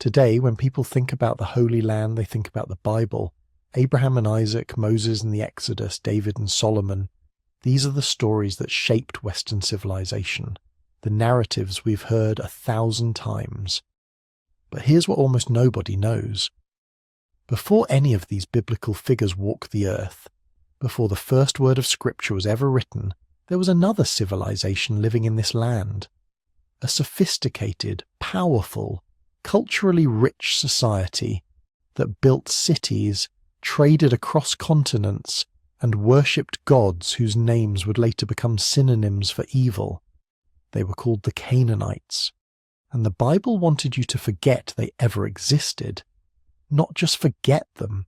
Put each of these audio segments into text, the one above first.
Today, when people think about the Holy Land, they think about the Bible. Abraham and Isaac, Moses and the Exodus, David and Solomon. These are the stories that shaped Western civilization, the narratives we've heard 1,000 times. But here's what almost nobody knows. Before any of these biblical figures walked the earth, before the first word of Scripture was ever written, there was another civilization living in this land. A sophisticated, powerful, culturally rich society that built cities, traded across continents, and worshipped gods whose names would later become synonyms for evil. They were called the Canaanites. And the Bible wanted you to forget they ever existed, not just forget them.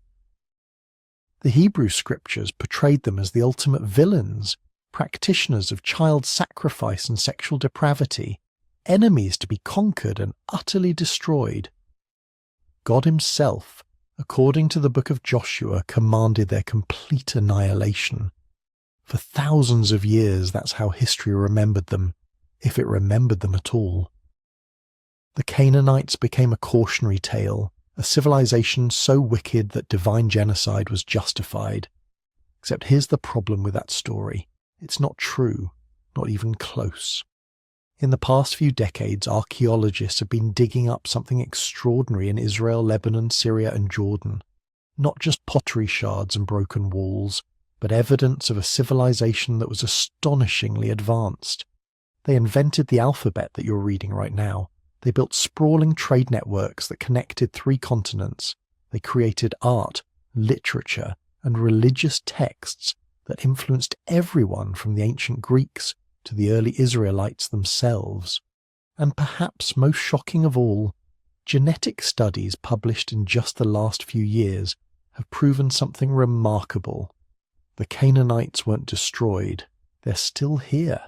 The Hebrew scriptures portrayed them as the ultimate villains, practitioners of child sacrifice and sexual depravity, enemies to be conquered and utterly destroyed. God himself, according to the book of Joshua, commanded their complete annihilation. For thousands of years, that's how history remembered them, if it remembered them at all. The Canaanites became a cautionary tale, a civilization so wicked that divine genocide was justified. Except here's the problem with that story. It's not true, not even close. In the past few decades, archaeologists have been digging up something extraordinary in Israel, Lebanon, Syria and Jordan. Not just pottery shards and broken walls, but evidence of a civilization that was astonishingly advanced. They invented the alphabet that you're reading right now. They built sprawling trade networks that connected 3 continents. They created art, literature, and religious texts that influenced everyone from the ancient Greeks to the early Israelites themselves. And perhaps most shocking of all, genetic studies published in just the last few years have proven something remarkable. The Canaanites weren't destroyed. They're still here.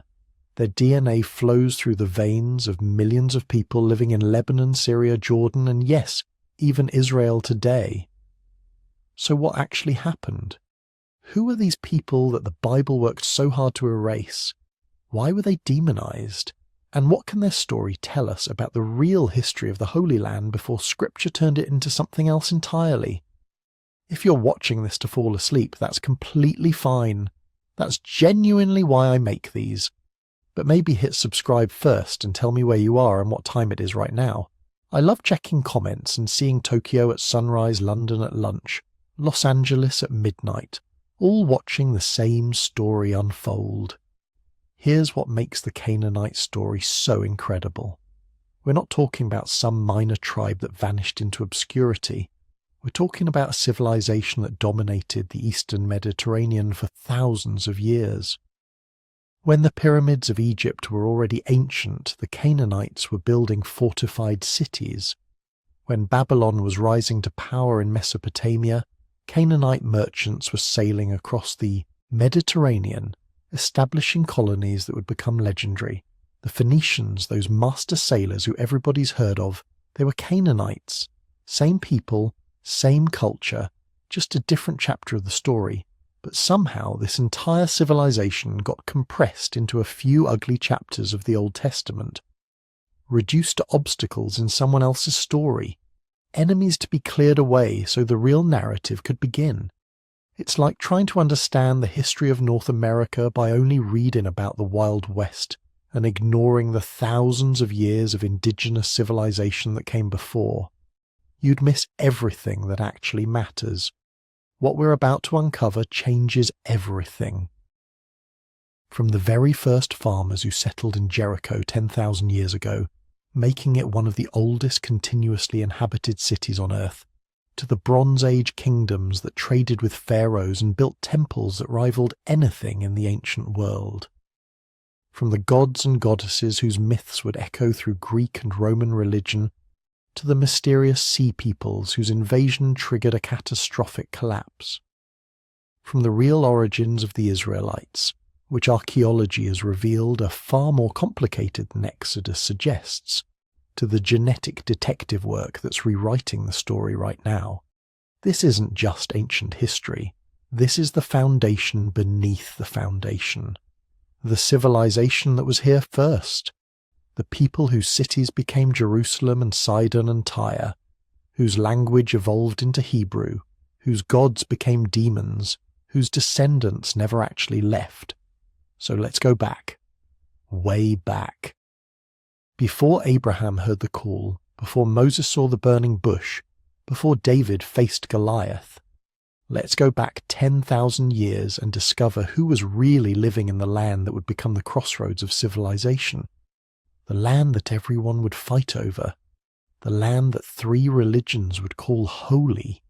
Their DNA flows through the veins of millions of people living in Lebanon, Syria, Jordan, and yes, even Israel today. So what actually happened? Who are these people that the Bible worked so hard to erase? Why were they demonized? And what can their story tell us about the real history of the Holy Land before Scripture turned it into something else entirely? If you're watching this to fall asleep, that's completely fine. That's genuinely why I make these. But maybe hit subscribe first and tell me where you are and what time it is right now. I love checking comments and seeing Tokyo at sunrise, London at lunch, Los Angeles at midnight, all watching the same story unfold. Here's what makes the Canaanite story so incredible. We're not talking about some minor tribe that vanished into obscurity. We're talking about a civilization that dominated the Eastern Mediterranean for thousands of years. When the pyramids of Egypt were already ancient, the Canaanites were building fortified cities. When Babylon was rising to power in Mesopotamia, Canaanite merchants were sailing across the Mediterranean, establishing colonies that would become legendary. The Phoenicians, those master sailors who everybody's heard of, they were Canaanites. Same people, same culture, just a different chapter of the story. But somehow this entire civilization got compressed into a few ugly chapters of the Old Testament, reduced to obstacles in someone else's story, enemies to be cleared away so the real narrative could begin. It's like trying to understand the history of North America by only reading about the Wild West and ignoring the thousands of years of indigenous civilization that came before. You'd miss everything that actually matters. What we're about to uncover changes everything. From the very first farmers who settled in Jericho 10,000 years ago, making it one of the oldest continuously inhabited cities on earth, to the Bronze Age kingdoms that traded with pharaohs and built temples that rivaled anything in the ancient world. From the gods and goddesses whose myths would echo through Greek and Roman religion, to the mysterious sea peoples whose invasion triggered a catastrophic collapse. From the real origins of the Israelites, which archaeology has revealed are far more complicated than Exodus suggests, to the genetic detective work that's rewriting the story right now. This isn't just ancient history. This is the foundation beneath the foundation. The civilization that was here first. The people whose cities became Jerusalem and Sidon and Tyre, whose language evolved into Hebrew, whose gods became demons, whose descendants never actually left. So let's go back. Way back. Before Abraham heard the call, before Moses saw the burning bush, before David faced Goliath, let's go back 10,000 years and discover who was really living in the land that would become the crossroads of civilization. The land that everyone would fight over. The land that 3 religions would call holy.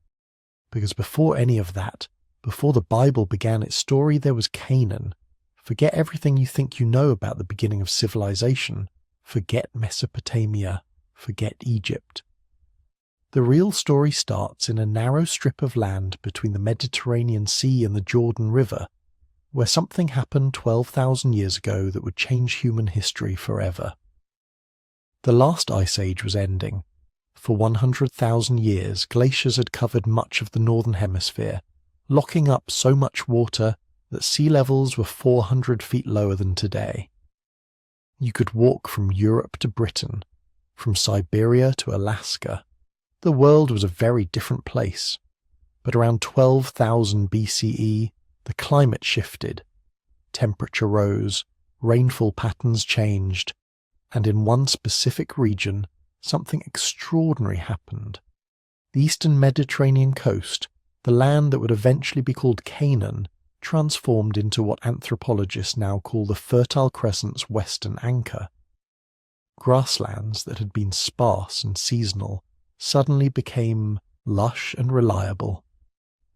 Because before any of that, before the Bible began its story, there was Canaan. Forget everything you think you know about the beginning of civilization. Forget Mesopotamia. Forget Egypt. The real story starts in a narrow strip of land between the Mediterranean Sea and the Jordan River, where something happened 12,000 years ago that would change human history forever. The last ice age was ending. For 100,000 years, glaciers had covered much of the northern hemisphere, locking up so much water that sea levels were 400 feet lower than today. You could walk from Europe to Britain, from Siberia to Alaska. The world was a very different place. But around 12,000 BCE, the climate shifted. Temperature rose, rainfall patterns changed, and in one specific region, something extraordinary happened. The eastern Mediterranean coast, the land that would eventually be called Canaan, transformed into what anthropologists now call the Fertile Crescent's western anchor. Grasslands that had been sparse and seasonal suddenly became lush and reliable.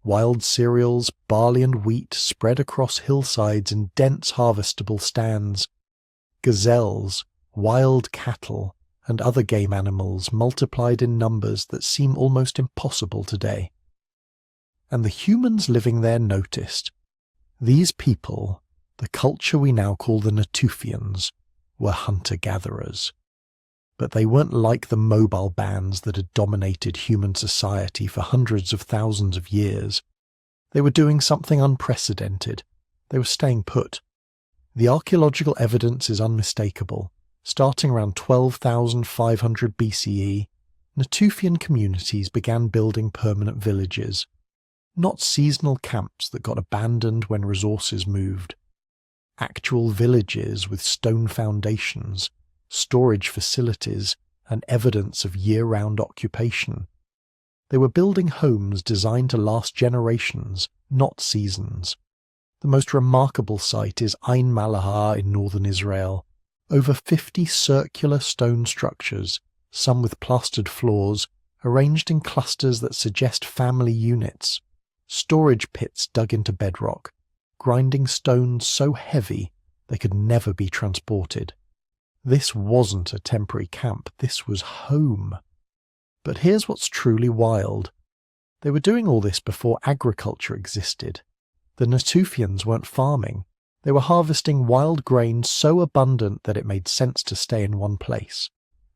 Wild cereals, barley and wheat spread across hillsides in dense harvestable stands. Gazelles, wild cattle, and other game animals multiplied in numbers that seem almost impossible today. And the humans living there noticed. These people, the culture we now call the Natufians, were hunter-gatherers. But they weren't like the mobile bands that had dominated human society for hundreds of thousands of years. They were doing something unprecedented. They were staying put. The archaeological evidence is unmistakable. Starting around 12,500 BCE, Natufian communities began building permanent villages. Not seasonal camps that got abandoned when resources moved. Actual villages with stone foundations, storage facilities, and evidence of year-round occupation. They were building homes designed to last generations, not seasons. The most remarkable site is Ain Malahar in northern Israel. Over 50 circular stone structures, some with plastered floors, arranged in clusters that suggest family units. Storage pits dug into bedrock, grinding stones so heavy they could never be transported. This wasn't a temporary camp, this was home. But here's what's truly wild. They were doing all this before agriculture existed. The Natufians weren't farming. They were harvesting wild grain so abundant that it made sense to stay in one place.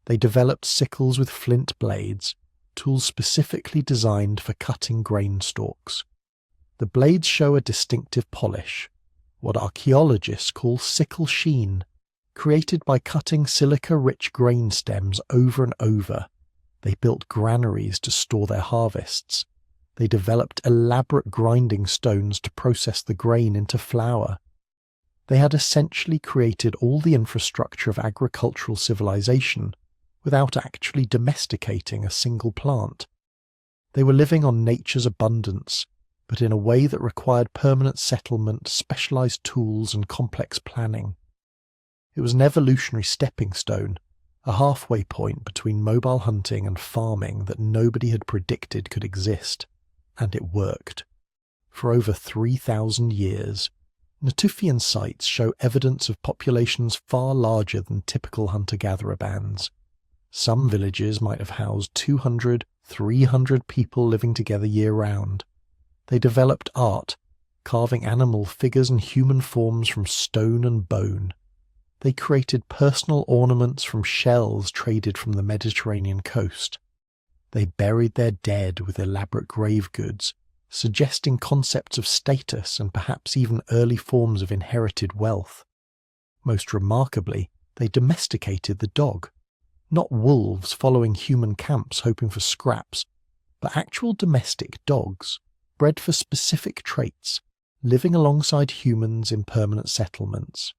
They developed sickles with flint blades, tools specifically designed for cutting grain stalks. The blades show a distinctive polish, what archaeologists call sickle sheen, created by cutting silica-rich grain stems over and over. They built granaries to store their harvests. They developed elaborate grinding stones to process the grain into flour. They had essentially created all the infrastructure of agricultural civilization without actually domesticating a single plant. They were living on nature's abundance, but in a way that required permanent settlement, specialized tools, and complex planning. It was an evolutionary stepping stone, a halfway point between mobile hunting and farming that nobody had predicted could exist. And it worked. For over 3,000 years, Natufian sites show evidence of populations far larger than typical hunter-gatherer bands. Some villages might have housed 200, 300 people living together year-round. They developed art, carving animal figures and human forms from stone and bone. They created personal ornaments from shells traded from the Mediterranean coast. They buried their dead with elaborate grave goods, suggesting concepts of status and perhaps even early forms of inherited wealth. Most remarkably, they domesticated the dog. Not wolves following human camps hoping for scraps, but actual domestic dogs, bred for specific traits, living alongside humans in permanent settlements.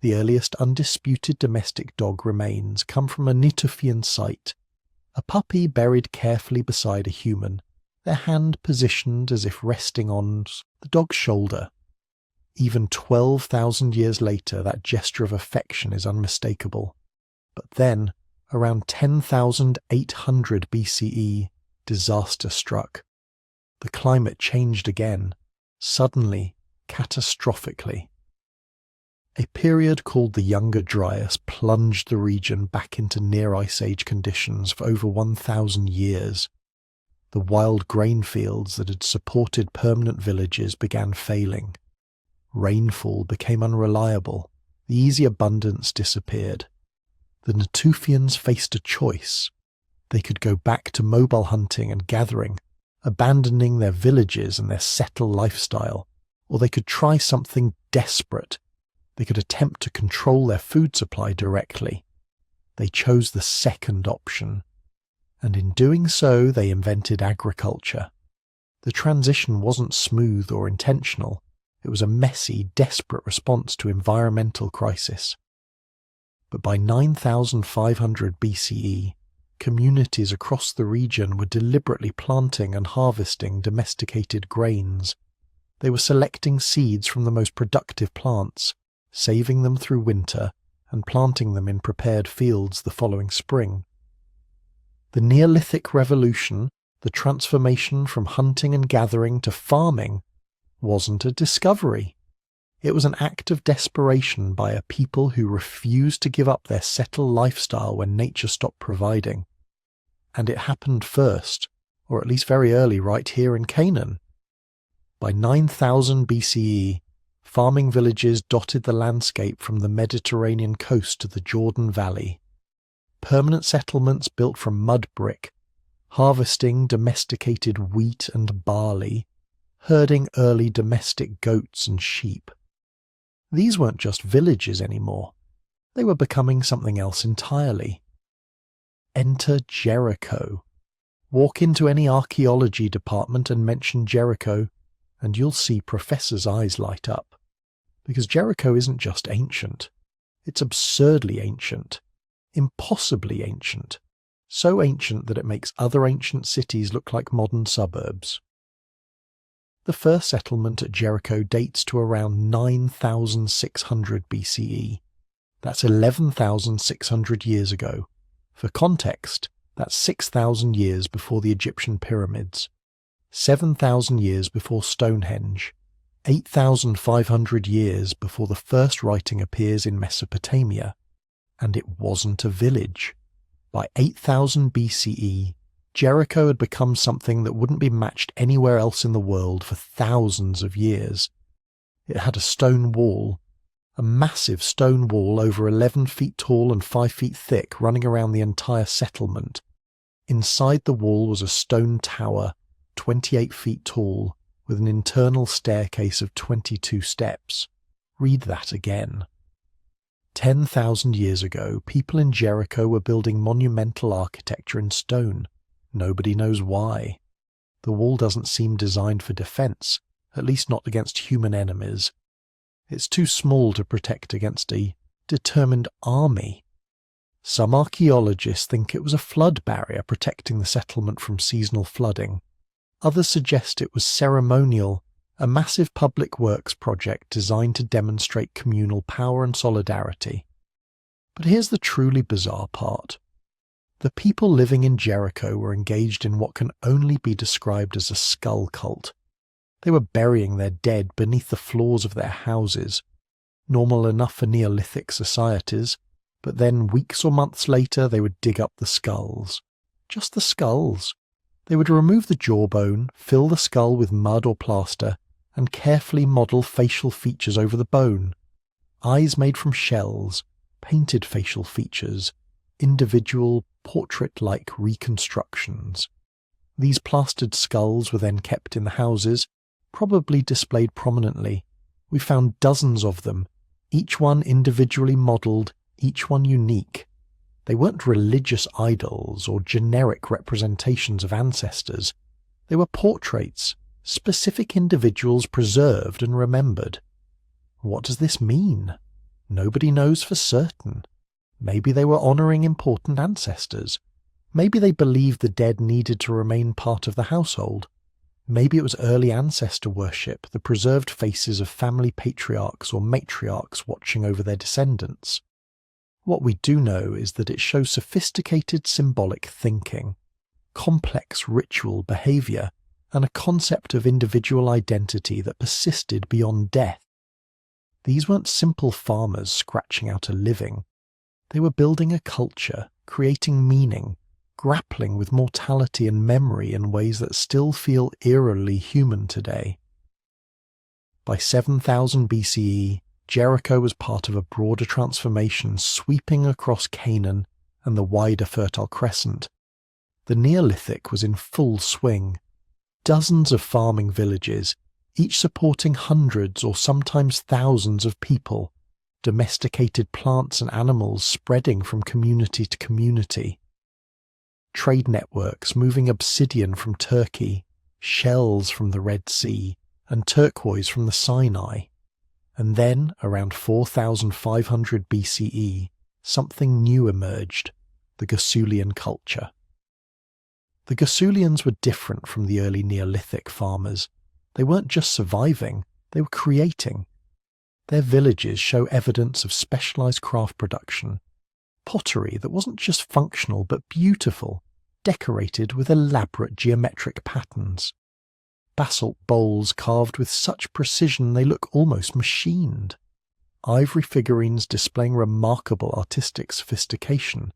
The earliest undisputed domestic dog remains come from a Natufian site, a puppy buried carefully beside a human, their hand positioned as if resting on the dog's shoulder. Even 12,000 years later, that gesture of affection is unmistakable. But then, around 10,800 BCE, disaster struck. The climate changed again, suddenly, catastrophically. A period called the Younger Dryas plunged the region back into near Ice Age conditions for over 1,000 years. The wild grain fields that had supported permanent villages began failing. Rainfall became unreliable, the easy abundance disappeared. The Natufians faced a choice. They could go back to mobile hunting and gathering, abandoning their villages and their settled lifestyle, or they could try something desperate. They could attempt to control their food supply directly. They chose the second option, and in doing so they invented agriculture. The transition wasn't smooth or intentional. It was a messy, desperate response to environmental crisis. But by 9,500 BCE, communities across the region were deliberately planting and harvesting domesticated grains. They were selecting seeds from the most productive plants, saving them through winter, and planting them in prepared fields the following spring. The Neolithic Revolution, the transformation from hunting and gathering to farming, wasn't a discovery. It was an act of desperation by a people who refused to give up their settled lifestyle when nature stopped providing. And it happened first, or at least very early, right here in Canaan. By 9,000 BCE, farming villages dotted the landscape from the Mediterranean coast to the Jordan Valley. Permanent settlements built from mud brick, harvesting domesticated wheat and barley, herding early domestic goats and sheep. These weren't just villages anymore. They were becoming something else entirely. Enter Jericho. Walk into any archaeology department and mention Jericho, and you'll see professors' eyes light up. Because Jericho isn't just ancient. It's absurdly ancient. Impossibly ancient. So ancient that it makes other ancient cities look like modern suburbs. The first settlement at Jericho dates to around 9,600 BCE. That's 11,600 years ago. For context, that's 6,000 years before the Egyptian pyramids, 7,000 years before Stonehenge, 8,500 years before the first writing appears in Mesopotamia. And it wasn't a village. By 8,000 BCE, Jericho had become something that wouldn't be matched anywhere else in the world for thousands of years. It had a stone wall, a massive stone wall over 11 feet tall and 5 feet thick running around the entire settlement. Inside the wall was a stone tower, 28 feet tall, with an internal staircase of 22 steps. Read that again. 10,000 years ago, people in Jericho were building monumental architecture in stone. Nobody knows why. The wall doesn't seem designed for defense, at least not against human enemies. It's too small to protect against a determined army. Some archaeologists think it was a flood barrier protecting the settlement from seasonal flooding. Others suggest it was ceremonial, a massive public works project designed to demonstrate communal power and solidarity. But here's the truly bizarre part. The people living in Jericho were engaged in what can only be described as a skull cult. They were burying their dead beneath the floors of their houses, normal enough for Neolithic societies, but then weeks or months later they would dig up the skulls. Just the skulls. They would remove the jawbone, fill the skull with mud or plaster, and carefully model facial features over the bone. Eyes made from shells, painted facial features, individual portrait-like reconstructions. These plastered skulls were then kept in the houses, probably displayed prominently. We found dozens of them, each one individually modelled, each one unique. They weren't religious idols or generic representations of ancestors. They were portraits, specific individuals preserved and remembered. What does this mean? Nobody knows for certain. Maybe they were honouring important ancestors. Maybe they believed the dead needed to remain part of the household. Maybe it was early ancestor worship, the preserved faces of family patriarchs or matriarchs watching over their descendants. What we do know is that it shows sophisticated symbolic thinking, complex ritual behaviour, and a concept of individual identity that persisted beyond death. These weren't simple farmers scratching out a living. They were building a culture, creating meaning, grappling with mortality and memory in ways that still feel eerily human today. By 7000 BCE, Jericho was part of a broader transformation sweeping across Canaan and the wider Fertile Crescent. The Neolithic was in full swing. Dozens of farming villages, each supporting hundreds or sometimes thousands of people, domesticated plants and animals spreading from community to community. Trade networks moving obsidian from Turkey, shells from the Red Sea, and turquoise from the Sinai. And then, around 4500 BCE, something new emerged, the Gasulian culture. The Gasulians were different from the early Neolithic farmers. They weren't just surviving, they were creating. Their villages show evidence of specialised craft production, pottery that wasn't just functional but beautiful, decorated with elaborate geometric patterns. Basalt bowls carved with such precision they look almost machined. Ivory figurines displaying remarkable artistic sophistication.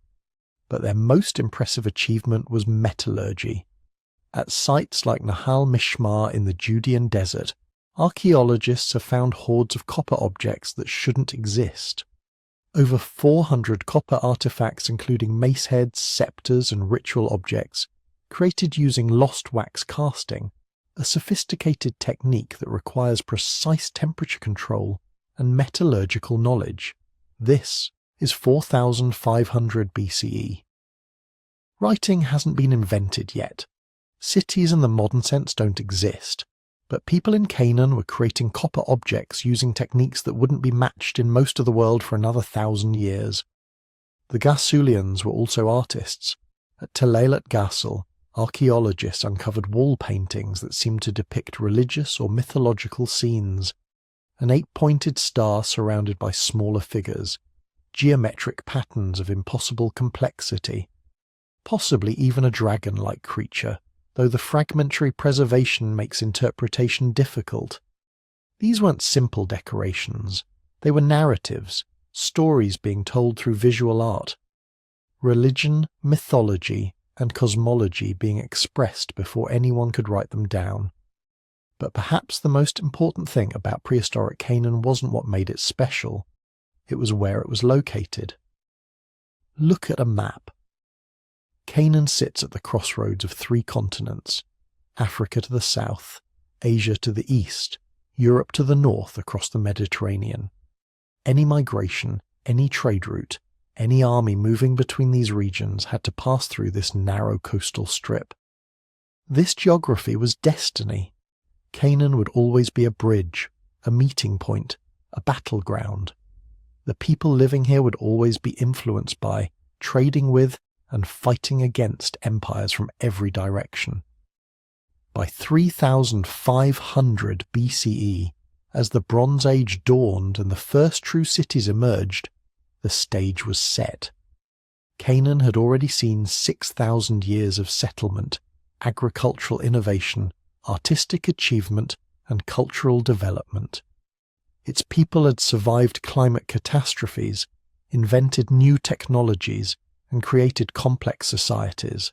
But their most impressive achievement was metallurgy. At sites like Nahal Mishmar in the Judean desert, archaeologists have found hoards of copper objects that shouldn't exist. Over 400 copper artifacts including mace heads, scepters and ritual objects, created using lost wax casting, a sophisticated technique that requires precise temperature control and metallurgical knowledge. This is 4500 BCE. Writing hasn't been invented yet. Cities in the modern sense don't exist, but people in Canaan were creating copper objects using techniques that wouldn't be matched in most of the world for another 1,000 years. The Gasulians were also artists. At Telalet Gasel, archaeologists uncovered wall paintings that seemed to depict religious or mythological scenes. An 8-pointed star surrounded by smaller figures, geometric patterns of impossible complexity, possibly even a dragon-like creature, though the fragmentary preservation makes interpretation difficult. These weren't simple decorations. They were narratives, stories being told through visual art. Religion, mythology, and cosmology being expressed before anyone could write them down. But perhaps the most important thing about prehistoric Canaan wasn't what made it special. It was where it was located. Look at a map. Canaan sits at the crossroads of 3 continents, Africa to the south, Asia to the east, Europe to the north across the Mediterranean. Any migration, any trade route, any army moving between these regions had to pass through this narrow coastal strip. This geography was destiny. Canaan would always be a bridge, a meeting point, a battleground. The people living here would always be influenced by, trading with, and fighting against empires from every direction. By 3500 BCE, as the Bronze Age dawned and the first true cities emerged, the stage was set. Canaan had already seen 6,000 years of settlement, agricultural innovation, artistic achievement, and cultural development. Its people had survived climate catastrophes, invented new technologies, and created complex societies.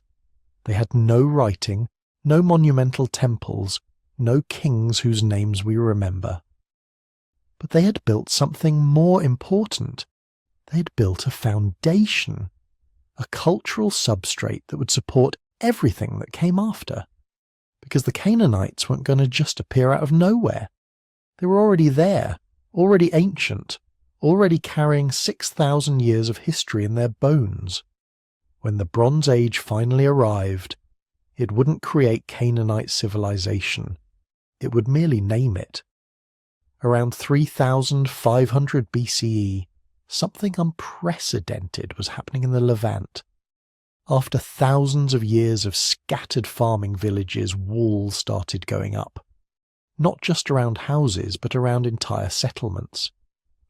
They had no writing, no monumental temples, no kings whose names we remember. But they had built something more important. They had built a foundation, a cultural substrate that would support everything that came after. Because the Canaanites weren't going to just appear out of nowhere. They were already there, already ancient, already carrying 6,000 years of history in their bones. when the Bronze Age finally arrived, it wouldn't create Canaanite civilization. It would merely name it. Around 3500 BCE, something unprecedented was happening in the Levant. After thousands of years of scattered farming villages, walls started going up. Not just around houses, but around entire settlements.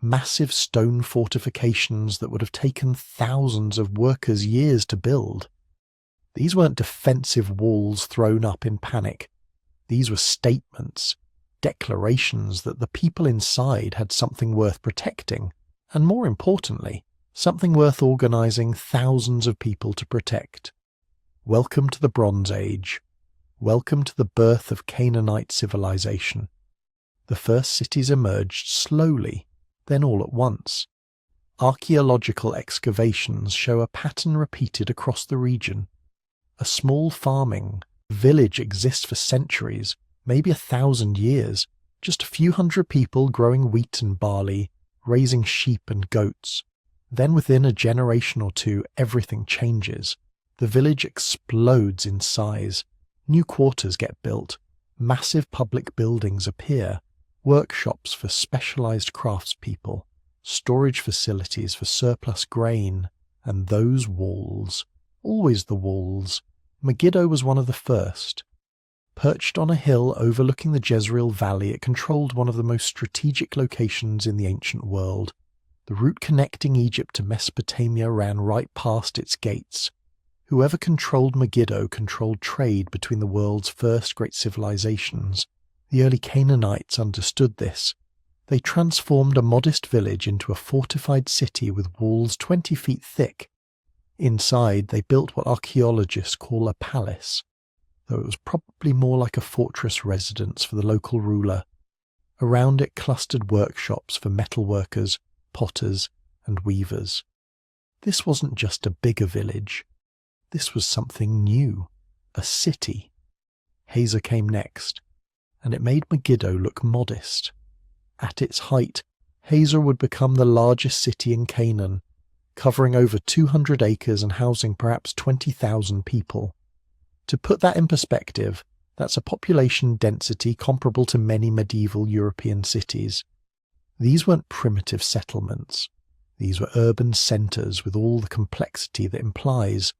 Massive stone fortifications that would have taken thousands of workers' years to build. These weren't defensive walls thrown up in panic. These were statements, declarations that the people inside had something worth protecting, and more importantly, something worth organizing thousands of people to protect. Welcome to the Bronze Age. Welcome to the birth of Canaanite civilization. The first cities emerged slowly, then all at once. Archaeological excavations show a pattern repeated across the region. A small farming village exists for centuries, maybe 1,000 years, just a few hundred people growing wheat and barley, raising sheep and goats. Then within a generation or two, everything changes. The village explodes in size. New quarters get built. Massive public buildings appear. Workshops for specialized craftspeople. Storage facilities for surplus grain. And those walls. Always the walls. Megiddo was one of the first. Perched on a hill overlooking the Jezreel Valley, it controlled one of the most strategic locations in the ancient world. The route connecting Egypt to Mesopotamia ran right past its gates. Whoever controlled Megiddo controlled trade between the world's first great civilizations. The early Canaanites understood this. They transformed a modest village into a fortified city with walls 20 feet thick. Inside, they built what archaeologists call a palace, though it was probably more like a fortress residence for the local ruler. Around it clustered workshops for metalworkers, potters, and weavers. This wasn't just a bigger village. This was something new, a city. Hazor came next, and it made Megiddo look modest. At its height, Hazor would become the largest city in Canaan, covering over 200 acres and housing perhaps 20,000 people. To put that in perspective, that's a population density comparable to many medieval European cities. These weren't primitive settlements. These were urban centres with all the complexity that implies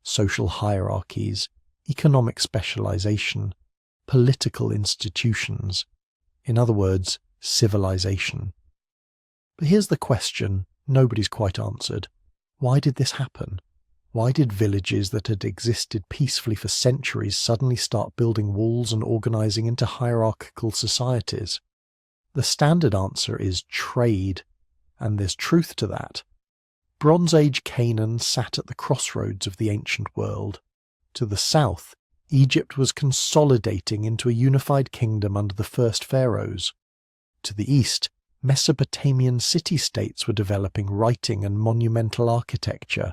social hierarchies, economic specialisation, political institutions. In other words, civilization. But here's the question nobody's quite answered. Why did this happen? Why did villages that had existed peacefully for centuries suddenly start building walls and organising into hierarchical societies? The standard answer is trade, and there's truth to that. Bronze Age Canaan sat at the crossroads of the ancient world. To the south, Egypt was consolidating into a unified kingdom under the first pharaohs. To the east, Mesopotamian city-states were developing writing and monumental architecture.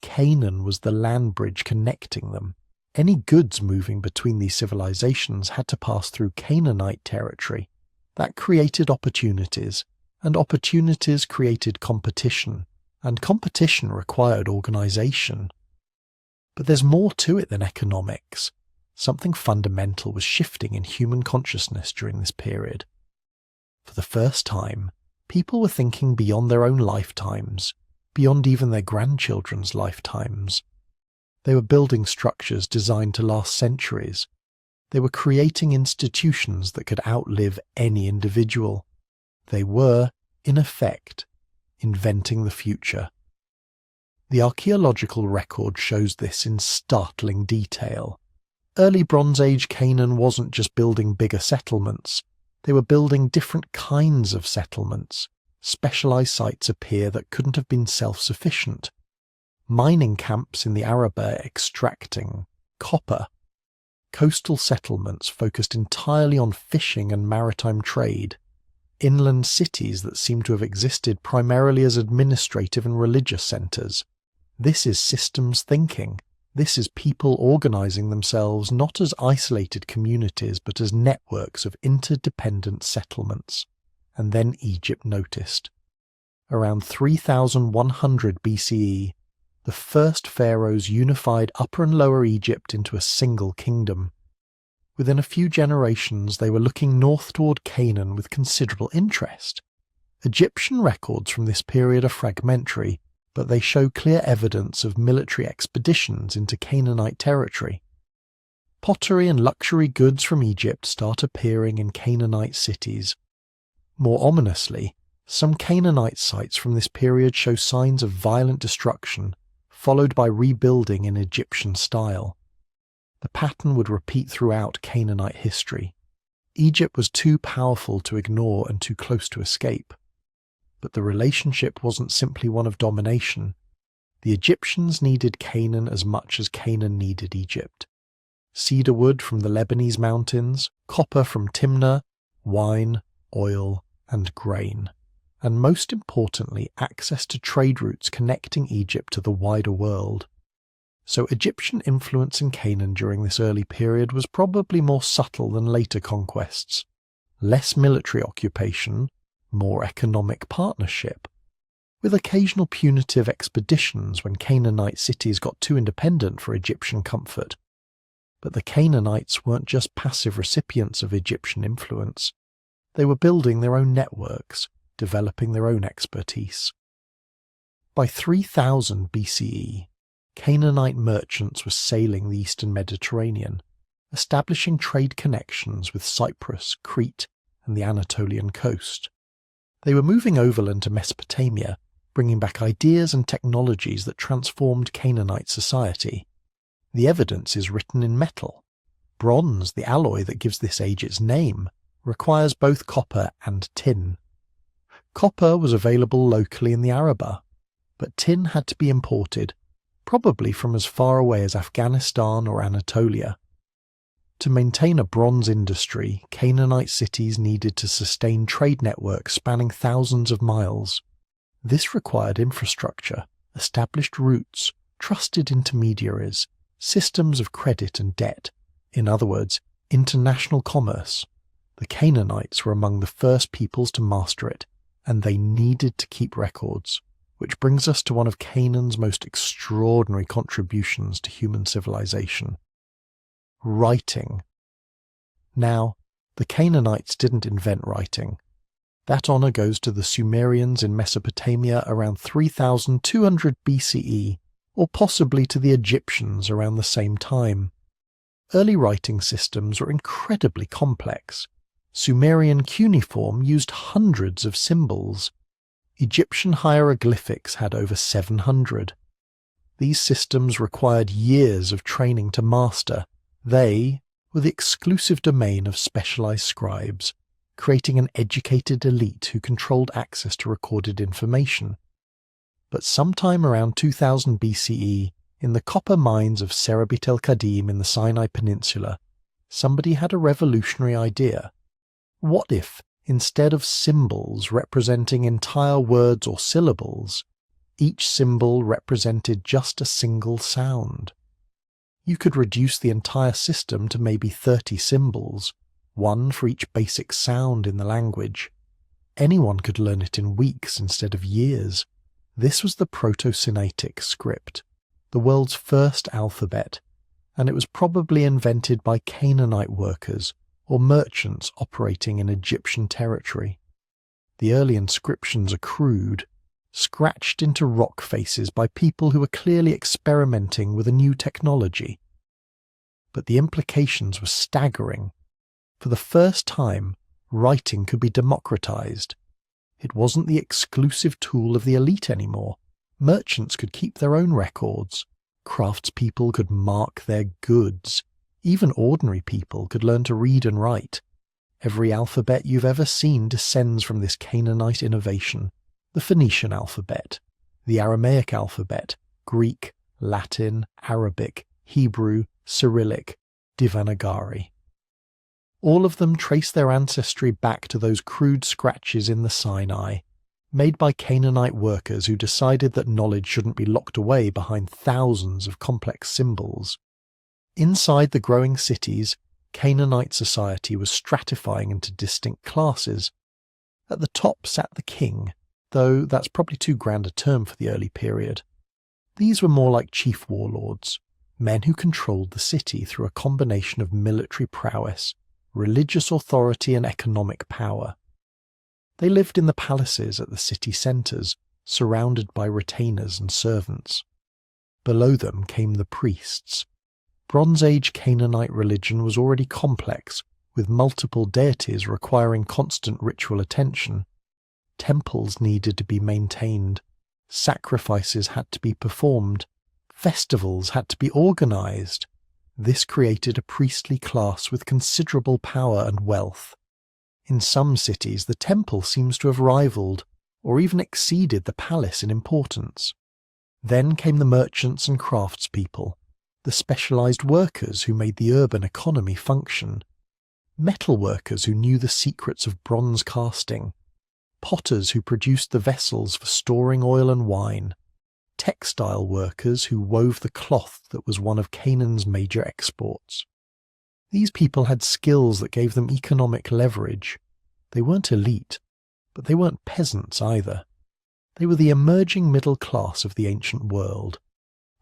Canaan was the land bridge connecting them. Any goods moving between these civilizations had to pass through Canaanite territory. That created opportunities, and opportunities created competition, and competition required organization. But there's more to it than economics. Something fundamental was shifting in human consciousness during this period. For the first time, people were thinking beyond their own lifetimes, beyond even their grandchildren's lifetimes. They were building structures designed to last centuries. They were creating institutions that could outlive any individual. They were, in effect, inventing the future. The archaeological record shows this in startling detail. Early Bronze Age Canaan wasn't just building bigger settlements. They were building different kinds of settlements. Specialized sites appear that couldn't have been self-sufficient. Mining camps in the Arabah extracting copper. Coastal settlements focused entirely on fishing and maritime trade. Inland cities that seem to have existed primarily as administrative and religious centers. This is systems thinking. This is people organizing themselves not as isolated communities but as networks of interdependent settlements. And then Egypt noticed. Around 3100 BCE, the first pharaohs unified Upper and Lower Egypt into a single kingdom. Within a few generations, they were looking north toward Canaan with considerable interest. Egyptian records from this period are fragmentary, but they show clear evidence of military expeditions into Canaanite territory. Pottery and luxury goods from Egypt start appearing in Canaanite cities. More ominously, some Canaanite sites from this period show signs of violent destruction, followed by rebuilding in Egyptian style. The pattern would repeat throughout Canaanite history. Egypt was too powerful to ignore and too close to escape. But the relationship wasn't simply one of domination. The Egyptians needed Canaan as much as Canaan needed Egypt. Cedar wood from the Lebanese mountains, copper from Timnah, wine, oil, and grain. And most importantly, access to trade routes connecting Egypt to the wider world. So Egyptian influence in Canaan during this early period was probably more subtle than later conquests. Less military occupation, more economic partnership. With occasional punitive expeditions when Canaanite cities got too independent for Egyptian comfort. But the Canaanites weren't just passive recipients of Egyptian influence. They were building their own networks, developing their own expertise. By 3000 BCE, Canaanite merchants were sailing the eastern Mediterranean, establishing trade connections with Cyprus, Crete, and the Anatolian coast. They were moving overland to Mesopotamia, bringing back ideas and technologies that transformed Canaanite society. The evidence is written in metal. Bronze, the alloy that gives this age its name, requires both copper and tin. Copper was available locally in the Arabah, but tin had to be imported, probably from as far away as Afghanistan or Anatolia. To maintain a bronze industry, Canaanite cities needed to sustain trade networks spanning thousands of miles. This required infrastructure, established routes, trusted intermediaries, systems of credit and debt, in other words, international commerce. The Canaanites were among the first peoples to master it, and they needed to keep records, which brings us to one of Canaan's most extraordinary contributions to human civilization. Writing. Now, the Canaanites didn't invent writing. That honor goes to the Sumerians in Mesopotamia around 3200 BCE, or possibly to the Egyptians around the same time. Early writing systems were incredibly complex. Sumerian cuneiform used hundreds of symbols. Egyptian hieroglyphics had over 700. These systems required years of training to master. They were the exclusive domain of specialized scribes, creating an educated elite who controlled access to recorded information. But sometime around 2000 BCE, in the copper mines of Serabit el-Qadim in the Sinai Peninsula, somebody had a revolutionary idea. What if, instead of symbols representing entire words or syllables, each symbol represented just a single sound? You could reduce the entire system to maybe 30 symbols, one for each basic sound in the language. Anyone could learn it in weeks instead of years. This was the Proto-Sinaitic script, the world's first alphabet, and it was probably invented by Canaanite workers or merchants operating in Egyptian territory. The early inscriptions are crude, scratched into rock faces by people who were clearly experimenting with a new technology. But the implications were staggering. For the first time, writing could be democratized. It wasn't the exclusive tool of the elite anymore. Merchants could keep their own records. Craftspeople could mark their goods. Even ordinary people could learn to read and write. Every alphabet you've ever seen descends from this Canaanite innovation. The Phoenician alphabet, the Aramaic alphabet, Greek, Latin, Arabic, Hebrew, Cyrillic, Devanagari. All of them trace their ancestry back to those crude scratches in the Sinai, made by Canaanite workers who decided that knowledge shouldn't be locked away behind thousands of complex symbols. Inside the growing cities, Canaanite society was stratifying into distinct classes. At the top sat the king, though that's probably too grand a term for the early period. These were more like chief warlords, men who controlled the city through a combination of military prowess, religious authority and economic power. They lived in the palaces at the city centres, surrounded by retainers and servants. Below them came the priests. Bronze Age Canaanite religion was already complex, with multiple deities requiring constant ritual attention. Temples needed to be maintained, sacrifices had to be performed, festivals had to be organised. This created a priestly class with considerable power and wealth. In some cities, the temple seems to have rivaled, or even exceeded the palace in importance. Then came the merchants and craftspeople, the specialised workers who made the urban economy function, metal workers who knew the secrets of bronze casting, potters who produced the vessels for storing oil and wine, textile workers who wove the cloth that was one of Canaan's major exports. These people had skills that gave them economic leverage. They weren't elite, but they weren't peasants either. They were the emerging middle class of the ancient world.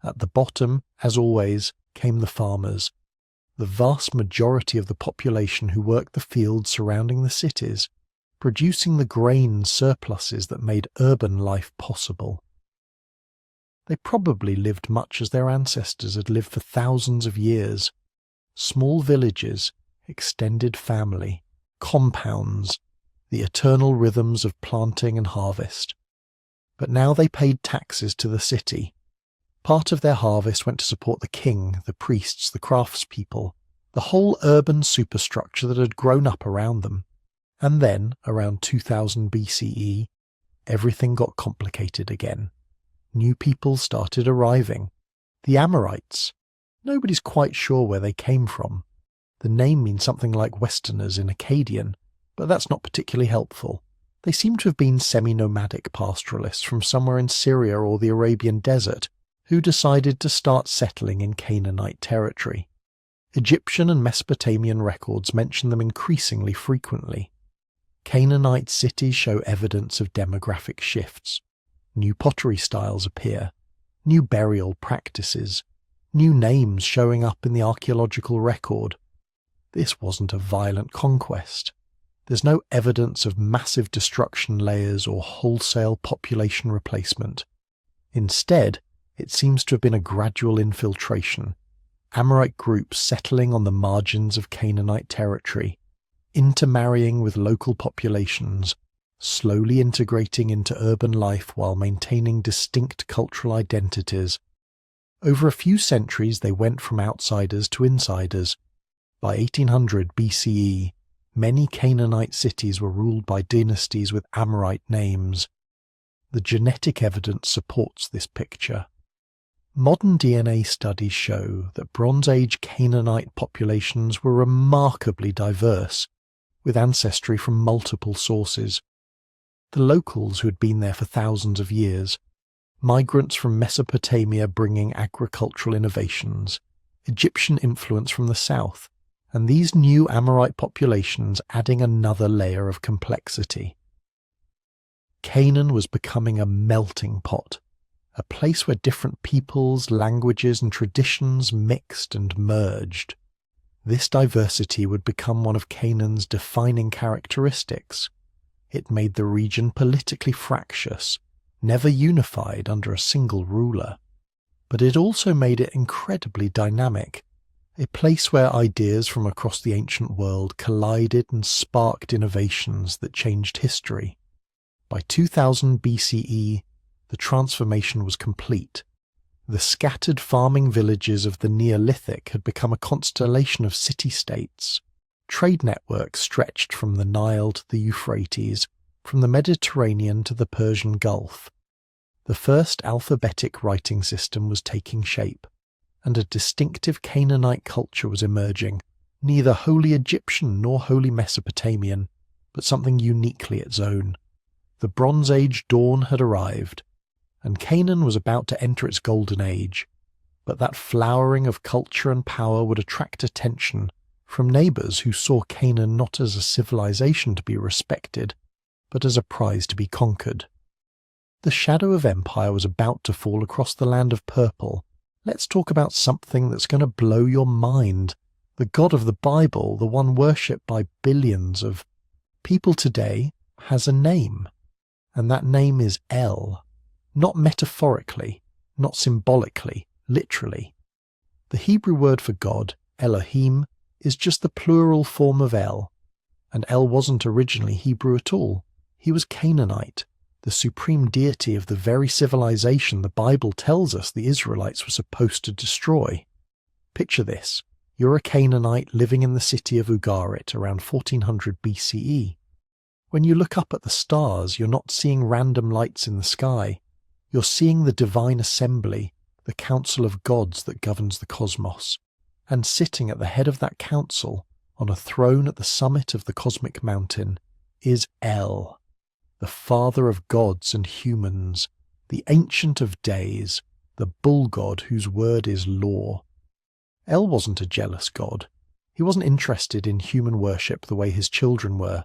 At the bottom, as always, came the farmers, the vast majority of the population who worked the fields surrounding the cities, producing the grain surpluses that made urban life possible. They probably lived much as their ancestors had lived for thousands of years. Small villages, extended family, compounds, the eternal rhythms of planting and harvest. But now they paid taxes to the city. Part of their harvest went to support the king, the priests, the craftspeople, the whole urban superstructure that had grown up around them. And then, around 2000 BCE, everything got complicated again. New people started arriving. The Amorites. Nobody's quite sure where they came from. The name means something like Westerners in Akkadian, but that's not particularly helpful. They seem to have been semi-nomadic pastoralists from somewhere in Syria or the Arabian desert who decided to start settling in Canaanite territory. Egyptian and Mesopotamian records mention them increasingly frequently. Canaanite cities show evidence of demographic shifts. New pottery styles appear, new burial practices, new names showing up in the archaeological record. This wasn't a violent conquest. There's no evidence of massive destruction layers or wholesale population replacement. Instead, it seems to have been a gradual infiltration, Amorite groups settling on the margins of Canaanite territory, intermarrying with local populations, slowly integrating into urban life while maintaining distinct cultural identities. Over a few centuries they went from outsiders to insiders. By 1800 BCE, many Canaanite cities were ruled by dynasties with Amorite names. The genetic evidence supports this picture. Modern DNA studies show that Bronze Age Canaanite populations were remarkably diverse, with ancestry from multiple sources. The locals who had been there for thousands of years, migrants from Mesopotamia bringing agricultural innovations, Egyptian influence from the south, and these new Amorite populations adding another layer of complexity. Canaan was becoming a melting pot, a place where different peoples, languages and traditions mixed and merged. This diversity would become one of Canaan's defining characteristics. It made the region politically fractious, never unified under a single ruler. But it also made it incredibly dynamic, a place where ideas from across the ancient world collided and sparked innovations that changed history. By 2000 BCE, the transformation was complete. The scattered farming villages of the Neolithic had become a constellation of city-states. Trade networks stretched from the Nile to the Euphrates, from the Mediterranean to the Persian Gulf. The first alphabetic writing system was taking shape, and a distinctive Canaanite culture was emerging, neither wholly Egyptian nor wholly Mesopotamian, but something uniquely its own. The Bronze Age dawn had arrived, and Canaan was about to enter its golden age, but that flowering of culture and power would attract attention from neighbours who saw Canaan not as a civilization to be respected, but as a prize to be conquered. The shadow of empire was about to fall across the land of purple. Let's talk about something that's going to blow your mind. The God of the Bible, the one worshipped by billions of people today, has a name. And that name is El. Not metaphorically, not symbolically, literally. The Hebrew word for God, Elohim, is just the plural form of El. And El wasn't originally Hebrew at all. He was Canaanite, the supreme deity of the very civilization the Bible tells us the Israelites were supposed to destroy. Picture this. You're a Canaanite living in the city of Ugarit around 1400 BCE. When you look up at the stars, you're not seeing random lights in the sky. You're seeing the divine assembly, the council of gods that governs the cosmos. And sitting at the head of that council, on a throne at the summit of the cosmic mountain, is El, the father of gods and humans, the ancient of days, the bull god whose word is law. El wasn't a jealous god. He wasn't interested in human worship the way his children were.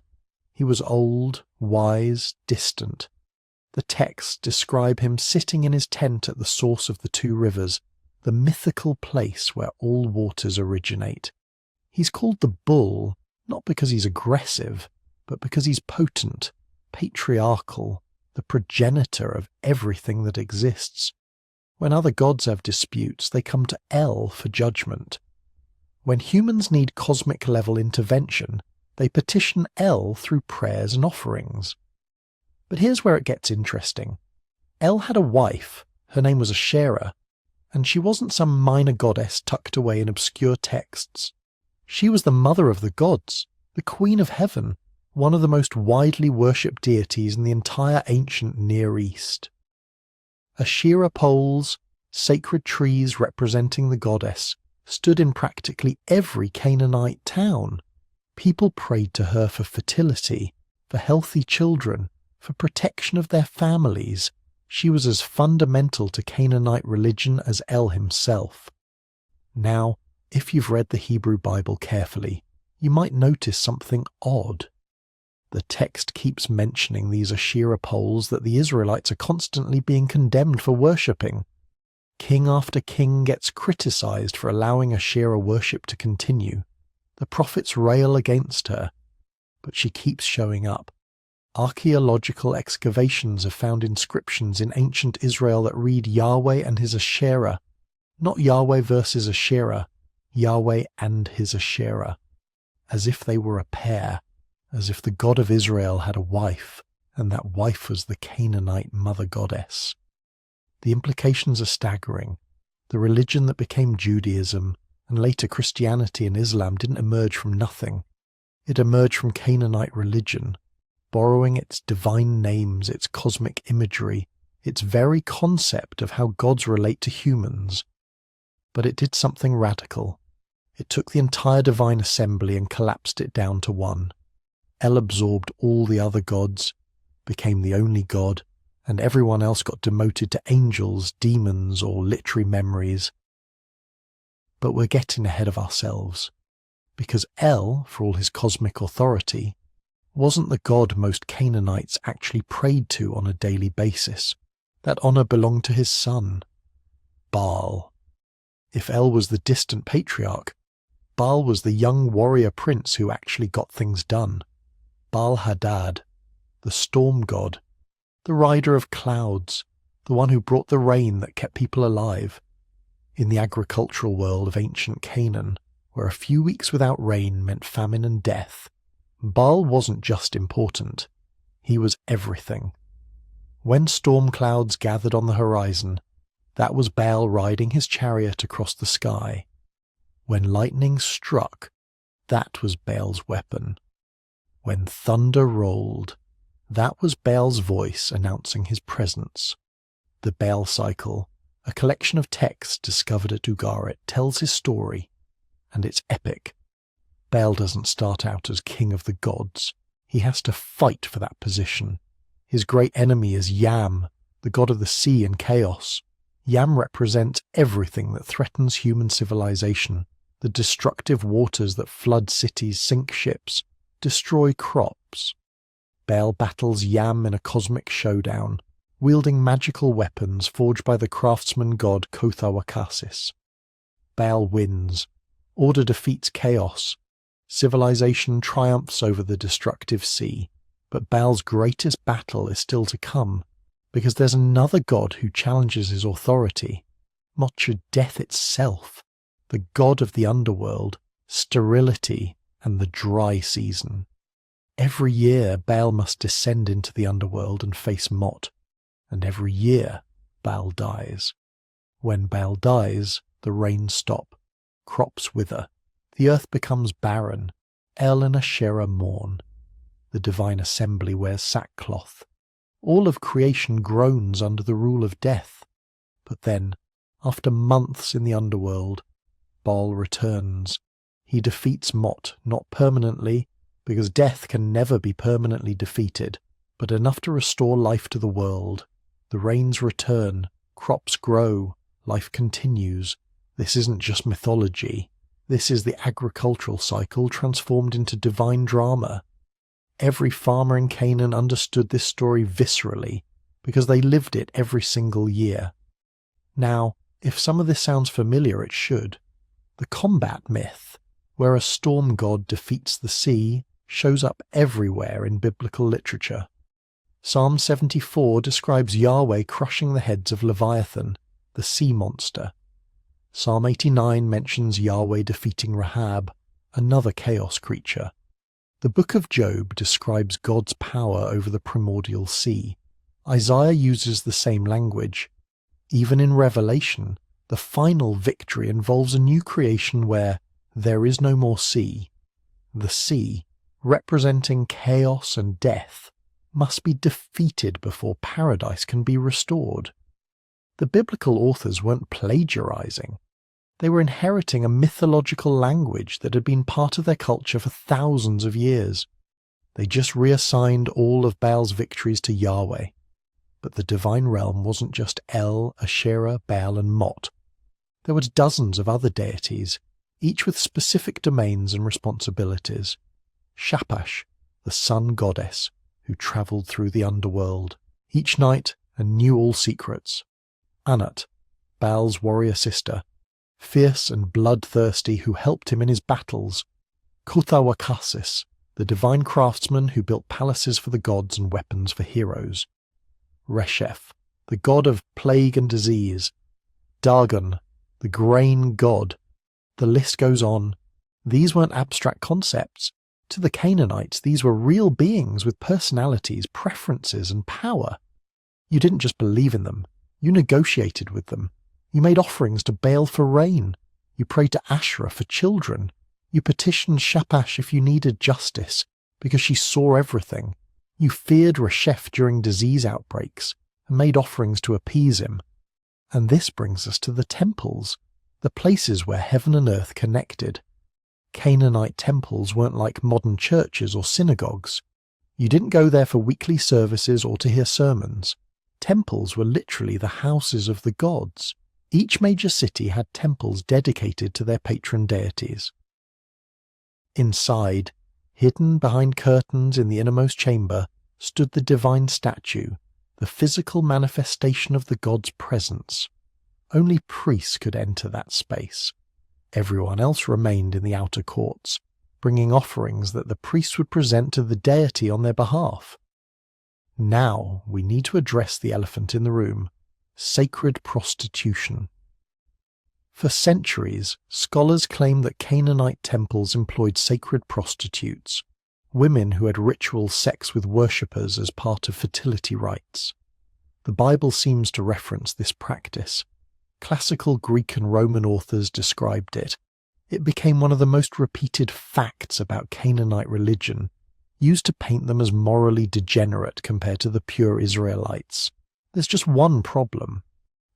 He was old, wise, distant. The texts describe him sitting in his tent at the source of the two rivers, the mythical place where all waters originate. He's called the bull, not because he's aggressive, but because he's potent, patriarchal, the progenitor of everything that exists. When other gods have disputes, they come to El for judgment. When humans need cosmic-level intervention, they petition El through prayers and offerings. But here's where it gets interesting. El had a wife, her name was Asherah, and she wasn't some minor goddess tucked away in obscure texts. She was the mother of the gods, the queen of heaven, one of the most widely worshipped deities in the entire ancient Near East. Asherah poles, sacred trees representing the goddess, stood in practically every Canaanite town. People prayed to her for fertility, for healthy children, for protection of their families. She was as fundamental to Canaanite religion as El himself. Now, if you've read the Hebrew Bible carefully, you might notice something odd. The text keeps mentioning these Asherah poles that the Israelites are constantly being condemned for worshipping. King after king gets criticized for allowing Asherah worship to continue. The prophets rail against her, but she keeps showing up. Archaeological excavations have found inscriptions in ancient Israel that read Yahweh and his Asherah, not Yahweh versus Asherah, Yahweh and his Asherah, as if they were a pair, as if the God of Israel had a wife, and that wife was the Canaanite mother goddess. The implications are staggering. The religion that became Judaism, and later Christianity and Islam, didn't emerge from nothing. It emerged from Canaanite religion, borrowing its divine names, its cosmic imagery, its very concept of how gods relate to humans. But it did something radical. It took the entire divine assembly and collapsed it down to one. El absorbed all the other gods, became the only god, and everyone else got demoted to angels, demons, or literary memories. But we're getting ahead of ourselves, because El, for all his cosmic authority, wasn't the god most Canaanites actually prayed to on a daily basis. That honor belonged to his son, Baal. If El was the distant patriarch, Baal was the young warrior prince who actually got things done. Baal-Hadad, the storm god, the rider of clouds, the one who brought the rain that kept people alive. In the agricultural world of ancient Canaan, where a few weeks without rain meant famine and death, Baal wasn't just important, he was everything. When storm clouds gathered on the horizon, that was Baal riding his chariot across the sky. When lightning struck, that was Baal's weapon. When thunder rolled, that was Baal's voice announcing his presence. The Baal cycle, a collection of texts discovered at Ugarit, tells his story, and it's epic. Baal doesn't start out as king of the gods. He has to fight for that position. His great enemy is Yam, the god of the sea and chaos. Yam represents everything that threatens human civilization, the destructive waters that flood cities, sink ships, destroy crops. Baal battles Yam in a cosmic showdown, wielding magical weapons forged by the craftsman god Kothawakasis. Baal wins. Order defeats chaos. Civilization triumphs over the destructive sea. But Baal's greatest battle is still to come, because there's another god who challenges his authority. Mocha, death itself, the god of the underworld, sterility, and the dry season. Every year Baal must descend into the underworld and face Mot, and every year Baal dies. When Baal dies, the rains stop, crops wither, the earth becomes barren, El and Asherah mourn. The divine assembly wears sackcloth. All of creation groans under the rule of death. But then, after months in the underworld, Baal returns. He defeats Mot, not permanently, because death can never be permanently defeated, but enough to restore life to the world. The rains return, crops grow, life continues. This isn't just mythology. This is the agricultural cycle transformed into divine drama. Every farmer in Canaan understood this story viscerally, because they lived it every single year. Now, if some of this sounds familiar, it should. The combat myth, where a storm god defeats the sea, shows up everywhere in biblical literature. Psalm 74 describes Yahweh crushing the heads of Leviathan, the sea monster. Psalm 89 mentions Yahweh defeating Rahab, another chaos creature. The book of Job describes God's power over the primordial sea. Isaiah uses the same language. Even in Revelation, the final victory involves a new creation where there is no more sea. The sea, representing chaos and death, must be defeated before paradise can be restored. The biblical authors weren't plagiarizing. They were inheriting a mythological language that had been part of their culture for thousands of years. They just reassigned all of Baal's victories to Yahweh. But the divine realm wasn't just El, Asherah, Baal, and Mot. There were dozens of other deities, each with specific domains and responsibilities. Shaphash, the sun goddess, who travelled through the underworld, each night and knew all secrets. Anat, Baal's warrior sister, fierce and bloodthirsty, who helped him in his battles. Kothawakasis, the divine craftsman who built palaces for the gods and weapons for heroes. Resheph, the god of plague and disease. Dagon, the grain god. The list goes on. These weren't abstract concepts. To the Canaanites, these were real beings with personalities, preferences, and power. You didn't just believe in them. You negotiated with them. You made offerings to Baal for rain. You prayed to Asherah for children. You petitioned Shaphash if you needed justice, because she saw everything. You feared Resheph during disease outbreaks, and made offerings to appease him. And this brings us to the temples, the places where heaven and earth connected. Canaanite temples weren't like modern churches or synagogues. You didn't go there for weekly services or to hear sermons. Temples were literally the houses of the gods. Each major city had temples dedicated to their patron deities. Inside, hidden behind curtains in the innermost chamber, stood the divine statue, the physical manifestation of the god's presence. Only priests could enter that space. Everyone else remained in the outer courts, bringing offerings that the priests would present to the deity on their behalf. Now we need to address the elephant in the room: sacred prostitution. For centuries, scholars claim that Canaanite temples employed sacred prostitutes, women who had ritual sex with worshippers as part of fertility rites. The Bible seems to reference this practice. Classical Greek and Roman authors described it. It became one of the most repeated facts about Canaanite religion, used to paint them as morally degenerate compared to the pure Israelites. There's just one problem.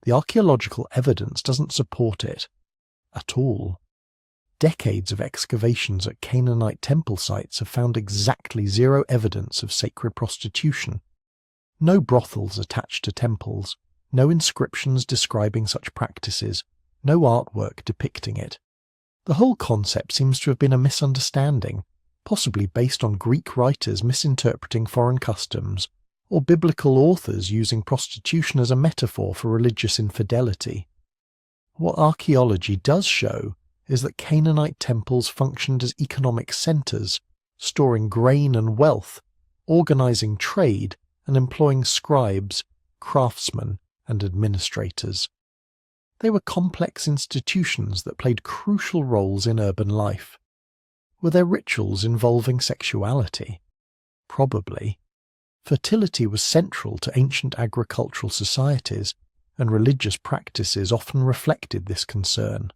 The archaeological evidence doesn't support it at all. Decades of excavations at Canaanite temple sites have found exactly zero evidence of sacred prostitution. No brothels attached to temples, no inscriptions describing such practices, no artwork depicting it. The whole concept seems to have been a misunderstanding, possibly based on Greek writers misinterpreting foreign customs, or biblical authors using prostitution as a metaphor for religious infidelity. What archaeology does show is that Canaanite temples functioned as economic centres, storing grain and wealth, organising trade, and employing scribes, craftsmen, and administrators. They were complex institutions that played crucial roles in urban life. Were there rituals involving sexuality? Probably. Fertility was central to ancient agricultural societies, and religious practices often reflected this concern.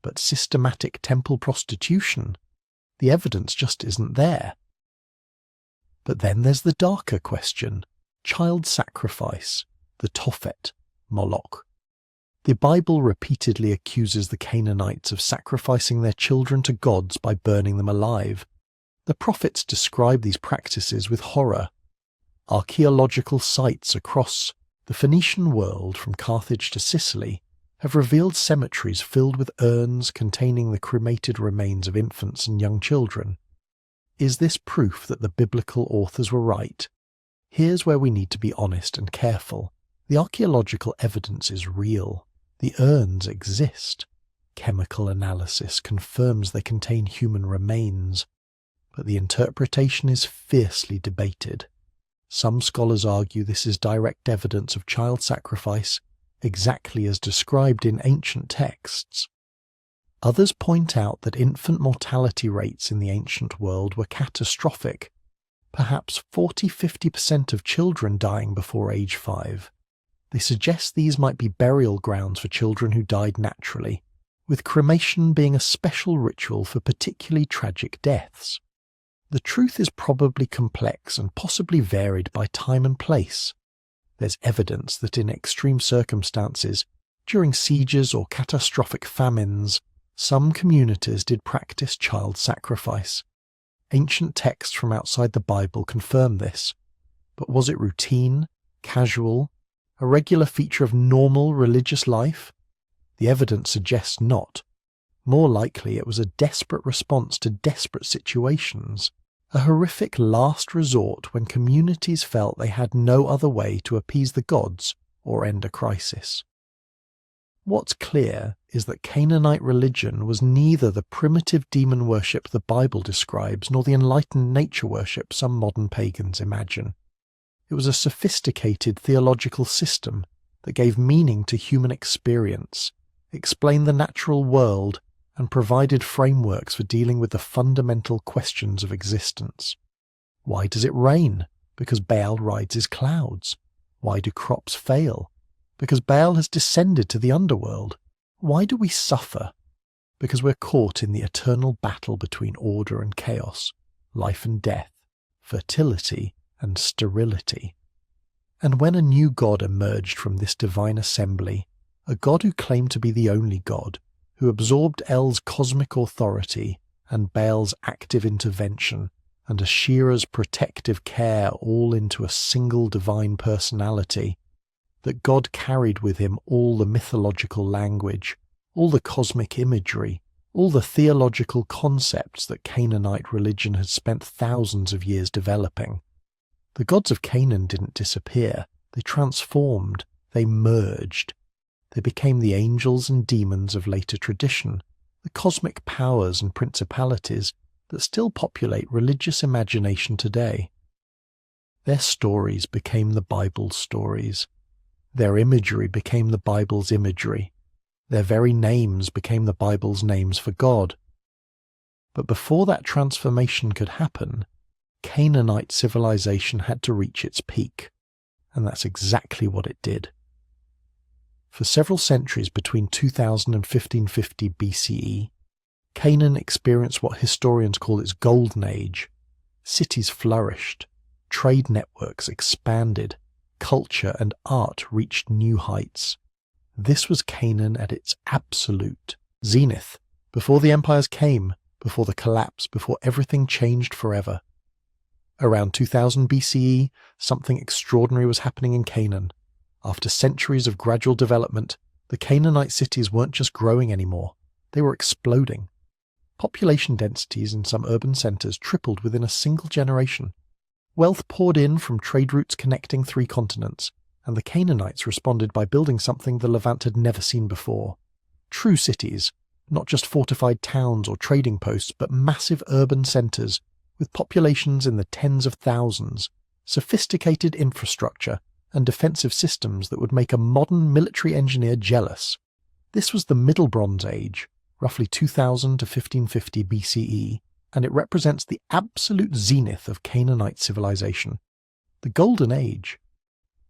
But systematic temple prostitution? The evidence just isn't there. But then there's the darker question: child sacrifice, the Tophet, Moloch. The Bible repeatedly accuses the Canaanites of sacrificing their children to gods by burning them alive. The prophets describe these practices with horror. Archaeological sites across the Phoenician world, from Carthage to Sicily, have revealed cemeteries filled with urns containing the cremated remains of infants and young children. Is this proof that the biblical authors were right? Here's where we need to be honest and careful. The archaeological evidence is real. The urns exist. Chemical analysis confirms they contain human remains. But the interpretation is fiercely debated. Some scholars argue this is direct evidence of child sacrifice, exactly as described in ancient texts. Others point out that infant mortality rates in the ancient world were catastrophic, perhaps 40–50% of children dying before age 5. They suggest these might be burial grounds for children who died naturally, with cremation being a special ritual for particularly tragic deaths. The truth is probably complex and possibly varied by time and place. There's evidence that in extreme circumstances, during sieges or catastrophic famines, some communities did practice child sacrifice. Ancient texts from outside the Bible confirm this. But was it routine, casual, a regular feature of normal religious life? The evidence suggests not. More likely it was a desperate response to desperate situations, a horrific last resort when communities felt they had no other way to appease the gods or end a crisis. What's clear is that Canaanite religion was neither the primitive demon worship the Bible describes nor the enlightened nature worship some modern pagans imagine. It was a sophisticated theological system that gave meaning to human experience, explained the natural world, and provided frameworks for dealing with the fundamental questions of existence. Why does it rain? Because Baal rides his clouds. Why do crops fail? Because Baal has descended to the underworld. Why do we suffer? Because we're caught in the eternal battle between order and chaos, life and death, fertility and sterility. And when a new god emerged from this divine assembly, a god who claimed to be the only god, who absorbed El's cosmic authority and Baal's active intervention and Asherah's protective care all into a single divine personality, that God carried with him all the mythological language, all the cosmic imagery, all the theological concepts that Canaanite religion had spent thousands of years developing. The gods of Canaan didn't disappear, they transformed, they merged. They became the angels and demons of later tradition, the cosmic powers and principalities that still populate religious imagination today. Their stories became the Bible's stories. Their imagery became the Bible's imagery. Their very names became the Bible's names for God. But before that transformation could happen, Canaanite civilization had to reach its peak, and that's exactly what it did. For several centuries between 2000 and 1550 BCE, Canaan experienced what historians call its golden age. Cities flourished, trade networks expanded, culture and art reached new heights. This was Canaan at its absolute zenith, before the empires came, before the collapse, before everything changed forever. Around 2000 BCE, something extraordinary was happening in Canaan. After centuries of gradual development, the Canaanite cities weren't just growing anymore, they were exploding. Population densities in some urban centres tripled within a single generation. Wealth poured in from trade routes connecting 3 continents, and the Canaanites responded by building something the Levant had never seen before. True cities, not just fortified towns or trading posts, but massive urban centres with populations in the tens of thousands, sophisticated infrastructure, and defensive systems that would make a modern military engineer jealous. This was the Middle Bronze Age, roughly 2000 to 1550 BCE, and it represents the absolute zenith of Canaanite civilization. The Golden Age.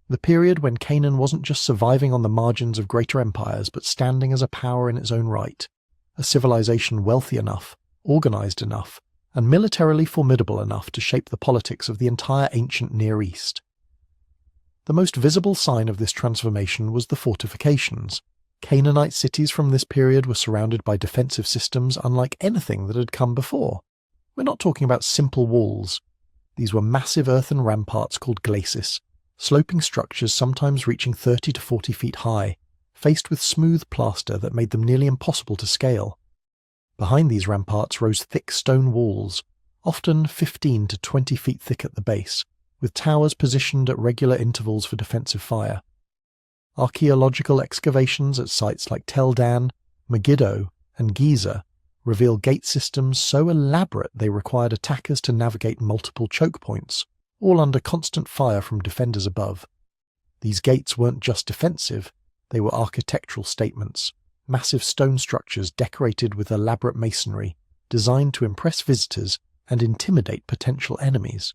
The period when Canaan wasn't just surviving on the margins of greater empires, but standing as a power in its own right, a civilization wealthy enough, organized enough, and militarily formidable enough to shape the politics of the entire ancient Near East. The most visible sign of this transformation was the fortifications. Canaanite cities from this period were surrounded by defensive systems unlike anything that had come before. We're not talking about simple walls. These were massive earthen ramparts called glacis, sloping structures sometimes reaching 30 to 40 feet high, faced with smooth plaster that made them nearly impossible to scale. Behind these ramparts rose thick stone walls, often 15 to 20 feet thick at the base, with towers positioned at regular intervals for defensive fire. Archaeological excavations at sites like Tel Dan, Megiddo, and Giza reveal gate systems so elaborate they required attackers to navigate multiple choke points, all under constant fire from defenders above. These gates weren't just defensive, they were architectural statements, massive stone structures decorated with elaborate masonry, designed to impress visitors and intimidate potential enemies.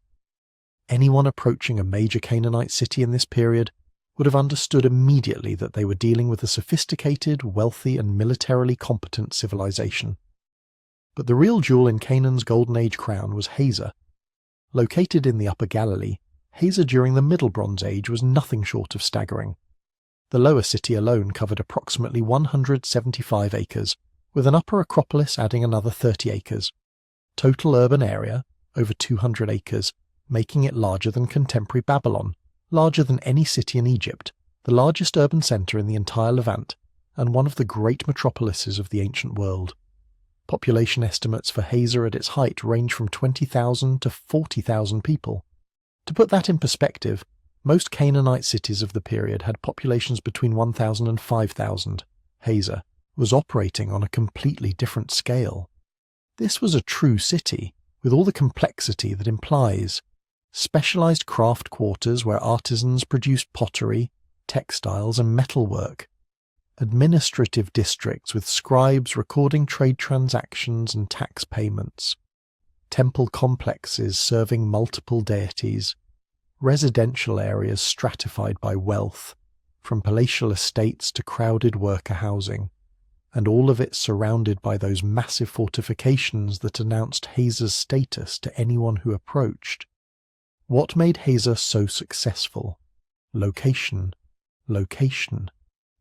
Anyone approaching a major Canaanite city in this period would have understood immediately that they were dealing with a sophisticated, wealthy, and militarily competent civilization. But the real jewel in Canaan's Golden Age crown was Hazor. Located in the Upper Galilee, Hazor during the Middle Bronze Age was nothing short of staggering. The lower city alone covered approximately 175 acres, with an upper acropolis adding another 30 acres. Total urban area, over 200 acres, making it larger than contemporary Babylon, larger than any city in Egypt, the largest urban centre in the entire Levant, and one of the great metropolises of the ancient world. Population estimates for Hazor at its height range from 20,000 to 40,000 people. To put that in perspective, most Canaanite cities of the period had populations between 1,000 and 5,000. Hazor was operating on a completely different scale. This was a true city, with all the complexity that implies. Specialized craft quarters where artisans produced pottery, textiles, and metalwork. Administrative districts with scribes recording trade transactions and tax payments. Temple complexes serving multiple deities. Residential areas stratified by wealth, from palatial estates to crowded worker housing, and all of it surrounded by those massive fortifications that announced Hazor's status to anyone who approached. What made Hazor so successful? Location, location,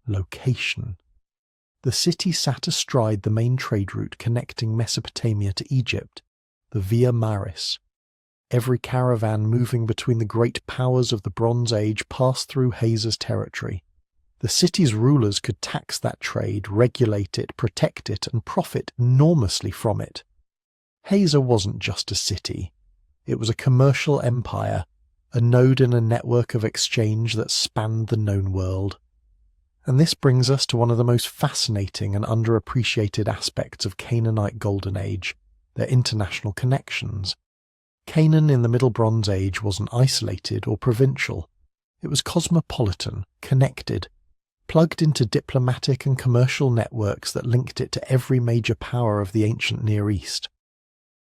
location. The city sat astride the main trade route connecting Mesopotamia to Egypt, the Via Maris. Every caravan moving between the great powers of the Bronze Age passed through Hazor's territory. The city's rulers could tax that trade, regulate it, protect it, and profit enormously from it. Hazor wasn't just a city. It was a commercial empire, a node in a network of exchange that spanned the known world. And this brings us to one of the most fascinating and underappreciated aspects of Canaanite Golden Age, their international connections. Canaan in the Middle Bronze Age wasn't isolated or provincial. It was cosmopolitan, connected, plugged into diplomatic and commercial networks that linked it to every major power of the ancient Near East.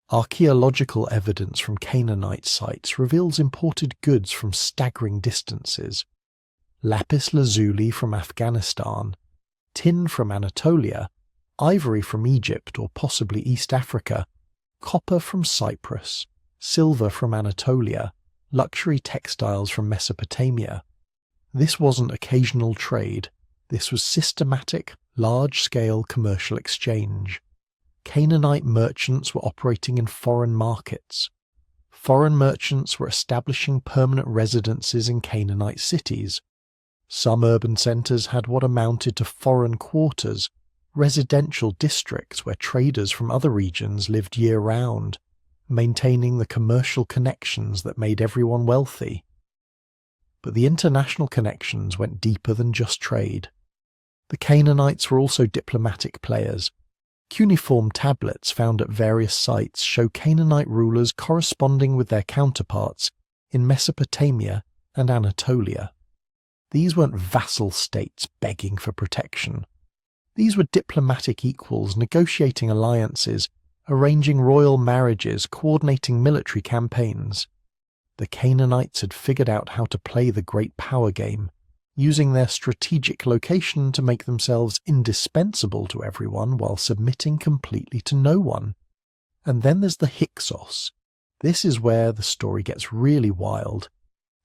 Archaeological evidence from Canaanite sites reveals imported goods from staggering distances. Lapis lazuli from Afghanistan, tin from Anatolia, ivory from Egypt or possibly East Africa, copper from Cyprus, silver from Anatolia, luxury textiles from Mesopotamia. This wasn't occasional trade, this was systematic, large-scale commercial exchange. Canaanite merchants were operating in foreign markets. Foreign merchants were establishing permanent residences in Canaanite cities. Some urban centres had what amounted to foreign quarters, residential districts where traders from other regions lived year-round, maintaining the commercial connections that made everyone wealthy. But the international connections went deeper than just trade. The Canaanites were also diplomatic players. Cuneiform tablets found at various sites show Canaanite rulers corresponding with their counterparts in Mesopotamia and Anatolia. These weren't vassal states begging for protection. These were diplomatic equals negotiating alliances, arranging royal marriages, coordinating military campaigns. The Canaanites had figured out how to play the great power game, using their strategic location to make themselves indispensable to everyone while submitting completely to no one. And then there's the Hyksos. This is where the story gets really wild.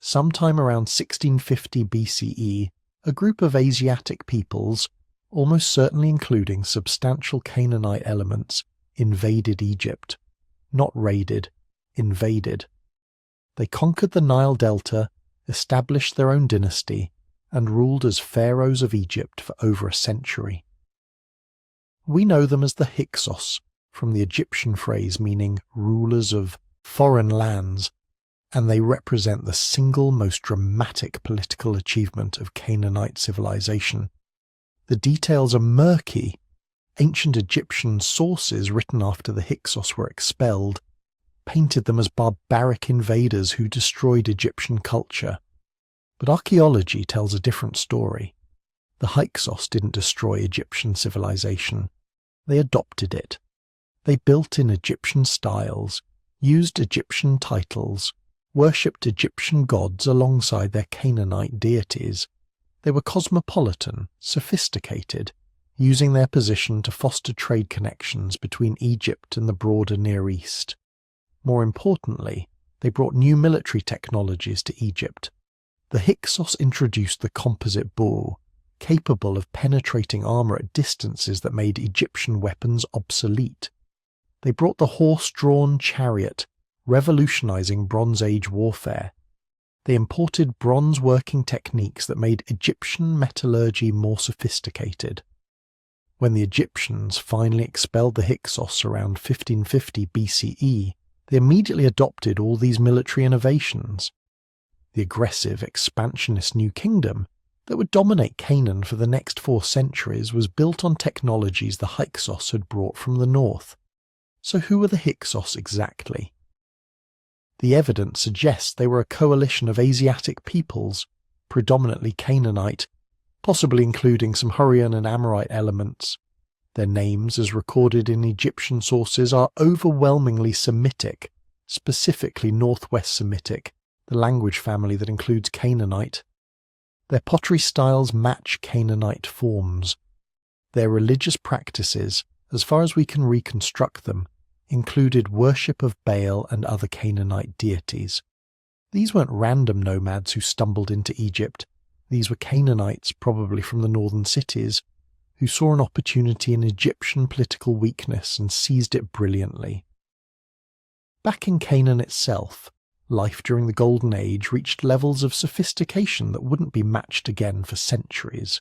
Sometime around 1650 BCE, a group of Asiatic peoples, almost certainly including substantial Canaanite elements, invaded Egypt. Not raided, invaded. They conquered the Nile Delta, established their own dynasty, and ruled as pharaohs of Egypt for over a century. We know them as the Hyksos, from the Egyptian phrase meaning rulers of foreign lands, and they represent the single most dramatic political achievement of Canaanite civilization. The details are murky. Ancient Egyptian sources written after the Hyksos were expelled painted them as barbaric invaders who destroyed Egyptian culture. But archaeology tells a different story. The Hyksos didn't destroy Egyptian civilization. They adopted it. They built in Egyptian styles, used Egyptian titles, worshipped Egyptian gods alongside their Canaanite deities. They were cosmopolitan, sophisticated, using their position to foster trade connections between Egypt and the broader Near East. More importantly, they brought new military technologies to Egypt. The Hyksos introduced the composite bow, capable of penetrating armor at distances that made Egyptian weapons obsolete. They brought the horse-drawn chariot, revolutionizing Bronze Age warfare. They imported bronze working techniques that made Egyptian metallurgy more sophisticated. When the Egyptians finally expelled the Hyksos around 1550 BCE, they immediately adopted all these military innovations. The aggressive, expansionist new kingdom that would dominate Canaan for the next 4 centuries was built on technologies the Hyksos had brought from the north. So who were the Hyksos exactly? The evidence suggests they were a coalition of Asiatic peoples, predominantly Canaanite, possibly including some Hurrian and Amorite elements. Their names, as recorded in Egyptian sources, are overwhelmingly Semitic, specifically Northwest Semitic, the language family that includes Canaanite. Their pottery styles match Canaanite forms. Their religious practices, as far as we can reconstruct them, included worship of Baal and other Canaanite deities. These weren't random nomads who stumbled into Egypt. These were Canaanites, probably from the northern cities, who saw an opportunity in Egyptian political weakness and seized it brilliantly. Back in Canaan itself, life during the Golden Age reached levels of sophistication that wouldn't be matched again for centuries.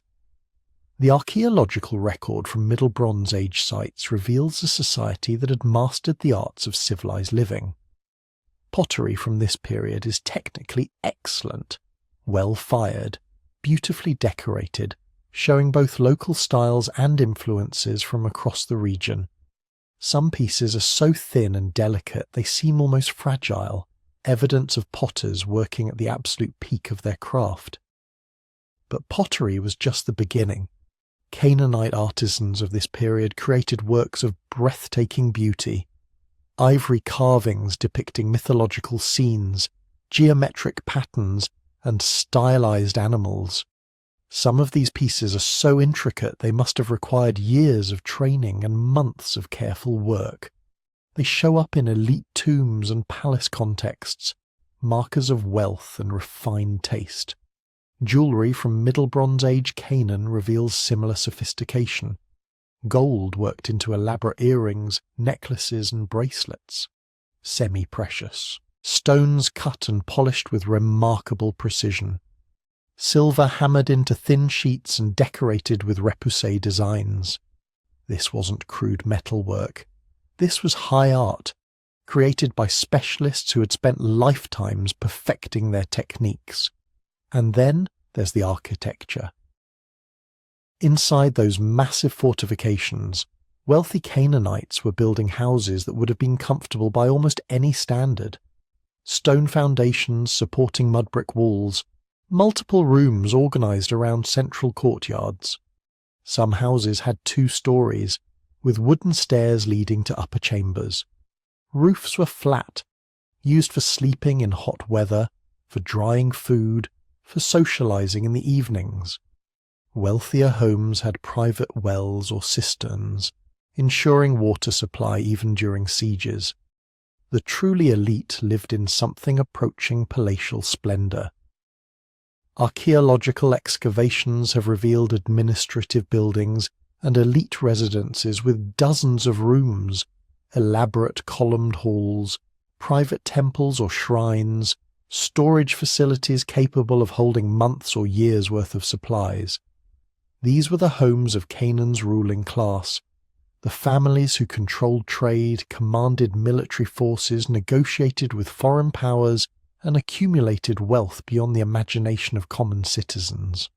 The archaeological record from Middle Bronze Age sites reveals a society that had mastered the arts of civilized living. Pottery from this period is technically excellent, well-fired, beautifully decorated, showing both local styles and influences from across the region. Some pieces are so thin and delicate they seem almost fragile, evidence of potters working at the absolute peak of their craft. But pottery was just the beginning. Canaanite artisans of this period created works of breathtaking beauty. Ivory carvings depicting mythological scenes, geometric patterns, and stylized animals. Some of these pieces are so intricate they must have required years of training and months of careful work. They show up in elite tombs and palace contexts, markers of wealth and refined taste. Jewellery from Middle Bronze Age Canaan reveals similar sophistication. Gold worked into elaborate earrings, necklaces and bracelets. Semi-precious. Stones cut and polished with remarkable precision. Silver hammered into thin sheets and decorated with repoussé designs. This wasn't crude metalwork. This was high art, created by specialists who had spent lifetimes perfecting their techniques. And then there's the architecture. Inside those massive fortifications, wealthy Canaanites were building houses that would have been comfortable by almost any standard. Stone foundations supporting mud brick walls, multiple rooms organised around central courtyards. Some houses had 2 stories, with wooden stairs leading to upper chambers. Roofs were flat, used for sleeping in hot weather, for drying food, for socialising in the evenings. Wealthier homes had private wells or cisterns, ensuring water supply even during sieges. The truly elite lived in something approaching palatial splendour. Archaeological excavations have revealed administrative buildings and elite residences with dozens of rooms, elaborate columned halls, private temples or shrines, storage facilities capable of holding months or years' worth of supplies. These were the homes of Canaan's ruling class, the families who controlled trade, commanded military forces, negotiated with foreign powers, and accumulated wealth beyond the imagination of common citizens.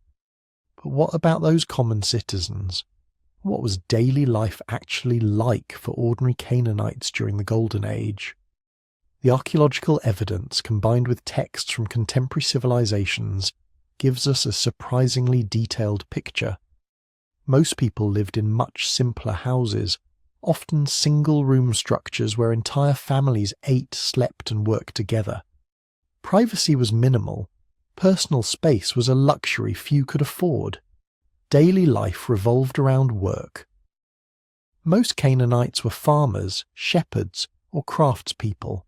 But what about those common citizens? What was daily life actually like for ordinary Canaanites during the Golden Age? The archaeological evidence, combined with texts from contemporary civilizations, gives us a surprisingly detailed picture. Most people lived in much simpler houses, often single-room structures where entire families ate, slept, and worked together. Privacy was minimal. Personal space was a luxury few could afford. Daily life revolved around work. Most Canaanites were farmers, shepherds, or craftspeople.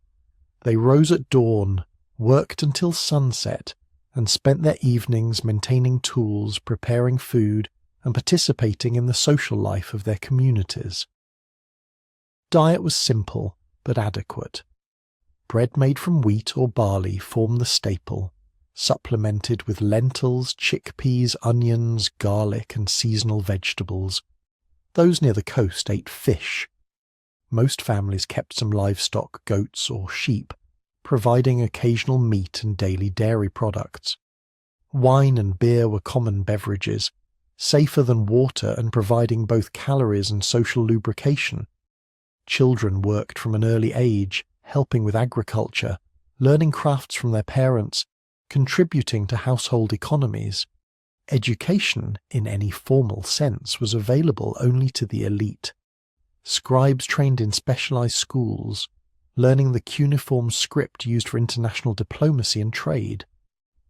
They rose at dawn, worked until sunset, and spent their evenings maintaining tools, preparing food, and participating in the social life of their communities. Diet was simple, but adequate. Bread made from wheat or barley formed the staple, supplemented with lentils, chickpeas, onions, garlic, and seasonal vegetables. Those near the coast ate fish. Most families kept some livestock, goats or sheep, providing occasional meat and daily dairy products. Wine and beer were common beverages, safer than water and providing both calories and social lubrication. Children worked from an early age, helping with agriculture, learning crafts from their parents, contributing to household economies. Education, in any formal sense, was available only to the elite. Scribes trained in specialized schools, learning the cuneiform script used for international diplomacy and trade.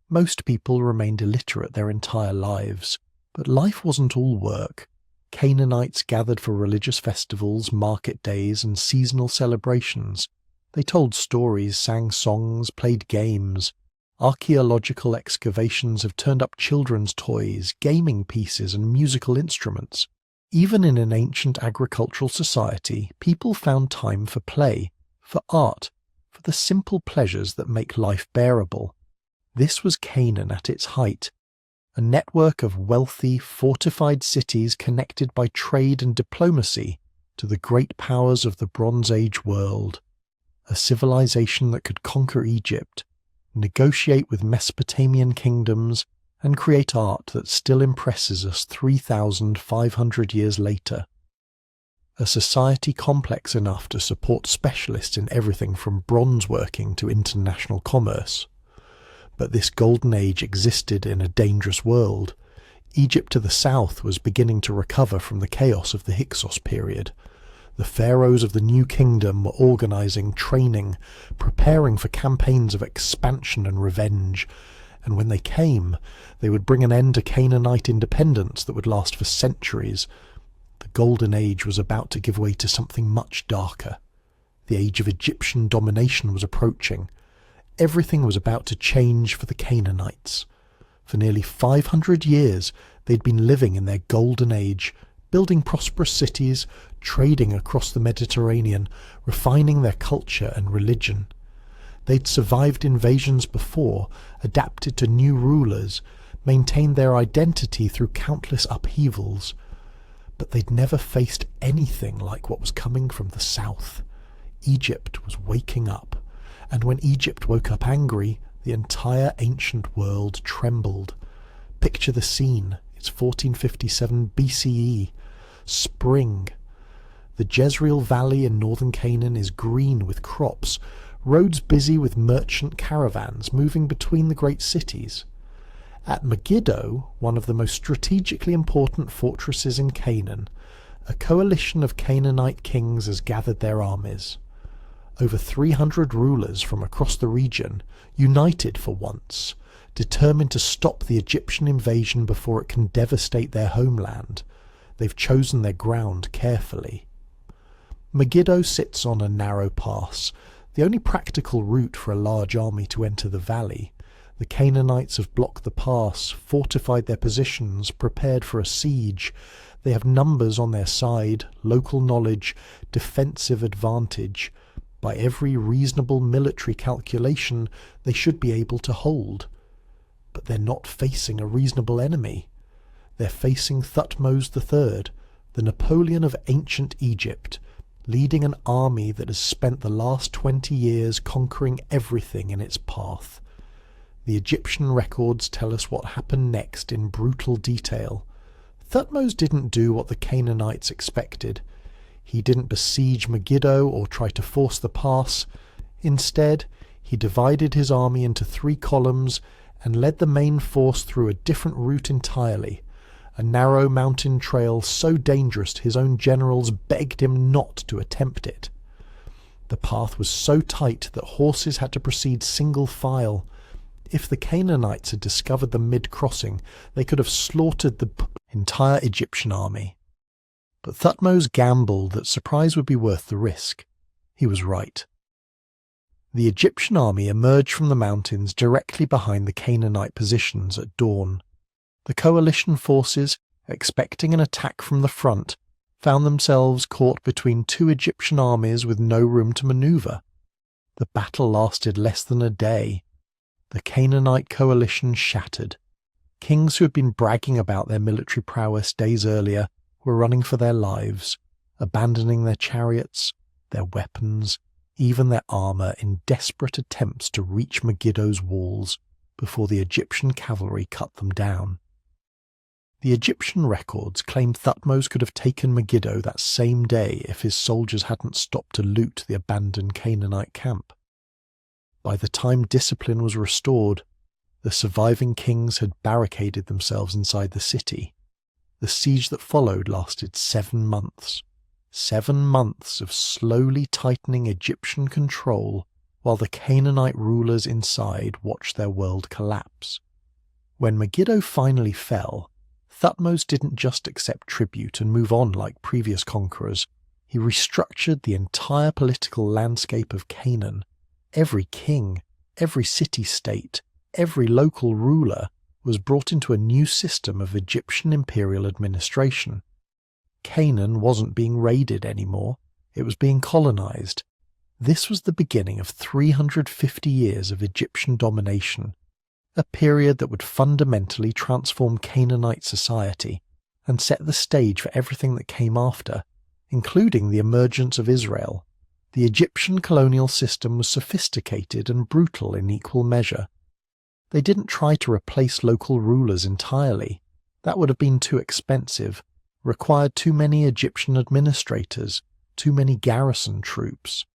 Most people remained illiterate their entire lives, but life wasn't all work. Canaanites gathered for religious festivals, market days, and seasonal celebrations. They told stories, sang songs, played games. Archaeological excavations have turned up children's toys, gaming pieces, and musical instruments. Even in an ancient agricultural society, people found time for play, for art, for the simple pleasures that make life bearable. This was Canaan at its height, a network of wealthy, fortified cities connected by trade and diplomacy to the great powers of the Bronze Age world. A civilization that could conquer Egypt, negotiate with Mesopotamian kingdoms, and create art that still impresses us 3,500 years later. A society complex enough to support specialists in everything from bronze working to international commerce. But this golden age existed in a dangerous world. Egypt to the south was beginning to recover from the chaos of the Hyksos period. The pharaohs of the new kingdom were organizing, training, preparing for campaigns of expansion and revenge, and when they came, they would bring an end to Canaanite independence that would last for centuries. The Golden Age was about to give way to something much darker. The age of Egyptian domination was approaching. Everything was about to change for the Canaanites. For nearly 500 years, they'd been living in their Golden Age, building prosperous cities, trading across the Mediterranean, refining their culture and religion. They'd survived invasions before, adapted to new rulers, maintained their identity through countless upheavals. But they'd never faced anything like what was coming from the south. Egypt was waking up, and when Egypt woke up angry, the entire ancient world trembled. Picture the scene. It's 1457 BCE. Spring. The Jezreel Valley in northern Canaan is green with crops, roads busy with merchant caravans moving between the great cities. At Megiddo, one of the most strategically important fortresses in Canaan, a coalition of Canaanite kings has gathered their armies. Over 300 rulers from across the region, united for once, determined to stop the Egyptian invasion before it can devastate their homeland. They've chosen their ground carefully. Megiddo sits on a narrow pass, the only practical route for a large army to enter the valley. The Canaanites have blocked the pass, fortified their positions, prepared for a siege. They have numbers on their side, local knowledge, defensive advantage. By every reasonable military calculation, they should be able to hold. But they're not facing a reasonable enemy. They're facing Thutmose III, the Napoleon of ancient Egypt, leading an army that has spent the last 20 years conquering everything in its path. The Egyptian records tell us what happened next in brutal detail. Thutmose didn't do what the Canaanites expected. He didn't besiege Megiddo or try to force the pass. Instead, he divided his army into 3 columns and led the main force through a different route entirely, a narrow mountain trail so dangerous his own generals begged him not to attempt it. The path was so tight that horses had to proceed single file. If the Canaanites had discovered them mid-crossing, they could have slaughtered the entire Egyptian army. But Thutmose gambled that surprise would be worth the risk. He was right. The Egyptian army emerged from the mountains directly behind the Canaanite positions at dawn. The coalition forces, expecting an attack from the front, found themselves caught between 2 Egyptian armies with no room to maneuver. The battle lasted less than a day. The Canaanite coalition shattered. Kings who had been bragging about their military prowess days earlier were running for their lives, abandoning their chariots, their weapons, even their armour in desperate attempts to reach Megiddo's walls before the Egyptian cavalry cut them down. The Egyptian records claim Thutmose could have taken Megiddo that same day if his soldiers hadn't stopped to loot the abandoned Canaanite camp. By the time discipline was restored, the surviving kings had barricaded themselves inside the city. The siege that followed lasted 7 months. 7 months of slowly tightening Egyptian control while the Canaanite rulers inside watched their world collapse. When Megiddo finally fell, Thutmose didn't just accept tribute and move on like previous conquerors. He restructured the entire political landscape of Canaan. Every king, every city-state, every local ruler was brought into a new system of Egyptian imperial administration. Canaan wasn't being raided anymore, it was being colonized. This was the beginning of 350 years of Egyptian domination, a period that would fundamentally transform Canaanite society and set the stage for everything that came after, including the emergence of Israel. The Egyptian colonial system was sophisticated and brutal in equal measure. They didn't try to replace local rulers entirely. That would have been too expensive, required too many Egyptian administrators, too many garrison troops.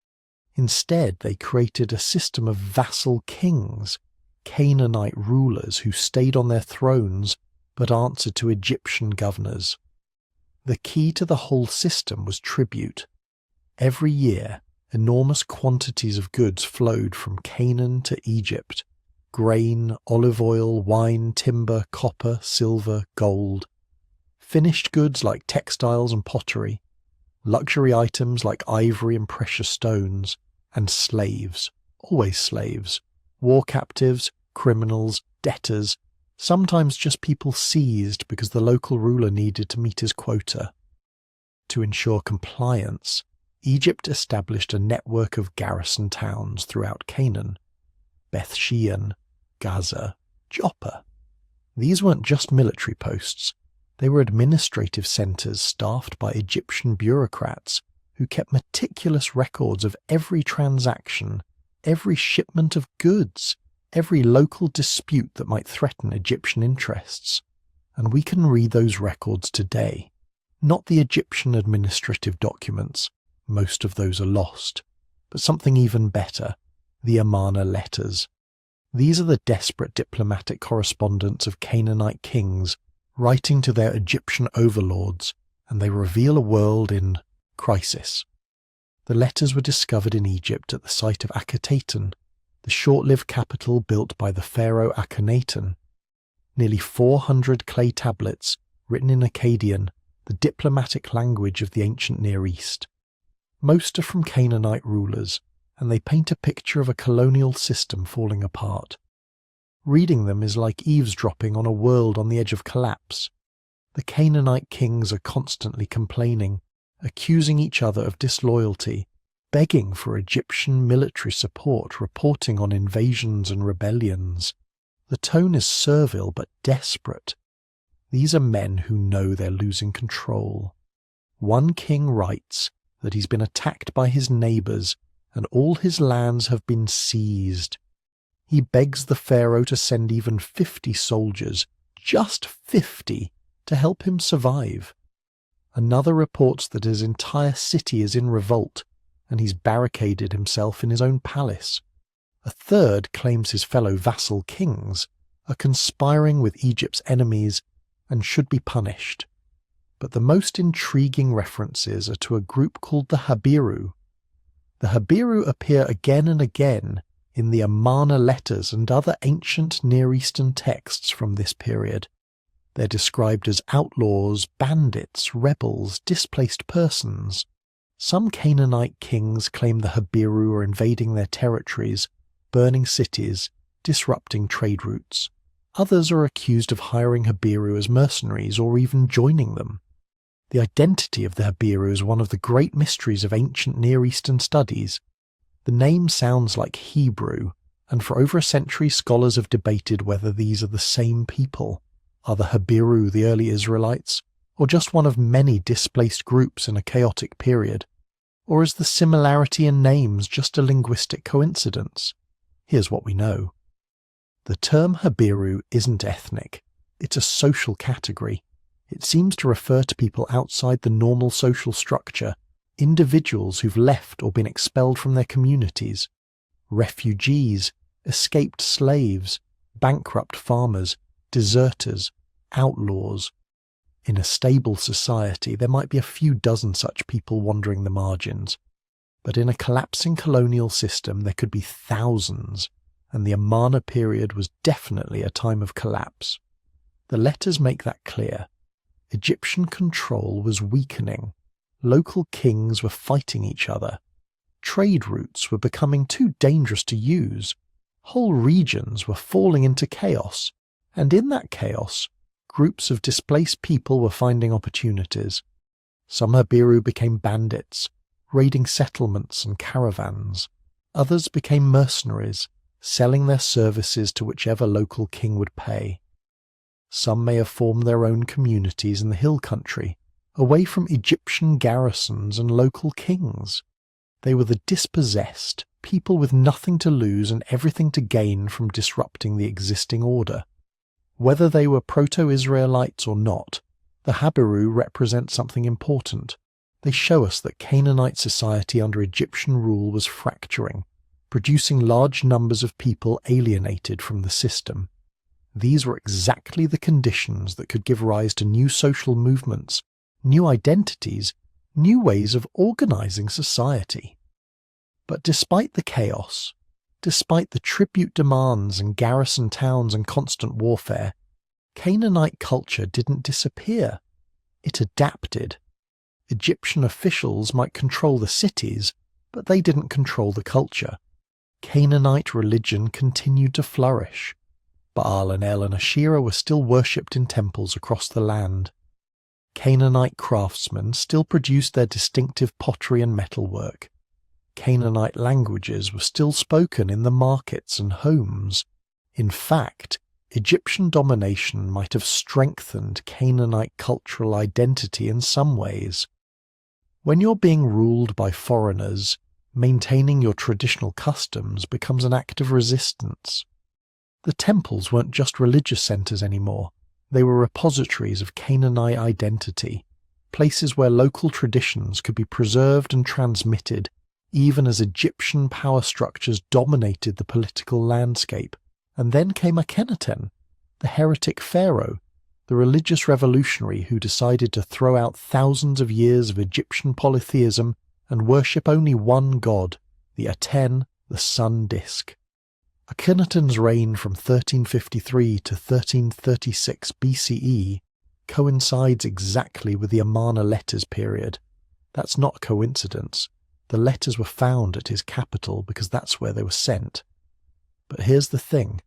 Instead, they created a system of vassal kings, Canaanite rulers who stayed on their thrones but answered to Egyptian governors. The key to the whole system was tribute. Every year, enormous quantities of goods flowed from Canaan to Egypt: grain, olive oil, wine, timber, copper, silver, gold. Finished goods like textiles and pottery, luxury items like ivory and precious stones, and slaves, always slaves, war captives, criminals, debtors, sometimes just people seized because the local ruler needed to meet his quota. To ensure compliance, Egypt established a network of garrison towns throughout Canaan: Beth Shean, Gaza, Joppa. These weren't just military posts. They were administrative centres staffed by Egyptian bureaucrats who kept meticulous records of every transaction, every shipment of goods, every local dispute that might threaten Egyptian interests. And we can read those records today. Not the Egyptian administrative documents, most of those are lost, but something even better, the Amarna letters. These are the desperate diplomatic correspondence of Canaanite kings writing to their Egyptian overlords, and they reveal a world in crisis. The letters were discovered in Egypt at the site of Akhetaten, the short-lived capital built by the pharaoh Akhenaten. Nearly 400 clay tablets written in Akkadian, the diplomatic language of the ancient Near East. Most are from Canaanite rulers, and they paint a picture of a colonial system falling apart. Reading them is like eavesdropping on a world on the edge of collapse. The Canaanite kings are constantly complaining, accusing each other of disloyalty, begging for Egyptian military support, reporting on invasions and rebellions. The tone is servile but desperate. These are men who know they're losing control. One king writes that he's been attacked by his neighbours and all his lands have been seized. He begs the pharaoh to send even 50 soldiers, just 50, to help him survive. Another reports that his entire city is in revolt and he's barricaded himself in his own palace. A third claims his fellow vassal kings are conspiring with Egypt's enemies and should be punished. But the most intriguing references are to a group called the Habiru. The Habiru appear again and again in the Amarna letters and other ancient Near Eastern texts from this period. They're described as outlaws, bandits, rebels, displaced persons. Some Canaanite kings claim the Habiru are invading their territories, burning cities, disrupting trade routes. Others are accused of hiring Habiru as mercenaries or even joining them. The identity of the Habiru is one of the great mysteries of ancient Near Eastern studies. The name sounds like Hebrew, and for over a century scholars have debated whether these are the same people. Are the Habiru the early Israelites, or just one of many displaced groups in a chaotic period? Or is the similarity in names just a linguistic coincidence? Here's what we know. The term Habiru isn't ethnic. It's a social category. It seems to refer to people outside the normal social structure, individuals who've left or been expelled from their communities, refugees, escaped slaves, bankrupt farmers, deserters, outlaws. In a stable society, there might be a few dozen such people wandering the margins, but in a collapsing colonial system there could be thousands, and the Amarna period was definitely a time of collapse. The letters make that clear. Egyptian control was weakening. Local kings were fighting each other. Trade routes were becoming too dangerous to use. Whole regions were falling into chaos, and in that chaos, groups of displaced people were finding opportunities. Some Habiru became bandits, raiding settlements and caravans. Others became mercenaries, selling their services to whichever local king would pay. Some may have formed their own communities in the hill country, away from Egyptian garrisons and local kings. They were the dispossessed, people with nothing to lose and everything to gain from disrupting the existing order. Whether they were proto-Israelites or not, the Habiru represent something important. They show us that Canaanite society under Egyptian rule was fracturing, producing large numbers of people alienated from the system. These were exactly the conditions that could give rise to new social movements, new identities, new ways of organizing society. But despite the chaos, despite the tribute demands and garrison towns and constant warfare, Canaanite culture didn't disappear. It adapted. Egyptian officials might control the cities, but they didn't control the culture. Canaanite religion continued to flourish. Baal and El and Asherah were still worshipped in temples across the land. Canaanite craftsmen still produced their distinctive pottery and metalwork. Canaanite languages were still spoken in the markets and homes. In fact, Egyptian domination might have strengthened Canaanite cultural identity in some ways. When you're being ruled by foreigners, maintaining your traditional customs becomes an act of resistance. The temples weren't just religious centers anymore. They were repositories of Canaanite identity, places where local traditions could be preserved and transmitted even as Egyptian power structures dominated the political landscape. And then came Akhenaten, the heretic pharaoh, the religious revolutionary who decided to throw out thousands of years of Egyptian polytheism and worship only one god, the Aten, the sun disk. Akhenaten's reign from 1353 to 1336 BCE coincides exactly with the Amarna letters period. That's not a coincidence. The letters were found at his capital because that's where they were sent. But here's the thing.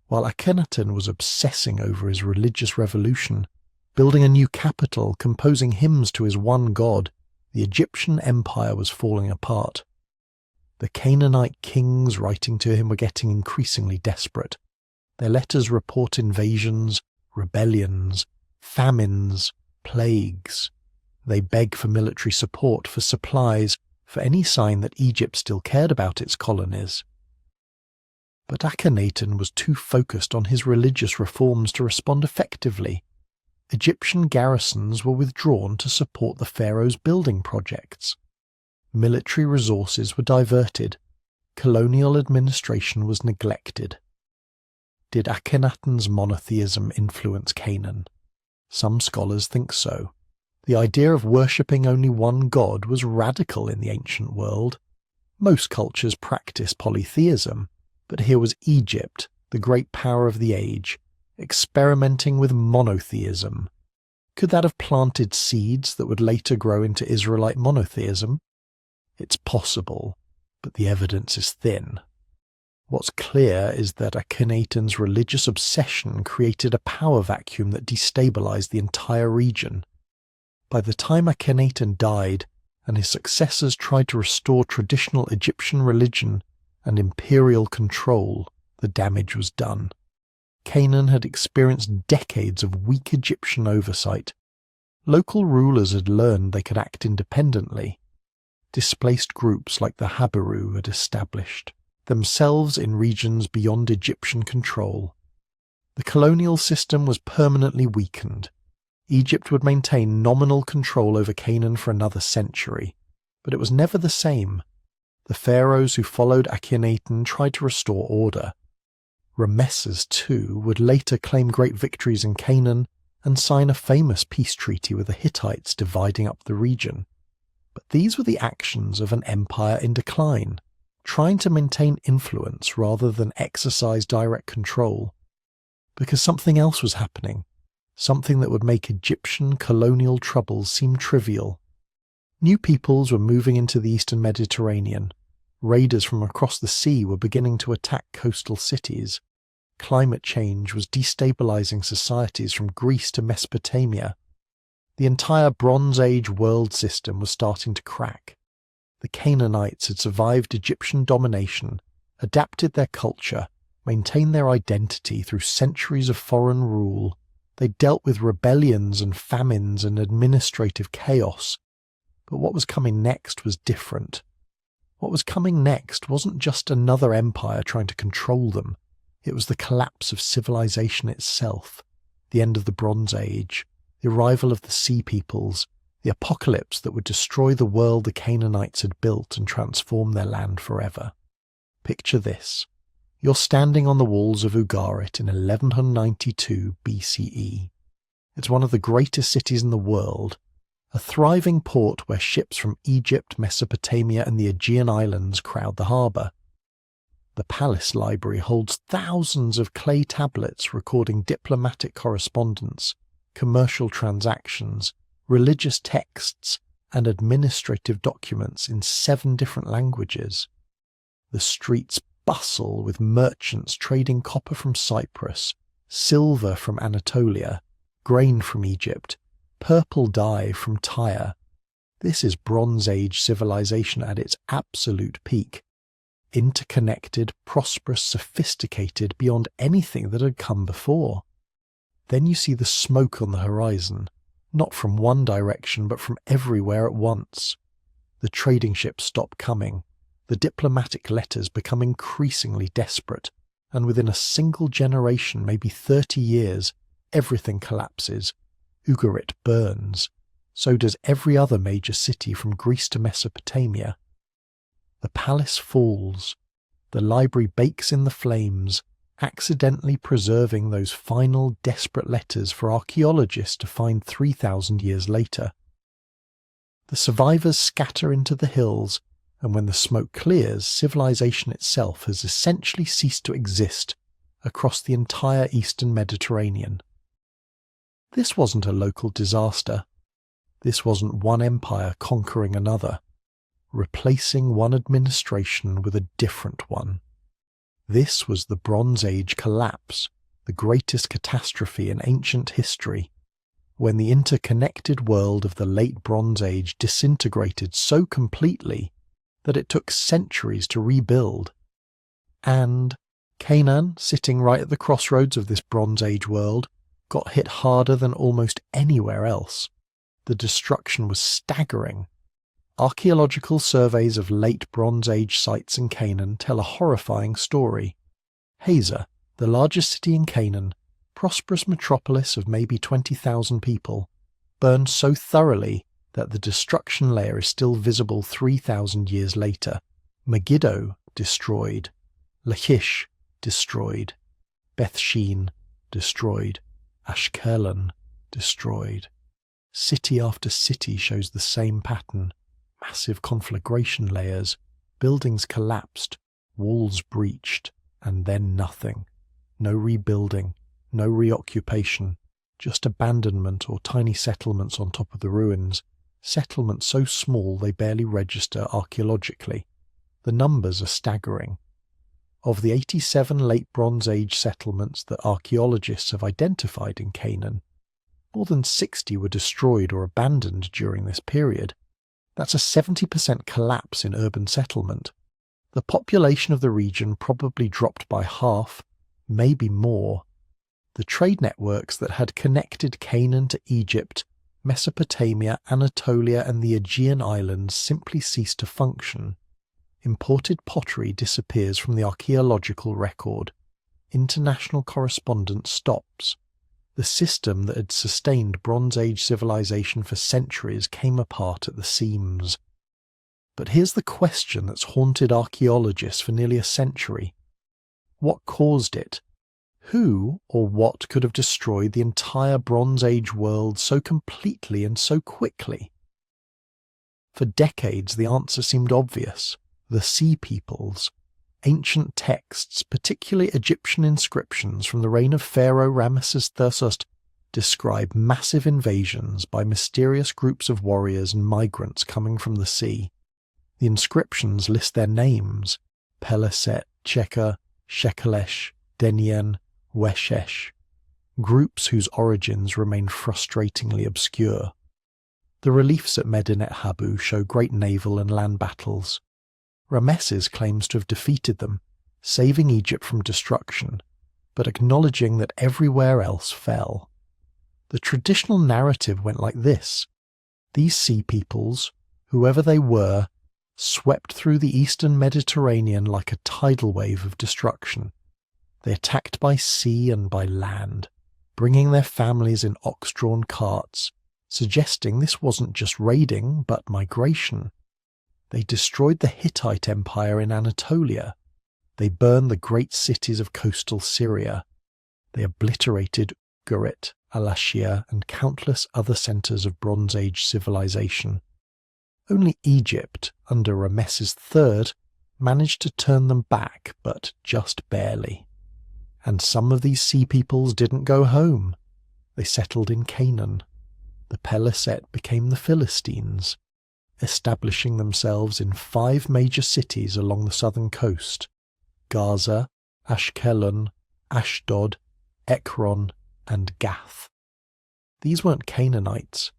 While Akhenaten was obsessing over his religious revolution, building a new capital, composing hymns to his one god, the Egyptian empire was falling apart. The Canaanite kings writing to him were getting increasingly desperate. Their letters report invasions, rebellions, famines, plagues. They beg for military support, for supplies, for any sign that Egypt still cared about its colonies. But Akhenaten was too focused on his religious reforms to respond effectively. Egyptian garrisons were withdrawn to support the pharaoh's building projects. Military resources were diverted. Colonial administration was neglected. Did Akhenaten's monotheism influence Canaan? Some scholars think so. The idea of worshipping only one god was radical in the ancient world. Most cultures practice polytheism, but here was Egypt, the great power of the age, experimenting with monotheism. Could that have planted seeds that would later grow into Israelite monotheism? It's possible, but the evidence is thin. What's clear is that Akhenaten's religious obsession created a power vacuum that destabilized the entire region. By the time Akhenaten died and his successors tried to restore traditional Egyptian religion and imperial control, the damage was done. Canaan had experienced decades of weak Egyptian oversight. Local rulers had learned they could act independently. Displaced groups like the Habiru had established themselves in regions beyond Egyptian control. The colonial system was permanently weakened. Egypt would maintain nominal control over Canaan for another century, but it was never the same. The pharaohs who followed Akhenaten tried to restore order. Ramesses too would later claim great victories in Canaan and sign a famous peace treaty with the Hittites dividing up the region. But these were the actions of an empire in decline, trying to maintain influence rather than exercise direct control. Because something else was happening, something that would make Egyptian colonial troubles seem trivial. New peoples were moving into the eastern Mediterranean. Raiders from across the sea were beginning to attack coastal cities. Climate change was destabilizing societies from Greece to Mesopotamia. The entire Bronze Age world system was starting to crack. The Canaanites had survived Egyptian domination, adapted their culture, maintained their identity through centuries of foreign rule. They dealt with rebellions and famines and administrative chaos. But what was coming next was different. What was coming next wasn't just another empire trying to control them. It was the collapse of civilization itself, the end of the Bronze Age, the arrival of the Sea Peoples, the apocalypse that would destroy the world the Canaanites had built and transform their land forever. Picture this. You're standing on the walls of Ugarit in 1192 BCE. It's one of the greatest cities in the world, a thriving port where ships from Egypt, Mesopotamia and the Aegean Islands crowd the harbour. The palace library holds thousands of clay tablets recording diplomatic correspondence, commercial transactions, religious texts, and administrative documents in 7 different languages. The streets bustle with merchants trading copper from Cyprus, silver from Anatolia, grain from Egypt, purple dye from Tyre. This is Bronze Age civilization at its absolute peak. Interconnected, prosperous, sophisticated beyond anything that had come before. Then you see the smoke on the horizon, not from one direction but from everywhere at once. The trading ships stop coming, the diplomatic letters become increasingly desperate, and within a single generation, maybe 30 years, everything collapses. Ugarit burns. So does every other major city from Greece to Mesopotamia. The palace falls. The library bakes in the flames, accidentally preserving those final desperate letters for archaeologists to find 3,000 years later. The survivors scatter into the hills, and when the smoke clears, civilization itself has essentially ceased to exist across the entire eastern Mediterranean. This wasn't a local disaster. This wasn't one empire conquering another, replacing one administration with a different one. This was the Bronze Age collapse, the greatest catastrophe in ancient history, when the interconnected world of the late Bronze Age disintegrated so completely that it took centuries to rebuild. And Canaan, sitting right at the crossroads of this Bronze Age world, got hit harder than almost anywhere else. The destruction was staggering. Archaeological surveys of late Bronze Age sites in Canaan tell a horrifying story. Hazor, the largest city in Canaan, prosperous metropolis of maybe 20,000 people, burned so thoroughly that the destruction layer is still visible 3,000 years later. Megiddo destroyed. Lachish destroyed. Bethshean destroyed. Ashkelon destroyed. City after city shows the same pattern. Massive conflagration layers, buildings collapsed, walls breached, and then nothing. No rebuilding, no reoccupation, just abandonment or tiny settlements on top of the ruins, settlements so small they barely register archaeologically. The numbers are staggering. Of the 87 late Bronze Age settlements that archaeologists have identified in Canaan, more than 60 were destroyed or abandoned during this period. That's a 70% collapse in urban settlement. The population of the region probably dropped by half, maybe more. The trade networks that had connected Canaan to Egypt, Mesopotamia, Anatolia, and the Aegean Islands simply ceased to function. Imported pottery disappears from the archaeological record. International correspondence stops. The system that had sustained Bronze Age civilization for centuries came apart at the seams. But here's the question that's haunted archaeologists for nearly a century. What caused it? Who or what could have destroyed the entire Bronze Age world so completely and so quickly? For decades, the answer seemed obvious. The Sea Peoples. Ancient texts, particularly Egyptian inscriptions from the reign of Pharaoh Ramesses III, describe massive invasions by mysterious groups of warriors and migrants coming from the sea. The inscriptions list their names: Peleset, Cheker, Shekelesh, Denyen, Weshesh, groups whose origins remain frustratingly obscure. The reliefs at Medinet Habu show great naval and land battles. Ramesses claims to have defeated them, saving Egypt from destruction, but acknowledging that everywhere else fell. The traditional narrative went like this: these sea peoples, whoever they were, swept through the eastern Mediterranean like a tidal wave of destruction. They attacked by sea and by land, bringing their families in ox-drawn carts, suggesting this wasn't just raiding, but migration. They destroyed the Hittite Empire in Anatolia. They burned the great cities of coastal Syria. They obliterated Ugarit, Alashia, and countless other centers of Bronze Age civilization. Only Egypt, under Ramesses III, managed to turn them back, but just barely. And some of these sea peoples didn't go home. They settled in Canaan. The Peleset became the Philistines, establishing themselves in 5 major cities along the southern coast: Gaza, Ashkelon, Ashdod, Ekron, and Gath. These weren't Canaanites.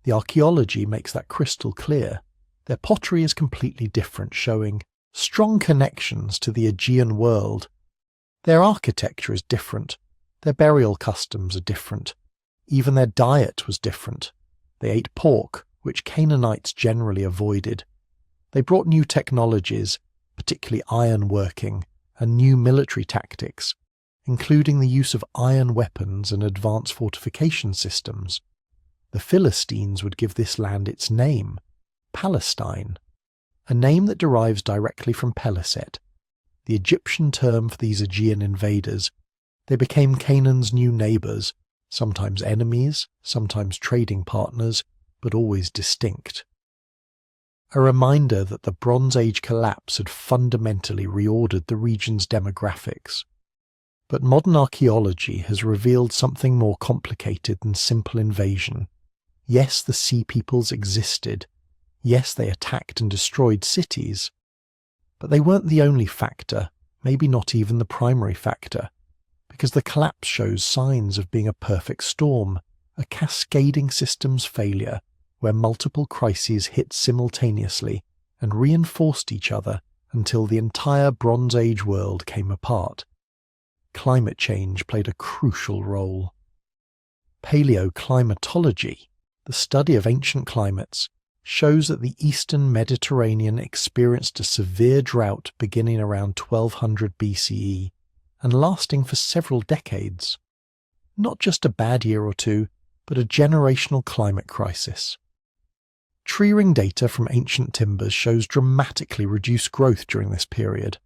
The archaeology makes that crystal clear. Their pottery is completely different, showing strong connections to the Aegean world. Their architecture is different. Their burial customs are different. Even their diet was different. They ate pork, which Canaanites generally avoided. They brought new technologies, particularly iron working, and new military tactics, including the use of iron weapons and advanced fortification systems. The Philistines would give this land its name, Palestine, a name that derives directly from Peliset, the Egyptian term for these Aegean invaders. They became Canaan's new neighbours, sometimes enemies, sometimes trading partners, but always distinct. A reminder that the Bronze Age collapse had fundamentally reordered the region's demographics. But modern archaeology has revealed something more complicated than simple invasion. Yes, the Sea Peoples existed. Yes, they attacked and destroyed cities. But they weren't the only factor, maybe not even the primary factor, because the collapse shows signs of being a perfect storm, a cascading systems failure where multiple crises hit simultaneously and reinforced each other until the entire Bronze Age world came apart. Climate change played a crucial role. Paleoclimatology, the study of ancient climates, shows that the eastern Mediterranean experienced a severe drought beginning around 1200 BCE and lasting for several decades. Not just a bad year or two, but a generational climate crisis. Tree ring data from ancient timbers shows dramatically reduced growth during this period.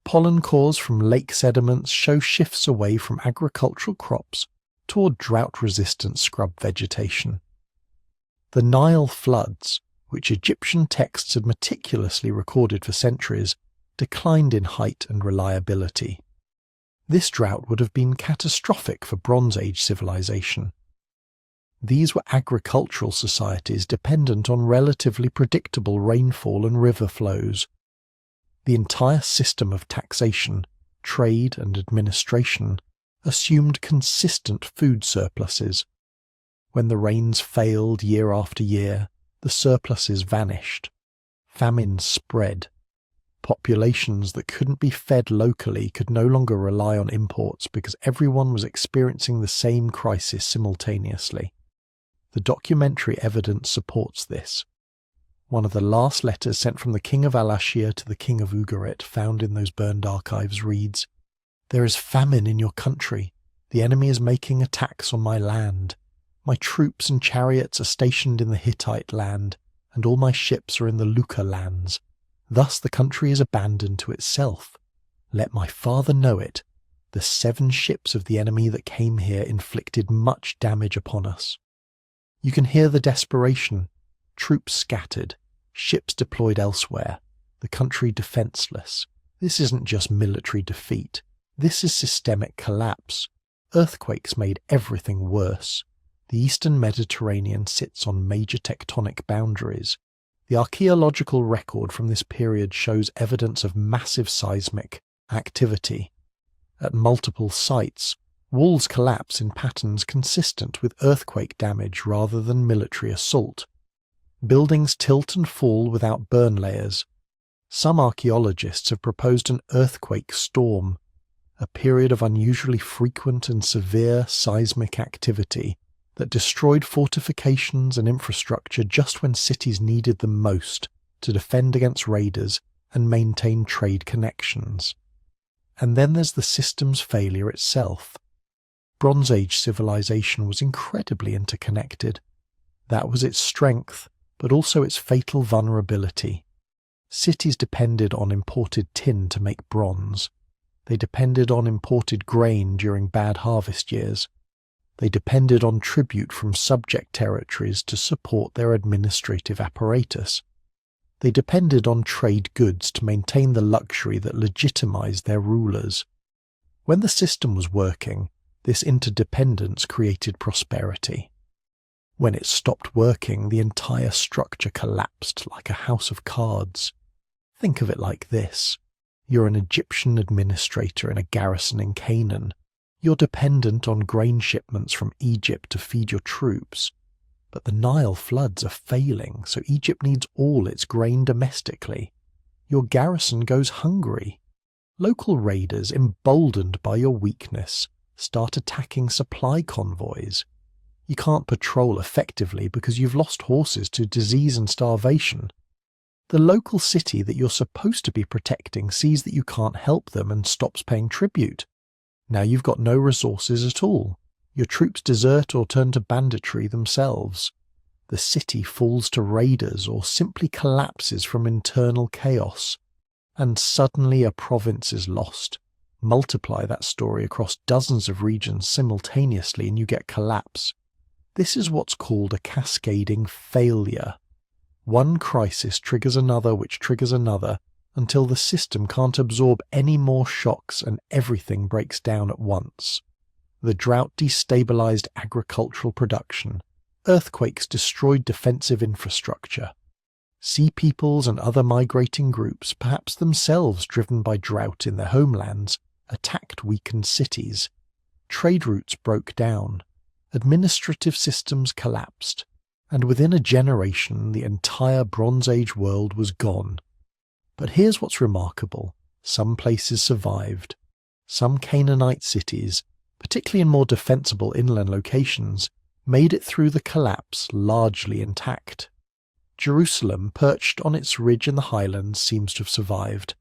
Pollen cores from lake sediments show shifts away from agricultural crops toward drought-resistant scrub vegetation. The Nile floods, which Egyptian texts had meticulously recorded for centuries, declined in height and reliability. This drought would have been catastrophic for Bronze Age civilization. These were agricultural societies dependent on relatively predictable rainfall and river flows. The entire system of taxation, trade, and administration assumed consistent food surpluses. When the rains failed year after year, the surpluses vanished. Famine spread. Populations that couldn't be fed locally could no longer rely on imports because everyone was experiencing the same crisis simultaneously. The documentary evidence supports this. One of the last letters sent from the king of Al-Ashir to the king of Ugarit found in those burned archives reads, "There is famine in your country. The enemy is making attacks on my land. My troops and chariots are stationed in the Hittite land, and all my ships are in the Luca lands. Thus the country is abandoned to itself. Let my father know it. The 7 ships of the enemy that came here inflicted much damage upon us." You can hear the desperation. Troops scattered, ships deployed elsewhere, the country defenseless. This isn't just military defeat. This is systemic collapse. Earthquakes made everything worse. The eastern Mediterranean sits on major tectonic boundaries. The archaeological record from this period shows evidence of massive seismic activity. At multiple sites, walls collapse in patterns consistent with earthquake damage rather than military assault. Buildings tilt and fall without burn layers. Some archaeologists have proposed an earthquake storm, a period of unusually frequent and severe seismic activity that destroyed fortifications and infrastructure just when cities needed them most to defend against raiders and maintain trade connections. And then there's the system's failure itself. Bronze Age civilization was incredibly interconnected. That was its strength, but also its fatal vulnerability. Cities depended on imported tin to make bronze. They depended on imported grain during bad harvest years. They depended on tribute from subject territories to support their administrative apparatus. They depended on trade goods to maintain the luxury that legitimized their rulers. When the system was working, this interdependence created prosperity. When it stopped working, the entire structure collapsed like a house of cards. Think of it like this. You're an Egyptian administrator in a garrison in Canaan. You're dependent on grain shipments from Egypt to feed your troops. But the Nile floods are failing, so Egypt needs all its grain domestically. Your garrison goes hungry. Local raiders, emboldened by your weakness, start attacking supply convoys. You can't patrol effectively because you've lost horses to disease and starvation. The local city that you're supposed to be protecting sees that you can't help them and stops paying tribute. Now you've got no resources at all. Your troops desert or turn to banditry themselves. The city falls to raiders or simply collapses from internal chaos. And suddenly a province is lost. Multiply that story across dozens of regions simultaneously and you get collapse. This is what's called a cascading failure. One crisis triggers another which triggers another until the system can't absorb any more shocks and everything breaks down at once. The drought destabilized agricultural production. Earthquakes destroyed defensive infrastructure. Sea peoples and other migrating groups, perhaps themselves driven by drought in their homelands, attacked weakened cities. Trade routes broke down. Administrative systems collapsed. And within a generation the entire Bronze Age world was gone. But here's what's remarkable. Some places survived. Some Canaanite cities, particularly in more defensible inland locations, made it through the collapse largely intact. Jerusalem, perched on its ridge in the highlands, seems to have survived.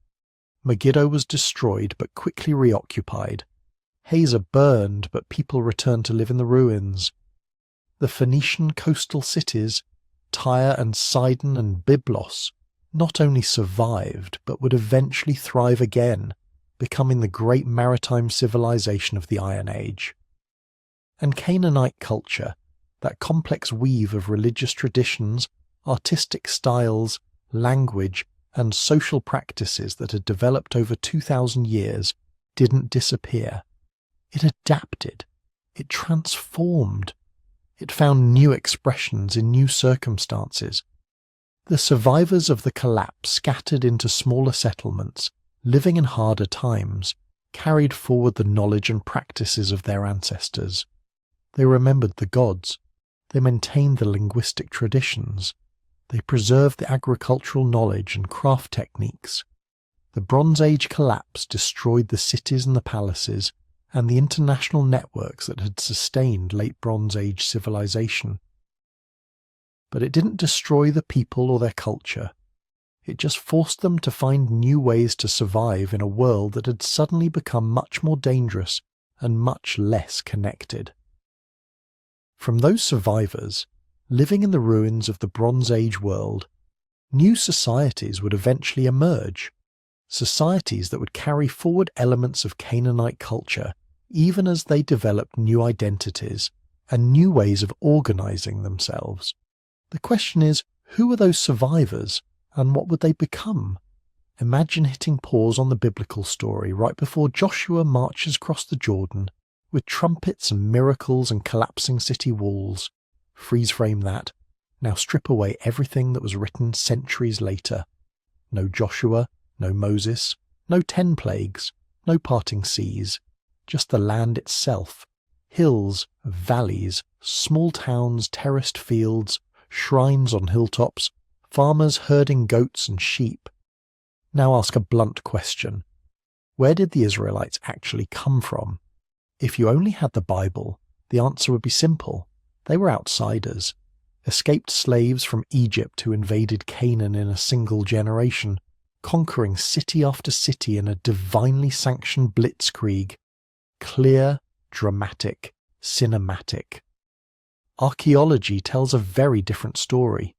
Megiddo was destroyed but quickly reoccupied. Hazor burned, but people returned to live in the ruins. The Phoenician coastal cities, Tyre and Sidon and Byblos, not only survived but would eventually thrive again, becoming the great maritime civilization of the Iron Age. And Canaanite culture, that complex weave of religious traditions, artistic styles, language, and social practices that had developed over 2,000 years, didn't disappear. It adapted. It transformed. It found new expressions in new circumstances. The survivors of the collapse scattered into smaller settlements, living in harder times, carried forward the knowledge and practices of their ancestors. They remembered the gods. They maintained the linguistic traditions. They preserved the agricultural knowledge and craft techniques. The Bronze Age collapse destroyed the cities and the palaces and the international networks that had sustained late Bronze Age civilization. But it didn't destroy the people or their culture. It just forced them to find new ways to survive in a world that had suddenly become much more dangerous and much less connected. From those survivors, living in the ruins of the Bronze Age world, new societies would eventually emerge, societies that would carry forward elements of Canaanite culture even as they developed new identities and new ways of organizing themselves. The question is, who are those survivors and what would they become? Imagine hitting pause on the biblical story right before Joshua marches across the Jordan with trumpets and miracles and collapsing city walls. Freeze frame that. Now strip away everything that was written centuries later. No Joshua, no Moses, no 10 plagues, no parting seas, just the land itself. Hills, valleys, small towns, terraced fields, shrines on hilltops, farmers herding goats and sheep. Now ask a blunt question. Where did the Israelites actually come from? If you only had the Bible, the answer would be simple. They were outsiders, escaped slaves from Egypt who invaded Canaan in a single generation, conquering city after city in a divinely sanctioned blitzkrieg. Clear, dramatic, cinematic. Archaeology tells a very different story.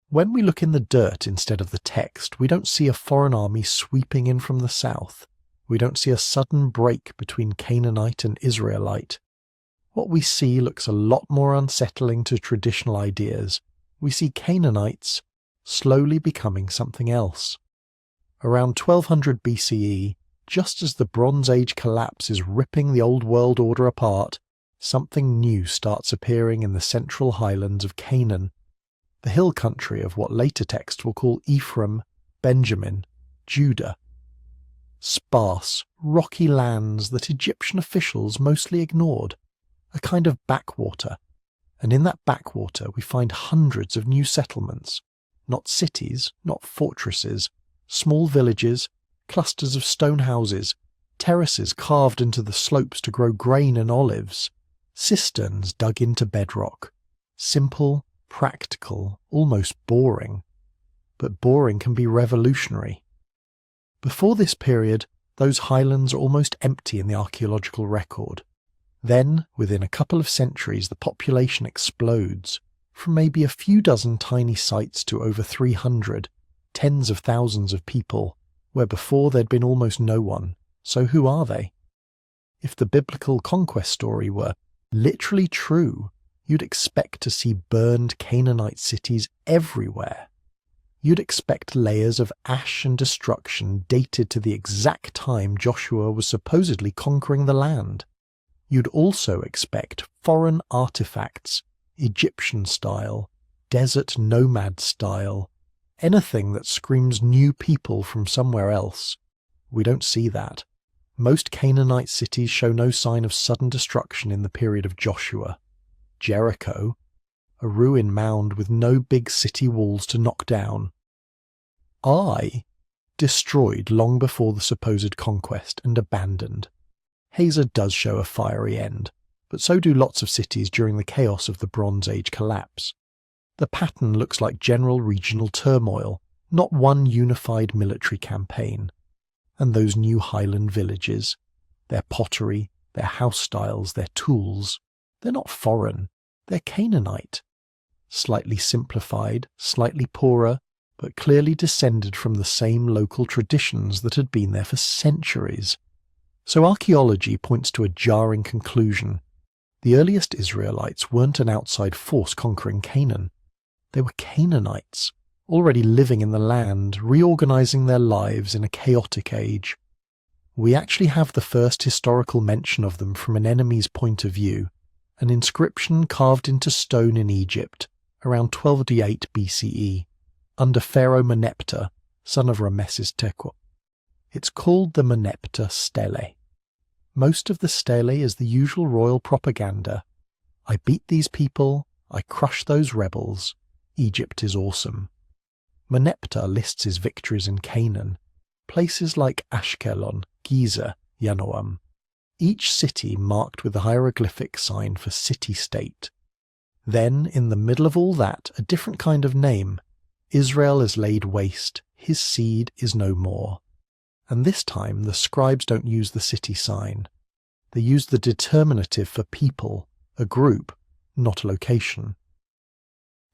When we look in the dirt instead of the text, we don't see a foreign army sweeping in from the south. We don't see a sudden break between Canaanite and Israelite. What we see looks a lot more unsettling to traditional ideas. We see Canaanites slowly becoming something else. Around 1200 BCE, just as the Bronze Age collapse is ripping the old world order apart, something new starts appearing in the central highlands of Canaan, the hill country of what later texts will call Ephraim, Benjamin, Judah. Sparse, rocky lands that Egyptian officials mostly ignored, a kind of backwater, and in that backwater we find hundreds of new settlements, not cities, not fortresses, small villages, clusters of stone houses, terraces carved into the slopes to grow grain and olives, Cisterns dug into bedrock. Simple, practical, almost boring. But boring can be revolutionary. Before this period, those highlands are almost empty in the archaeological record. Then, within a couple of centuries, the population explodes, from maybe a few dozen tiny sites to over 300, tens of thousands of people, where before there'd been almost no one. So who are they? If the biblical conquest story were literally true, you'd expect to see burned Canaanite cities everywhere. You'd expect layers of ash and destruction dated to the exact time Joshua was supposedly conquering the land. You'd also expect foreign artifacts, Egyptian style, desert nomad style, anything that screams new people from somewhere else. We don't see that. Most Canaanite cities show no sign of sudden destruction in the period of Joshua. Jericho, a ruin mound with no big city walls to knock down. Ai, destroyed long before the supposed conquest and abandoned. Hazor does show a fiery end, but so do lots of cities during the chaos of the Bronze Age collapse. The pattern looks like general regional turmoil, not one unified military campaign. And those new highland villages, their pottery, their house styles, their tools, they're not foreign, they're Canaanite. Slightly simplified, slightly poorer, but clearly descended from the same local traditions that had been there for centuries. So archaeology points to a jarring conclusion. The earliest Israelites weren't an outside force conquering Canaan. They were Canaanites, already living in the land, reorganizing their lives in a chaotic age. We actually have the first historical mention of them from an enemy's point of view, an inscription carved into stone in Egypt around 1208 BCE, under Pharaoh Meneptah, son of Rameses Tekel. It's called the Meneptah Stele. Most of the stele is the usual royal propaganda. I beat these people, I crush those rebels, Egypt is awesome. Meneptah lists his victories in Canaan, places like Ashkelon, Giza, Yanoam, each city marked with the hieroglyphic sign for city-state. Then, in the middle of all that, a different kind of name. Israel is laid waste, his seed is no more. And this time the scribes don't use the city sign. They use the determinative for people, a group, not a location.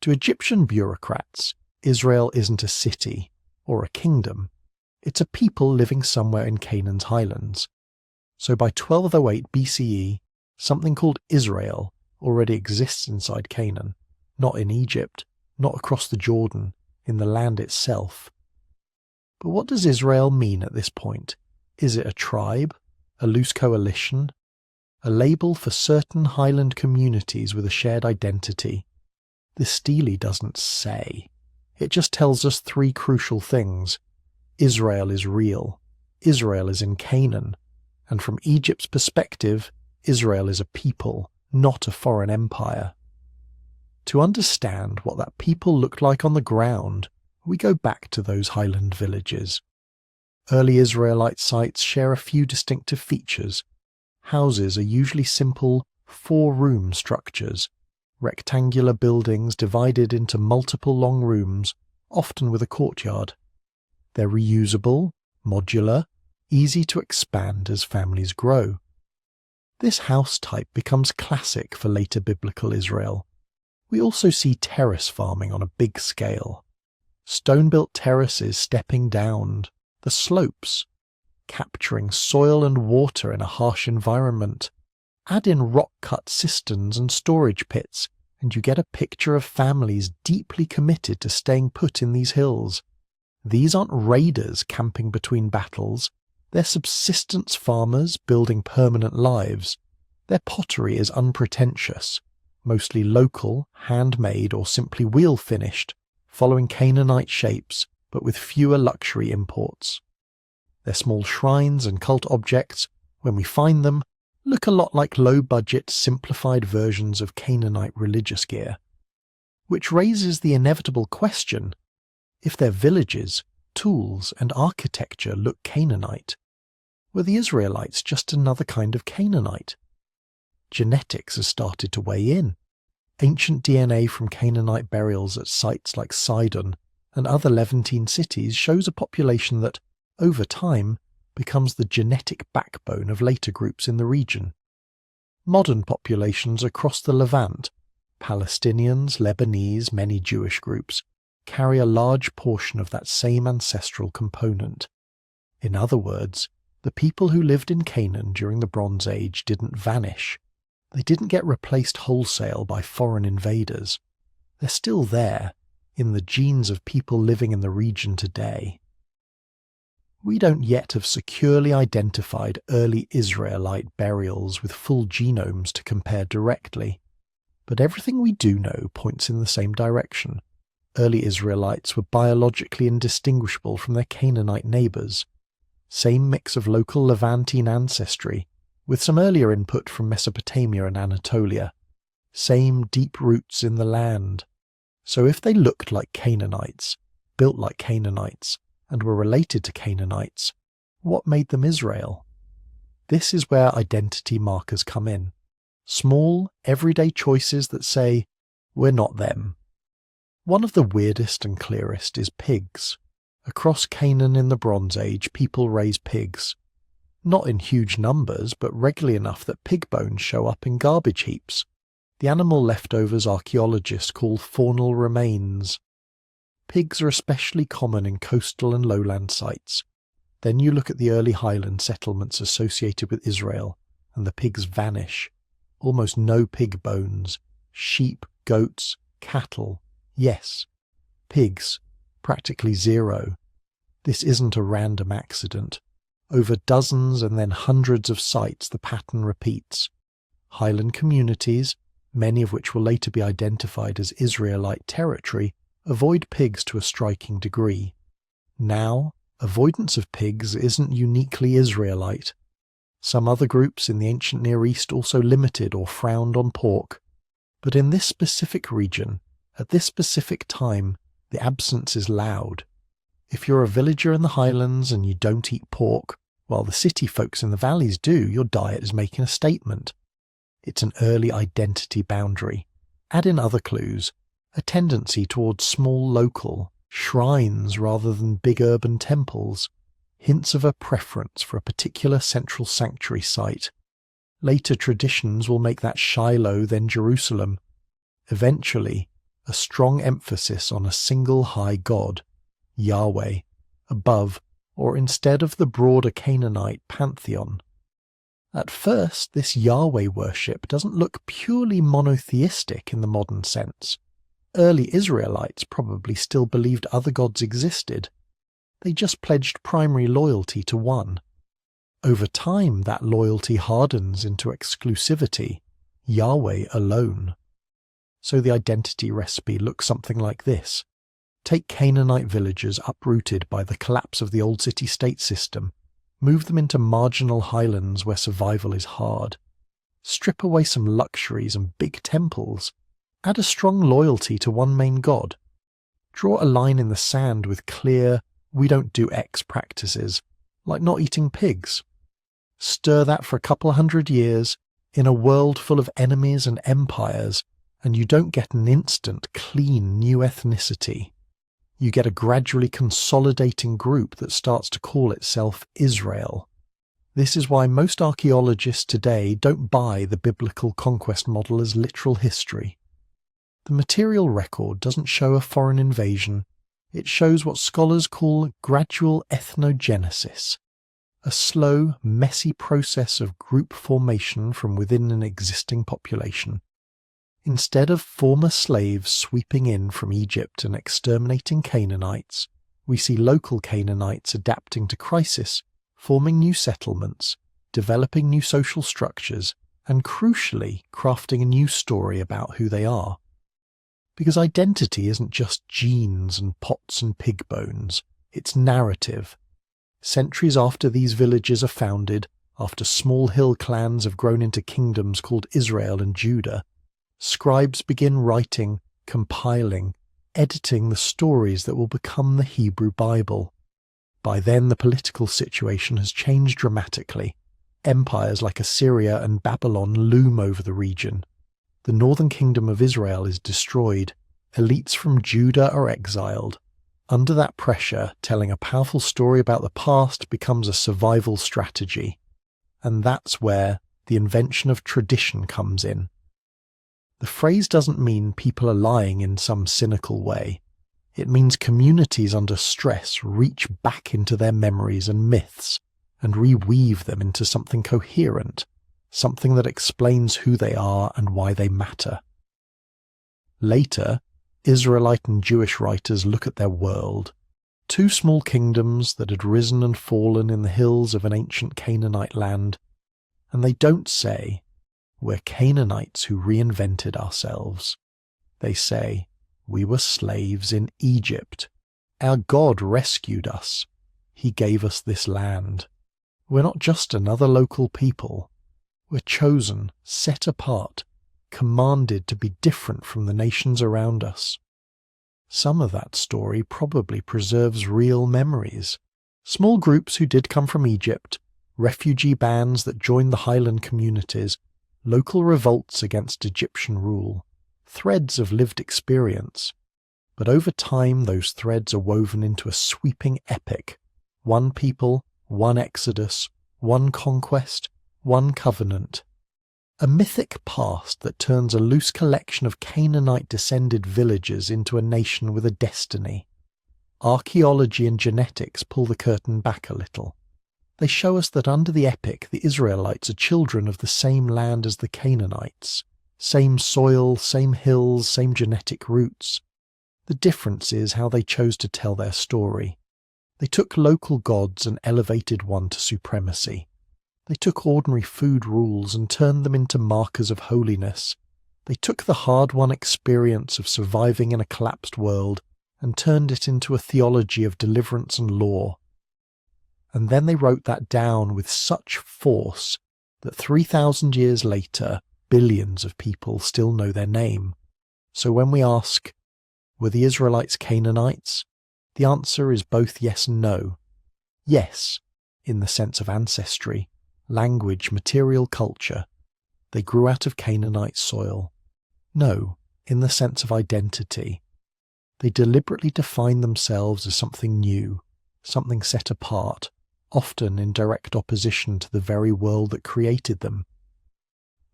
To Egyptian bureaucrats, Israel isn't a city or a kingdom. It's a people living somewhere in Canaan's highlands. So by 1208 BCE, something called Israel already exists inside Canaan, not in Egypt, not across the Jordan, in the land itself. But what does Israel mean at this point? Is it a tribe? A loose coalition? A label for certain highland communities with a shared identity? The stele doesn't say. It just tells us three crucial things. Israel is real. Israel is in Canaan. And from Egypt's perspective, Israel is a people, not a foreign empire. To understand what that people looked like on the ground, we go back to those highland villages. Early Israelite sites share a few distinctive features. Houses are usually simple, four-room structures, rectangular buildings divided into multiple long rooms, often with a courtyard. They're reusable, modular, easy to expand as families grow. This house type becomes classic for later biblical Israel. We also see terrace farming on a big scale. Stone-built terraces stepping down, the slopes, capturing soil and water in a harsh environment. Add in rock-cut cisterns and storage pits, and you get a picture of families deeply committed to staying put in these hills. These aren't raiders camping between battles. They're subsistence farmers building permanent lives. Their pottery is unpretentious, mostly local, handmade or simply wheel-finished, following Canaanite shapes, but with fewer luxury imports. Their small shrines and cult objects, when we find them, look a lot like low-budget, simplified versions of Canaanite religious gear. Which raises the inevitable question, if their villages, tools, and architecture look Canaanite, were the Israelites just another kind of Canaanite? Genetics has started to weigh in. Ancient DNA from Canaanite burials at sites like Sidon and other Levantine cities shows a population that, over time, becomes the genetic backbone of later groups in the region. Modern populations across the Levant, Palestinians, Lebanese, many Jewish groups, carry a large portion of that same ancestral component. In other words, the people who lived in Canaan during the Bronze Age didn't vanish. They didn't get replaced wholesale by foreign invaders. They're still there, in the genes of people living in the region today. We don't yet have securely identified early Israelite burials with full genomes to compare directly, but everything we do know points in the same direction. Early Israelites were biologically indistinguishable from their Canaanite neighbours. Same mix of local Levantine ancestry, with some earlier input from Mesopotamia and Anatolia. Same deep roots in the land. So if they looked like Canaanites, built like Canaanites, and were related to Canaanites, what made them Israel? This is where identity markers come in. Small, everyday choices that say, we're not them. One of the weirdest and clearest is pigs. Across Canaan in the Bronze Age, people raise pigs. Not in huge numbers, but regularly enough that pig bones show up in garbage heaps. The animal leftovers archaeologists call faunal remains. Pigs are especially common in coastal and lowland sites. Then you look at the early highland settlements associated with Israel, and the pigs vanish. Almost no pig bones. Sheep, goats, cattle. Yes, pigs. Practically zero. This isn't a random accident. Over dozens and then hundreds of sites the pattern repeats. Highland communities, many of which will later be identified as Israelite territory, avoid pigs to a striking degree. Now, avoidance of pigs isn't uniquely Israelite. Some other groups in the ancient Near East also limited or frowned on pork. But in this specific region, at this specific time, the absence is loud. If you're a villager in the highlands and you don't eat pork, while the city folks in the valleys do, your diet is making a statement. It's an early identity boundary. Add in other clues, a tendency towards small local, shrines rather than big urban temples, hints of a preference for a particular central sanctuary site. Later traditions will make that Shiloh, then Jerusalem. Eventually, a strong emphasis on a single high god, Yahweh, above or instead of the broader Canaanite pantheon. At first, this Yahweh worship doesn't look purely monotheistic in the modern sense. Early Israelites probably still believed other gods existed. They just pledged primary loyalty to one. Over time, that loyalty hardens into exclusivity, Yahweh alone. So the identity recipe looks something like this. Take Canaanite villages uprooted by the collapse of the old city-state system, move them into marginal highlands where survival is hard. Strip away some luxuries and big temples. Add a strong loyalty to one main god. Draw a line in the sand with clear, we don't do X practices, like not eating pigs. Stir that for a couple hundred years, in a world full of enemies and empires, and you don't get an instant, clean new ethnicity. You get a gradually consolidating group that starts to call itself Israel. This is why most archaeologists today don't buy the biblical conquest model as literal history. The material record doesn't show a foreign invasion. It shows what scholars call gradual ethnogenesis, a slow, messy process of group formation from within an existing population. Instead of former slaves sweeping in from Egypt and exterminating Canaanites, we see local Canaanites adapting to crisis, forming new settlements, developing new social structures, and crucially, crafting a new story about who they are. Because identity isn't just genes and pots and pig bones, it's narrative. Centuries after these villages are founded, after small hill clans have grown into kingdoms called Israel and Judah, scribes begin writing, compiling, editing the stories that will become the Hebrew Bible. By then the political situation has changed dramatically. Empires like Assyria and Babylon loom over the region. The northern kingdom of Israel is destroyed. Elites from Judah are exiled. Under that pressure, telling a powerful story about the past becomes a survival strategy. And that's where the invention of tradition comes in. The phrase doesn't mean people are lying in some cynical way. It means communities under stress reach back into their memories and myths and reweave them into something coherent, something that explains who they are and why they matter. Later, Israelite and Jewish writers look at their world, two small kingdoms that had risen and fallen in the hills of an ancient Canaanite land, and they don't say, "We're Canaanites who reinvented ourselves." They say, "We were slaves in Egypt. Our God rescued us. He gave us this land. We're not just another local people. We're chosen, set apart, commanded to be different from the nations around us." Some of that story probably preserves real memories. Small groups who did come from Egypt, refugee bands that joined the highland communities, local revolts against Egyptian rule, threads of lived experience. But over time those threads are woven into a sweeping epic. One people, one exodus, one conquest, one covenant. A mythic past that turns a loose collection of Canaanite-descended villages into a nation with a destiny. Archaeology and genetics pull the curtain back a little. They show us that under the epic, the Israelites are children of the same land as the Canaanites. Same soil, same hills, same genetic roots. The difference is how they chose to tell their story. They took local gods and elevated one to supremacy. They took ordinary food rules and turned them into markers of holiness. They took the hard-won experience of surviving in a collapsed world and turned it into a theology of deliverance and law. And then they wrote that down with such force that 3,000 years later, billions of people still know their name. So when we ask, were the Israelites Canaanites? The answer is both yes and no. Yes, in the sense of ancestry, language, material culture. They grew out of Canaanite soil. No, in the sense of identity. They deliberately defined themselves as something new, something set apart, often in direct opposition to the very world that created them.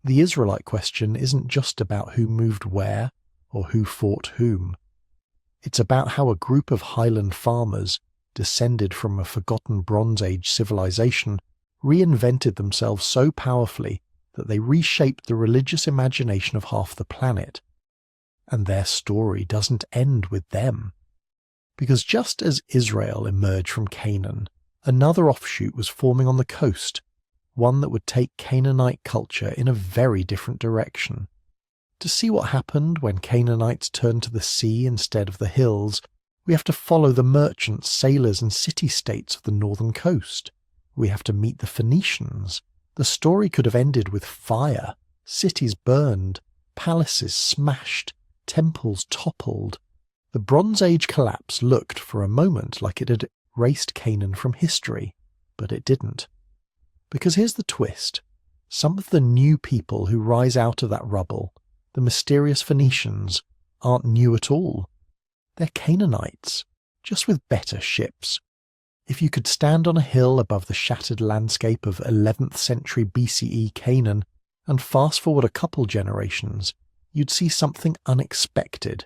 The Israelite question isn't just about who moved where or who fought whom. It's about how a group of highland farmers, descended from a forgotten Bronze Age civilization, reinvented themselves so powerfully that they reshaped the religious imagination of half the planet. And their story doesn't end with them. Because just as Israel emerged from Canaan, another offshoot was forming on the coast, one that would take Canaanite culture in a very different direction. To see what happened when Canaanites turned to the sea instead of the hills, we have to follow the merchants, sailors, and city-states of the northern coast. We have to meet the Phoenicians. The story could have ended with fire, cities burned, palaces smashed, temples toppled. The Bronze Age collapse looked for a moment like it had erased Canaan from history, but it didn't. Because here's the twist. Some of the new people who rise out of that rubble, the mysterious Phoenicians, aren't new at all. They're Canaanites, just with better ships. If you could stand on a hill above the shattered landscape of 11th century BCE Canaan and fast forward a couple generations, you'd see something unexpected.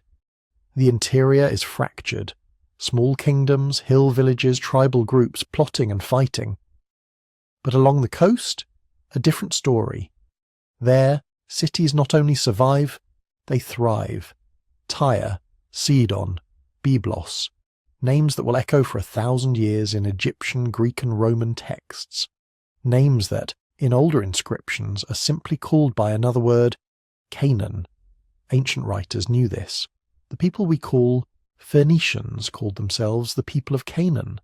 The interior is fractured. Small kingdoms, hill villages, tribal groups plotting and fighting. But along the coast, a different story. There, cities not only survive, they thrive. Tyre, Sidon, Byblos, names that will echo for 1,000 years in Egyptian, Greek and Roman texts. Names that, in older inscriptions, are simply called by another word, Canaan. Ancient writers knew this. The people we call Phoenicians called themselves the people of Canaan.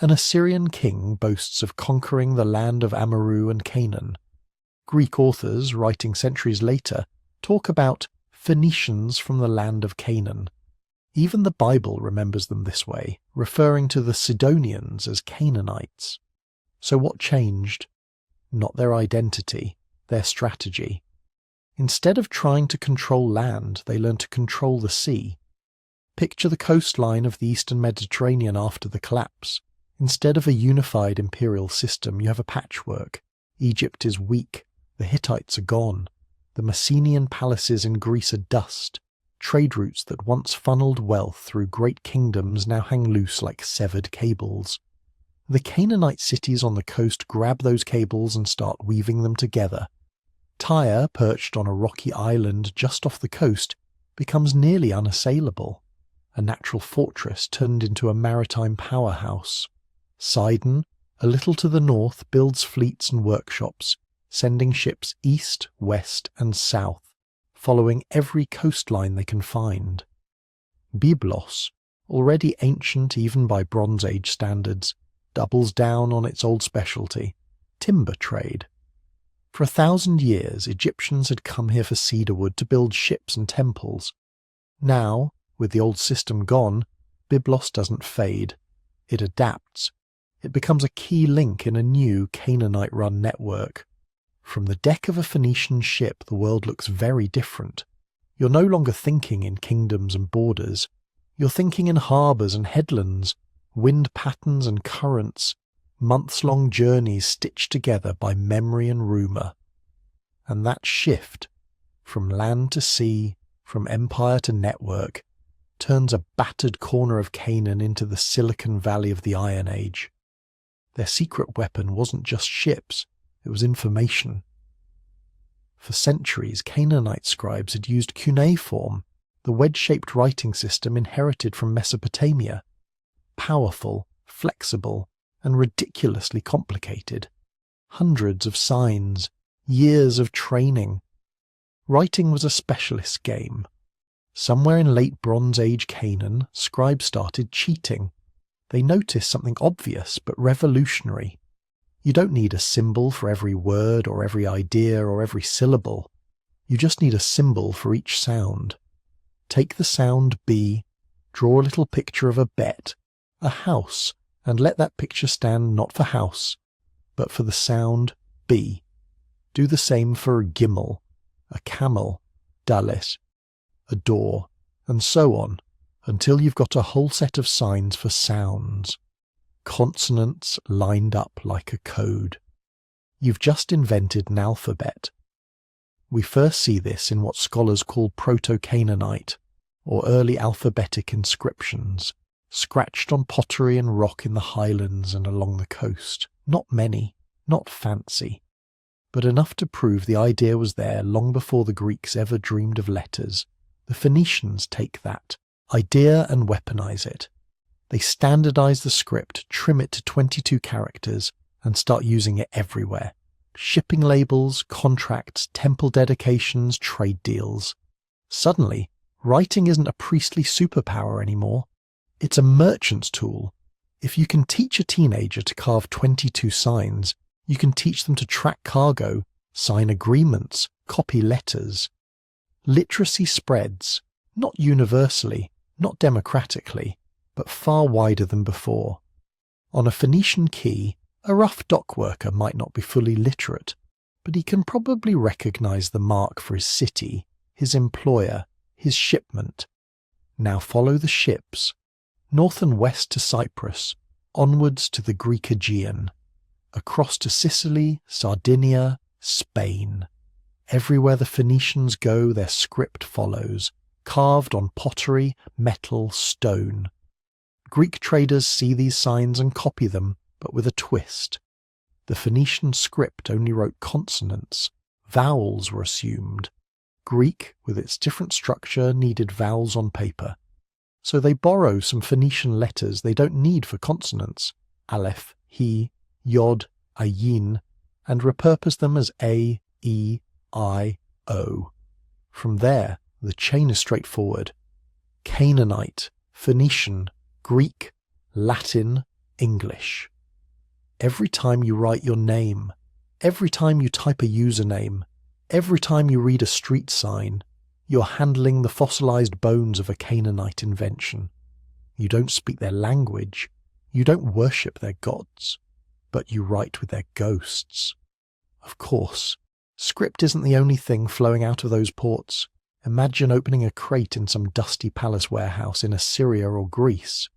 An Assyrian king boasts of conquering the land of Amarna and Canaan. Greek authors, writing centuries later, talk about Phoenicians from the land of Canaan. Even the Bible remembers them this way, referring to the Sidonians as Canaanites. So what changed? not their identity, their strategy. Instead of trying to control land, they learn to control the sea. Picture the coastline of the Eastern Mediterranean after the collapse. Instead of a unified imperial system, you have a patchwork. Egypt is weak, the Hittites are gone, the Mycenaean palaces in Greece are dust. Trade routes that once funneled wealth through great kingdoms now hang loose like severed cables. The Canaanite cities on the coast grab those cables and start weaving them together. Tyre, perched on a rocky island just off the coast, becomes nearly unassailable, a natural fortress turned into a maritime powerhouse. Sidon, a little to the north, builds fleets and workshops, sending ships east, west, and south, following every coastline they can find. Byblos, already ancient even by Bronze Age standards, doubles down on its old specialty, timber trade. For 1,000 years, Egyptians had come here for cedarwood to build ships and temples. Now, with the old system gone, Byblos doesn't fade. It adapts. It becomes a key link in a new Canaanite-run network. From the deck of a Phoenician ship, the world looks very different. You're no longer thinking in kingdoms and borders. You're thinking in harbours and headlands, wind patterns and currents, months-long journeys stitched together by memory and rumour. And that shift, from land to sea, from empire to network, turns a battered corner of Canaan into the Silicon Valley of the Iron Age. Their secret weapon wasn't just ships, it was information. For centuries, Canaanite scribes had used cuneiform, the wedge-shaped writing system inherited from Mesopotamia. Powerful, flexible, and ridiculously complicated. Hundreds of signs, years of training. Writing was a specialist game. Somewhere in late Bronze Age Canaan, scribes started cheating. They noticed something obvious but revolutionary. You don't need a symbol for every word or every idea or every syllable. You just need a symbol for each sound. Take the sound B, draw a little picture of a bet, a house, and let that picture stand not for house, but for the sound B. Do the same for a gimel, a camel, dalet, a door, and so on, until you've got a whole set of signs for sounds. Consonants lined up like a code. You've just invented an alphabet. We first see this in what scholars call Proto-Canaanite, or early alphabetic inscriptions, scratched on pottery and rock in the highlands and along the coast. Not many, not fancy, but enough to prove the idea was there long before the Greeks ever dreamed of letters. The Phoenicians take that idea and weaponize it. They standardize the script, trim it to 22 characters, and start using it everywhere. Shipping labels, contracts, temple dedications, trade deals. Suddenly, writing isn't a priestly superpower anymore. It's a merchant's tool. If you can teach a teenager to carve 22 signs, you can teach them to track cargo, sign agreements, copy letters. Literacy spreads, not universally, not democratically, but far wider than before. On a Phoenician quay, a rough dock worker might not be fully literate, but he can probably recognize the mark for his city, his employer, his shipment. Now follow the ships, north and west to Cyprus, onwards to the Greek Aegean, across to Sicily, Sardinia, Spain. Everywhere the Phoenicians go, their script follows, carved on pottery, metal, stone. Greek traders see these signs and copy them, but with a twist. The Phoenician script only wrote consonants. Vowels were assumed. Greek, with its different structure, needed vowels on paper. So they borrow some Phoenician letters they don't need for consonants, aleph, he, yod, ayin, and repurpose them as A, E, I, O. From there, the chain is straightforward. Canaanite, Phoenician, Greek, Latin, English. Every time you write your name, every time you type a username, every time you read a street sign, you're handling the fossilized bones of a Canaanite invention. You don't speak their language, you don't worship their gods, but you write with their ghosts. Of course, script isn't the only thing flowing out of those ports. Imagine opening a crate in some dusty palace warehouse in Assyria or Greece.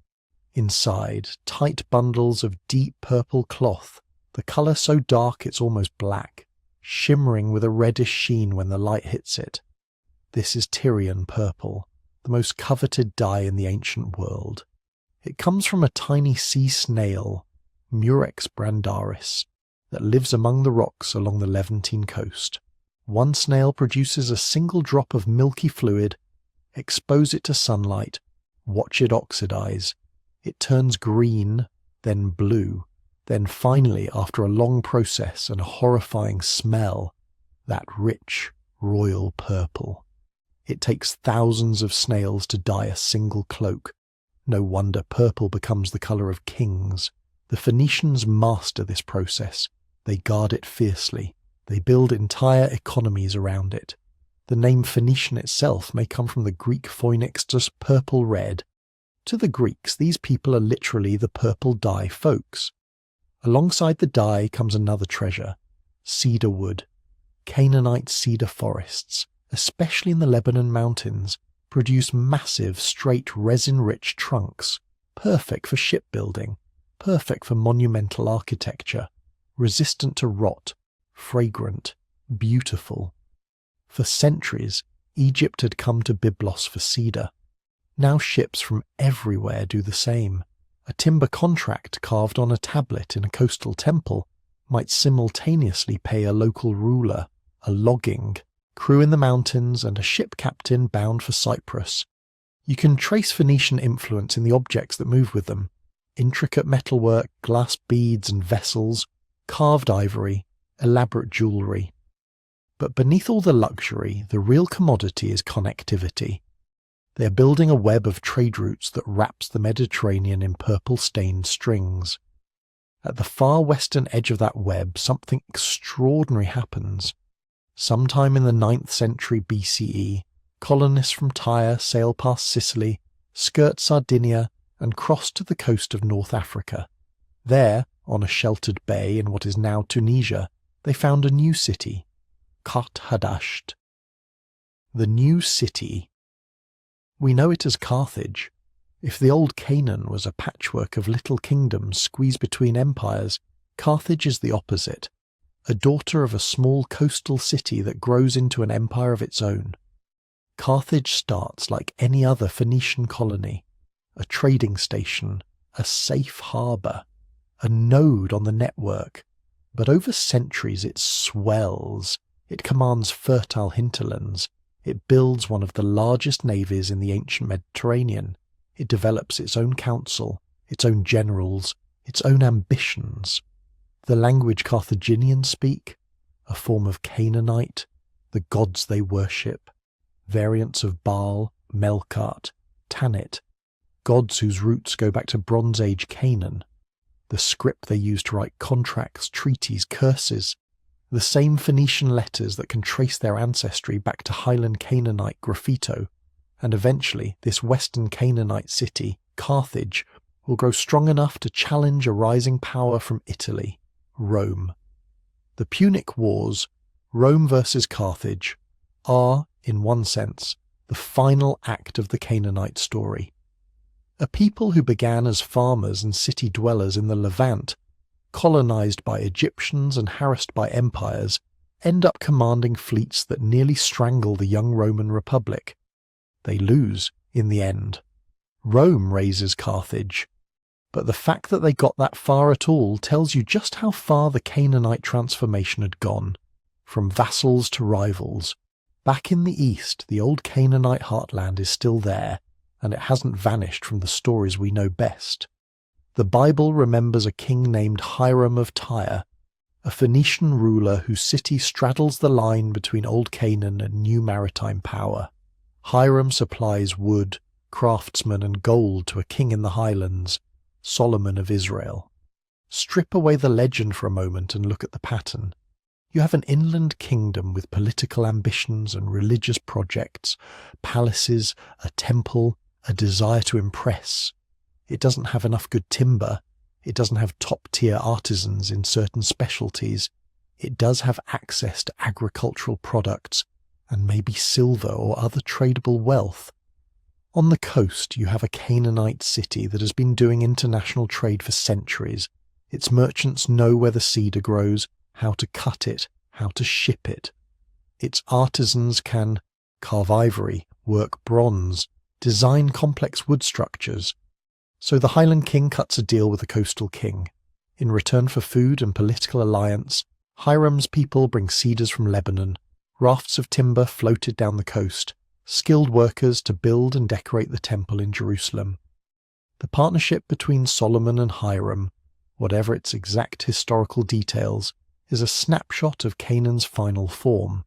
Inside, tight bundles of deep purple cloth, the colour so dark it's almost black, shimmering with a reddish sheen when the light hits it. This is Tyrian purple, the most coveted dye in the ancient world. It comes from a tiny sea snail, Murex brandaris, that lives among the rocks along the Levantine coast. One snail produces a single drop of milky fluid. Expose it to sunlight, watch it oxidize. It turns green, then blue, then finally, after a long process and a horrifying smell, that rich, royal purple. It takes thousands of snails to dye a single cloak. No wonder purple becomes the colour of kings. The Phoenicians master this process. They guard it fiercely. They build entire economies around it. The name Phoenician itself may come from the Greek phoenixtus purple red. To the Greeks, these people are literally the purple dye folks. Alongside the dye comes another treasure, cedar wood. Canaanite cedar forests, especially in the Lebanon mountains, produce massive, straight, resin-rich trunks, perfect for shipbuilding, perfect for monumental architecture, resistant to rot, fragrant, beautiful. For centuries, Egypt had come to Byblos for cedar. Now ships from everywhere do the same. A timber contract carved on a tablet in a coastal temple might simultaneously pay a local ruler, a logging, crew in the mountains, and a ship captain bound for Cyprus. You can trace Phoenician influence in the objects that move with them. Intricate metalwork, glass beads and vessels, carved ivory, elaborate jewellery. But beneath all the luxury, the real commodity is connectivity. They are building a web of trade routes that wraps the Mediterranean in purple-stained strings. At the far western edge of that web, something extraordinary happens. Sometime in the 9th century BCE, colonists from Tyre sail past Sicily, skirt Sardinia, and cross to the coast of North Africa. There, on a sheltered bay in what is now Tunisia, they found a new city, Khat Hadasht. The new city. We know it as Carthage. If the old Canaan was a patchwork of little kingdoms squeezed between empires, Carthage is the opposite, a daughter of a small coastal city that grows into an empire of its own. Carthage starts like any other Phoenician colony, a trading station, a safe harbour, a node on the network, but over centuries it swells, it commands fertile hinterlands, it builds one of the largest navies in the ancient Mediterranean, it develops its own council, its own generals, its own ambitions. The language Carthaginians speak, a form of Canaanite, the gods they worship, variants of Baal, Melkart, Tanit, gods whose roots go back to Bronze Age Canaan, the script they use to write contracts, treaties, curses, the same Phoenician letters that can trace their ancestry back to Highland Canaanite graffito, and eventually this western Canaanite city, Carthage, will grow strong enough to challenge a rising power from Italy, Rome. The Punic Wars, Rome versus Carthage, are, in one sense, the final act of the Canaanite story. A people who began as farmers and city dwellers in the Levant, colonized by Egyptians and harassed by empires, end up commanding fleets that nearly strangle the young Roman Republic. They lose, in the end. Rome raises Carthage. But the fact that they got that far at all tells you just how far the Canaanite transformation had gone, from vassals to rivals. Back in the east, the old Canaanite heartland is still there, and it hasn't vanished from the stories we know best. The Bible remembers a king named Hiram of Tyre, a Phoenician ruler whose city straddles the line between Old Canaan and new maritime power. Hiram supplies wood, craftsmen and gold to a king in the highlands, Solomon of Israel. Strip away the legend for a moment and look at the pattern. You have an inland kingdom with political ambitions and religious projects, palaces, a temple, a desire to impress. It doesn't have enough good timber. It doesn't have top-tier artisans in certain specialties. it does have access to agricultural products and maybe silver or other tradable wealth. On the coast, you have a Canaanite city that has been doing international trade for centuries. Its merchants know where the cedar grows, how to cut it, how to ship it. Its artisans can carve ivory, work bronze, design complex wood structures. So the Highland King cuts a deal with the coastal king. In return for food and political alliance, Hiram's people bring cedars from Lebanon, rafts of timber floated down the coast, skilled workers to build and decorate the temple in Jerusalem. The partnership between Solomon and Hiram, whatever its exact historical details, is a snapshot of Canaan's final form.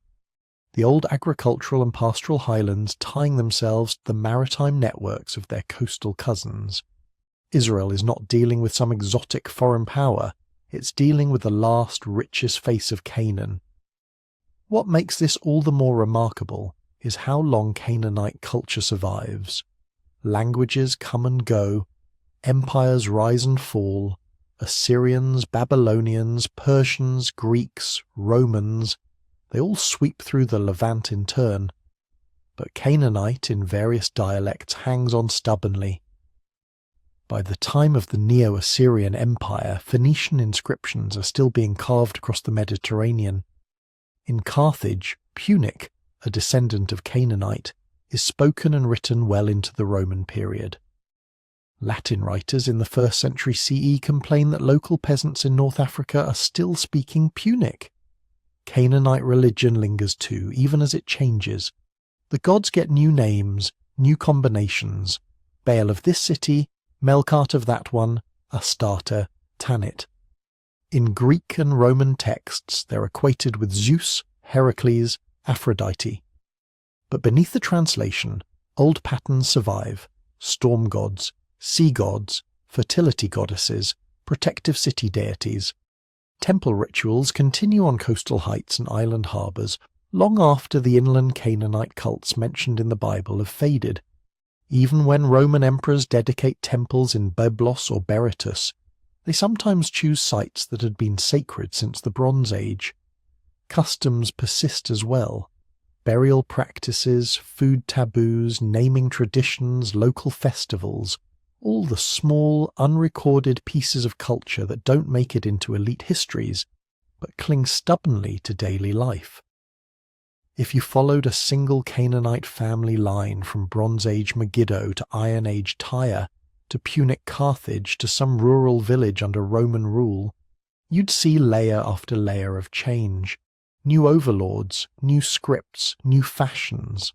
The old agricultural and pastoral highlands tying themselves to the maritime networks of their coastal cousins. Israel is not dealing with some exotic foreign power, it's dealing with the last, richest face of Canaan. What makes this all the more remarkable is how long Canaanite culture survives. Languages come and go, empires rise and fall, Assyrians, Babylonians, Persians, Greeks, Romans, they all sweep through the Levant in turn. But Canaanite in various dialects hangs on stubbornly. By the time of the Neo-Assyrian Empire, Phoenician inscriptions are still being carved across the Mediterranean. In Carthage, Punic, a descendant of Canaanite, is spoken and written well into the Roman period. Latin writers in the 1st century CE complain that local peasants in North Africa are still speaking Punic. Canaanite religion lingers too, even as it changes. The gods get new names, new combinations. Baal of this city, Melkart of that one, Astarte, Tanit. In Greek and Roman texts, they're equated with Zeus, Heracles, Aphrodite. But beneath the translation, old patterns survive: storm gods, sea gods, fertility goddesses, protective city deities. Temple rituals continue on coastal heights and island harbours long after the inland Canaanite cults mentioned in the Bible have faded. Even when Roman emperors dedicate temples in Byblos or Berytus, they sometimes choose sites that had been sacred since the Bronze Age. Customs persist as well. Burial practices, food taboos, naming traditions, local festivals, all the small, unrecorded pieces of culture that don't make it into elite histories, but cling stubbornly to daily life. If you followed a single Canaanite family line from Bronze Age Megiddo to Iron Age Tyre, to Punic Carthage to some rural village under Roman rule, you'd see layer after layer of change, new overlords, new scripts, new fashions.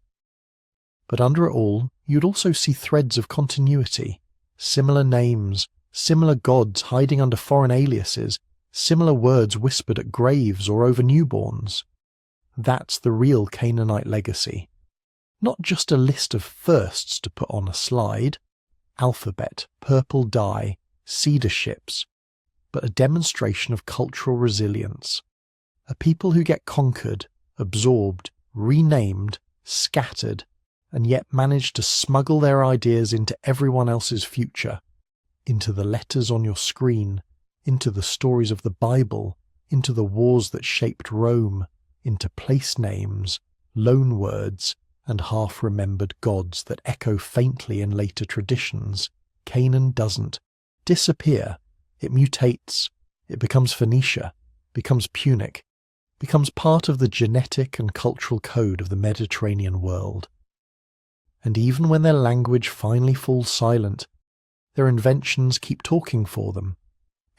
But under it all, you'd also see threads of continuity. Similar names, similar gods hiding under foreign aliases, similar words whispered at graves or over newborns. That's the real Canaanite legacy. Not just a list of firsts to put on a slide, alphabet, purple dye, cedar ships, but a demonstration of cultural resilience. A people who get conquered, absorbed, renamed, scattered, and yet manage to smuggle their ideas into everyone else's future, into the letters on your screen, into the stories of the Bible, into the wars that shaped Rome, into place names, loan words, and half-remembered gods that echo faintly in later traditions. Canaan doesn't disappear. It mutates. It becomes Phoenicia, becomes Punic, becomes part of the genetic and cultural code of the Mediterranean world. And even when their language finally falls silent, their inventions keep talking for them.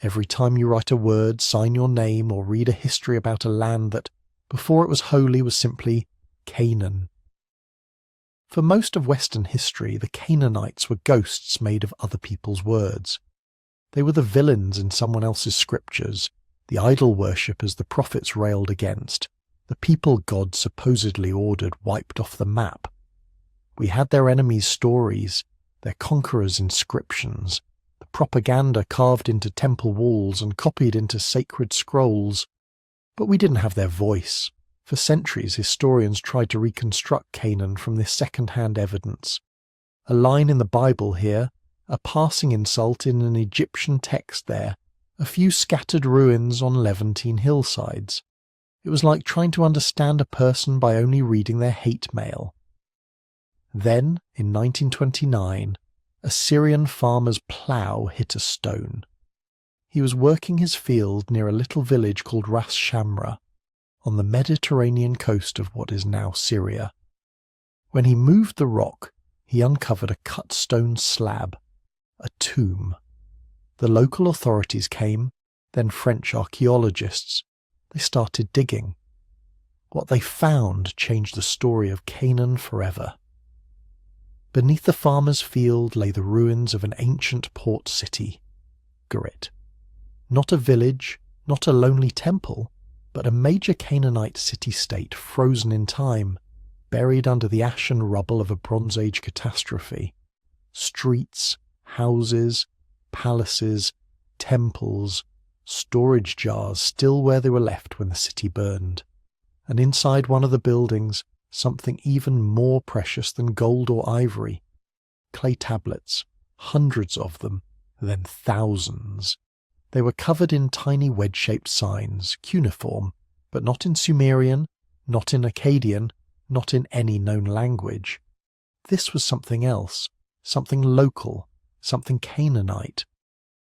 Every time you write a word, sign your name, or read a history about a land that, before it was holy, was simply Canaan. For most of Western history, the Canaanites were ghosts made of other people's words. They were the villains in someone else's scriptures, the idol worshippers the prophets railed against, the people God supposedly ordered wiped off the map. We had their enemies' stories, their conquerors' inscriptions, the propaganda carved into temple walls and copied into sacred scrolls. But we didn't have their voice. For centuries, historians tried to reconstruct Canaan from this second-hand evidence. A line in the Bible here, a passing insult in an Egyptian text there, a few scattered ruins on Levantine hillsides. It was like trying to understand a person by only reading their hate mail. Then, in 1929, a Syrian farmer's plough hit a stone. He was working his field near a little village called Ras Shamra, on the Mediterranean coast of what is now Syria. When he moved the rock, he uncovered a cut stone slab, a tomb. The local authorities came, then French archaeologists. They started digging. What they found changed the story of Canaan forever. Beneath the farmer's field lay the ruins of an ancient port city, Ugarit. Not a village, not a lonely temple, but a major Canaanite city-state frozen in time, buried under the ashen rubble of a Bronze Age catastrophe. Streets, houses, palaces, temples, storage jars still where they were left when the city burned. And inside one of the buildings, something even more precious than gold or ivory. Clay tablets, hundreds of them, then thousands. They were covered in tiny wedge-shaped signs, cuneiform, but not in Sumerian, not in Akkadian, not in any known language. This was something else, something local, something Canaanite.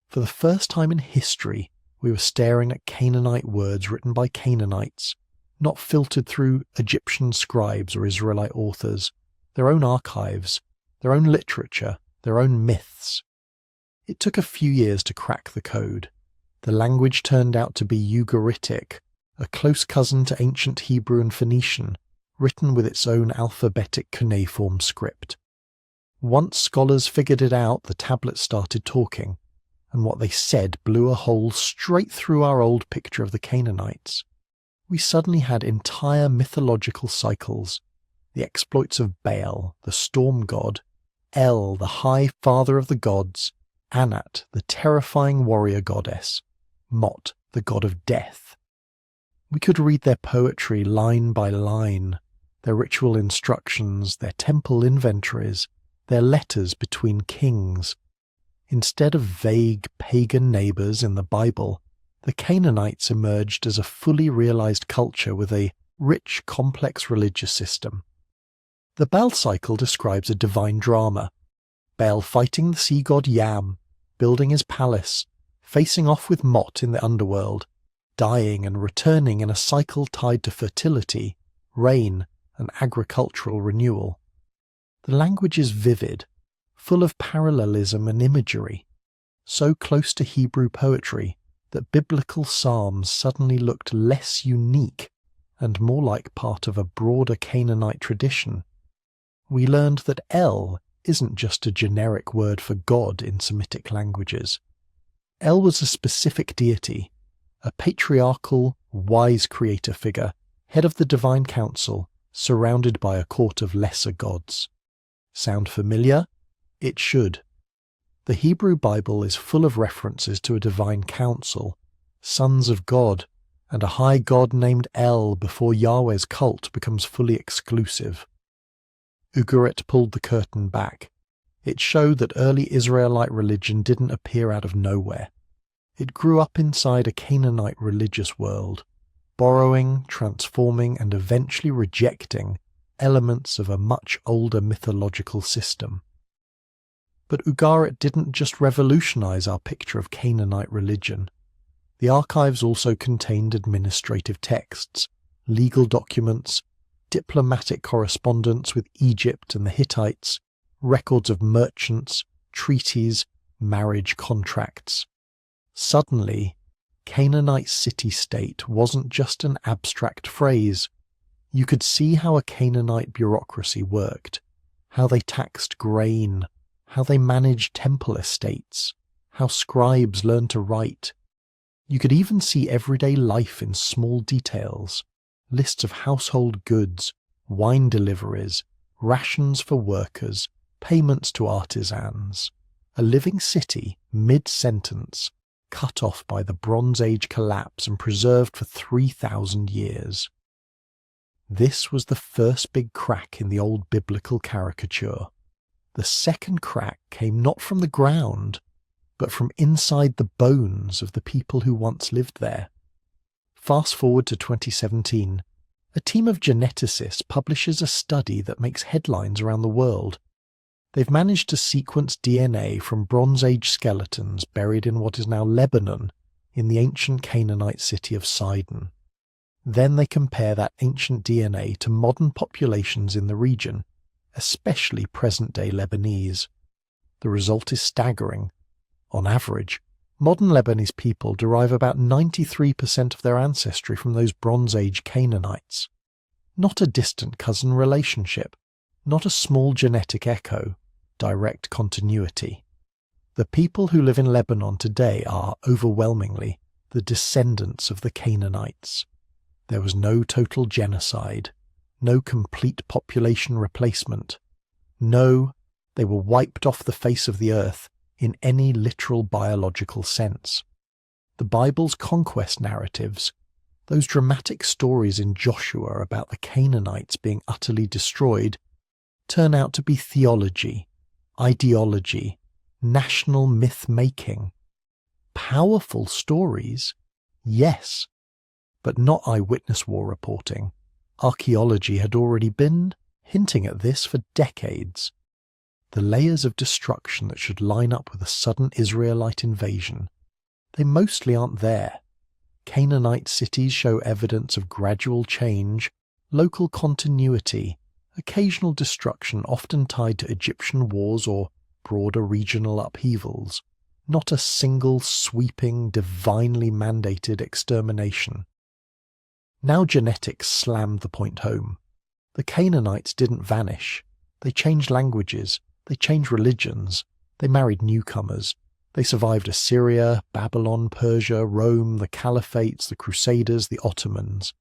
For the first time in history, we were staring at Canaanite words written by Canaanites, not filtered through Egyptian scribes or Israelite authors, their own archives, their own literature, their own myths. It took a few years to crack the code. The language turned out to be Ugaritic, a close cousin to ancient Hebrew and Phoenician, written with its own alphabetic cuneiform script. Once scholars figured it out, the tablets started talking, and what they said blew a hole straight through our old picture of the Canaanites. We suddenly had entire mythological cycles, the exploits of Baal, the storm god, El, the high father of the gods, Anat, the terrifying warrior goddess, Mot, the god of death. We could read their poetry line by line, their ritual instructions, their temple inventories, their letters between kings. Instead of vague pagan neighbours in the Bible, the Canaanites emerged as a fully realised culture with a rich, complex religious system. The Baal cycle describes a divine drama. Baal fighting the sea god Yam, building his palace, facing off with Mot in the underworld, dying and returning in a cycle tied to fertility, rain, and agricultural renewal. The language is vivid, full of parallelism and imagery, so close to Hebrew poetry that biblical psalms suddenly looked less unique and more like part of a broader Canaanite tradition. We learned that El isn't just a generic word for God in Semitic languages. El was a specific deity, a patriarchal, wise creator figure, head of the divine council, surrounded by a court of lesser gods. Sound familiar? It should. The Hebrew Bible is full of references to a divine council, sons of God, and a high god named El before Yahweh's cult becomes fully exclusive. Ugarit pulled the curtain back. It showed that early Israelite religion didn't appear out of nowhere. It grew up inside a Canaanite religious world, borrowing, transforming, and eventually rejecting elements of a much older mythological system. But Ugarit didn't just revolutionize our picture of Canaanite religion. The archives also contained administrative texts, legal documents, diplomatic correspondence with Egypt and the Hittites, records of merchants, treaties, marriage contracts. Suddenly, Canaanite city-state wasn't just an abstract phrase. You could see how a Canaanite bureaucracy worked, how they taxed grain, how they managed temple estates, how scribes learned to write. You could even see everyday life in small details, lists of household goods, wine deliveries, rations for workers, payments to artisans. A living city, mid-sentence, cut off by the Bronze Age collapse and preserved for 3,000 years. This was the first big crack in the old biblical caricature. The second crack came not from the ground, but from inside the bones of the people who once lived there. Fast forward to 2017. A team of geneticists publishes a study that makes headlines around the world. They've managed to sequence DNA from Bronze Age skeletons buried in what is now Lebanon, in the ancient Canaanite city of Sidon. Then they compare that ancient DNA to modern populations in the region, especially present-day Lebanese. The result is staggering. On average, modern Lebanese people derive about 93% of their ancestry from those Bronze Age Canaanites. Not a distant cousin relationship, not a small genetic echo, direct continuity. The people who live in Lebanon today are, overwhelmingly, the descendants of the Canaanites. There was no total genocide, no complete population replacement. No, they were wiped off the face of the earth in any literal biological sense. The Bible's conquest narratives, those dramatic stories in Joshua about the Canaanites being utterly destroyed, turn out to be theology, ideology, national myth-making. Powerful stories, yes, but not eyewitness war reporting. Archaeology had already been hinting at this for decades. The layers of destruction that should line up with a sudden Israelite invasion, they mostly aren't there. Canaanite cities show evidence of gradual change, local continuity, occasional destruction often tied to Egyptian wars or broader regional upheavals, not a single sweeping, divinely mandated extermination. Now genetics slammed the point home. The Canaanites didn't vanish. They changed languages, they changed religions, they married newcomers. They survived Assyria, Babylon, Persia, Rome, the Caliphates, the Crusaders, the Ottomans.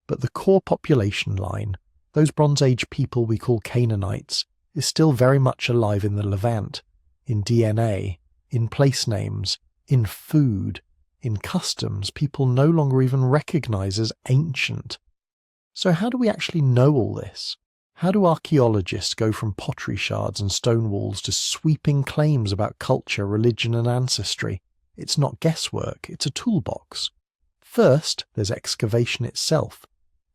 But the core population line, those Bronze Age people we call Canaanites, is still very much alive in the Levant, in DNA, in place names, in food, in customs people no longer even recognize as ancient. So how do we actually know all this? How do archaeologists go from pottery shards and stone walls to sweeping claims about culture, religion and ancestry? It's not guesswork, it's a toolbox. First, there's excavation itself.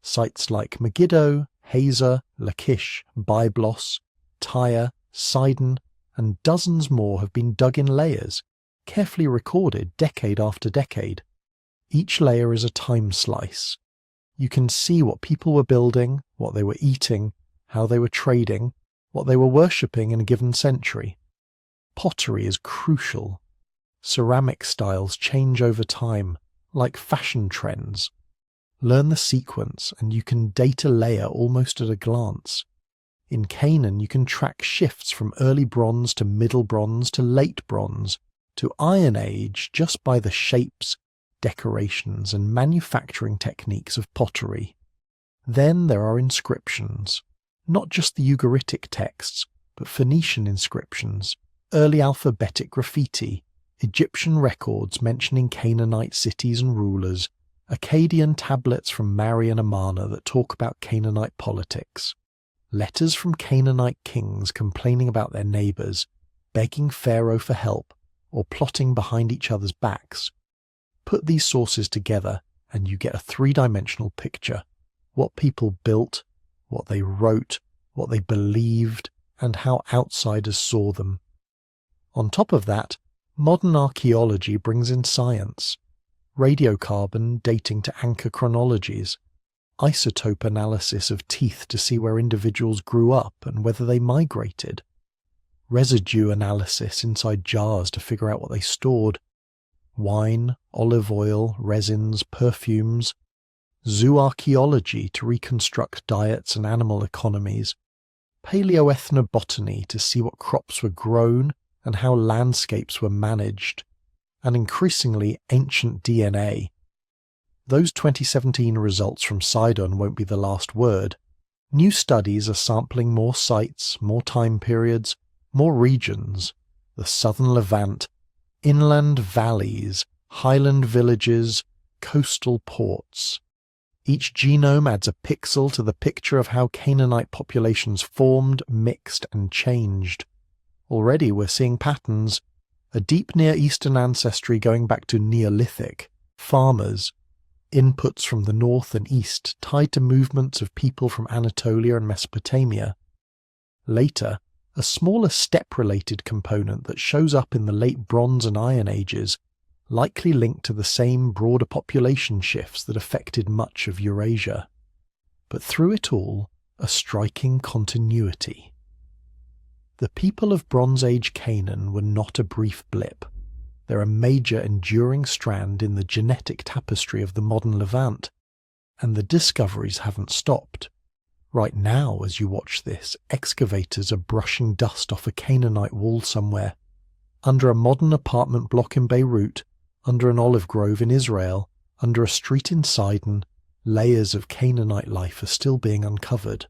Sites like Megiddo, Hazor, Lachish, Byblos, Tyre, Sidon, and dozens more have been dug in layers, carefully recorded decade after decade. Each layer is a time slice. You can see what people were building, what they were eating, how they were trading, what they were worshipping in a given century. Pottery is crucial. Ceramic styles change over time, like fashion trends. Learn the sequence and you can date a layer almost at a glance. In Canaan you can track shifts from early bronze to middle bronze to late bronze to Iron Age just by the shapes, decorations and manufacturing techniques of pottery. Then there are inscriptions. Not just the Ugaritic texts, but Phoenician inscriptions, early alphabetic graffiti, Egyptian records mentioning Canaanite cities and rulers, Akkadian tablets from Mari and Amarna that talk about Canaanite politics, letters from Canaanite kings complaining about their neighbours, begging Pharaoh for help, or plotting behind each other's backs. Put these sources together and you get a three-dimensional picture. What people built, what they wrote, what they believed, and how outsiders saw them. On top of that, modern archaeology brings in science, radiocarbon dating to anchor chronologies, isotope analysis of teeth to see where individuals grew up and whether they migrated, residue analysis inside jars to figure out what they stored, wine, olive oil, resins, perfumes, zooarchaeology to reconstruct diets and animal economies, paleoethnobotany to see what crops were grown and how landscapes were managed, and increasingly ancient DNA. Those 2017 results from Sidon won't be the last word. New studies are sampling more sites, more time periods, more regions, the southern Levant, inland valleys, highland villages, coastal ports. Each genome adds a pixel to the picture of how Canaanite populations formed, mixed, and changed. Already we're seeing patterns, a deep Near Eastern ancestry going back to Neolithic, farmers, inputs from the north and east tied to movements of people from Anatolia and Mesopotamia. Later, a smaller steppe-related component that shows up in the late Bronze and Iron Ages, likely linked to the same broader population shifts that affected much of Eurasia. But through it all, a striking continuity. The people of Bronze Age Canaan were not a brief blip. They're a major enduring strand in the genetic tapestry of the modern Levant, and the discoveries haven't stopped. Right now, as you watch this, excavators are brushing dust off a Canaanite wall somewhere, under a modern apartment block in Beirut, under an olive grove in Israel, under a street in Sidon. Layers of Canaanite life are still being uncovered.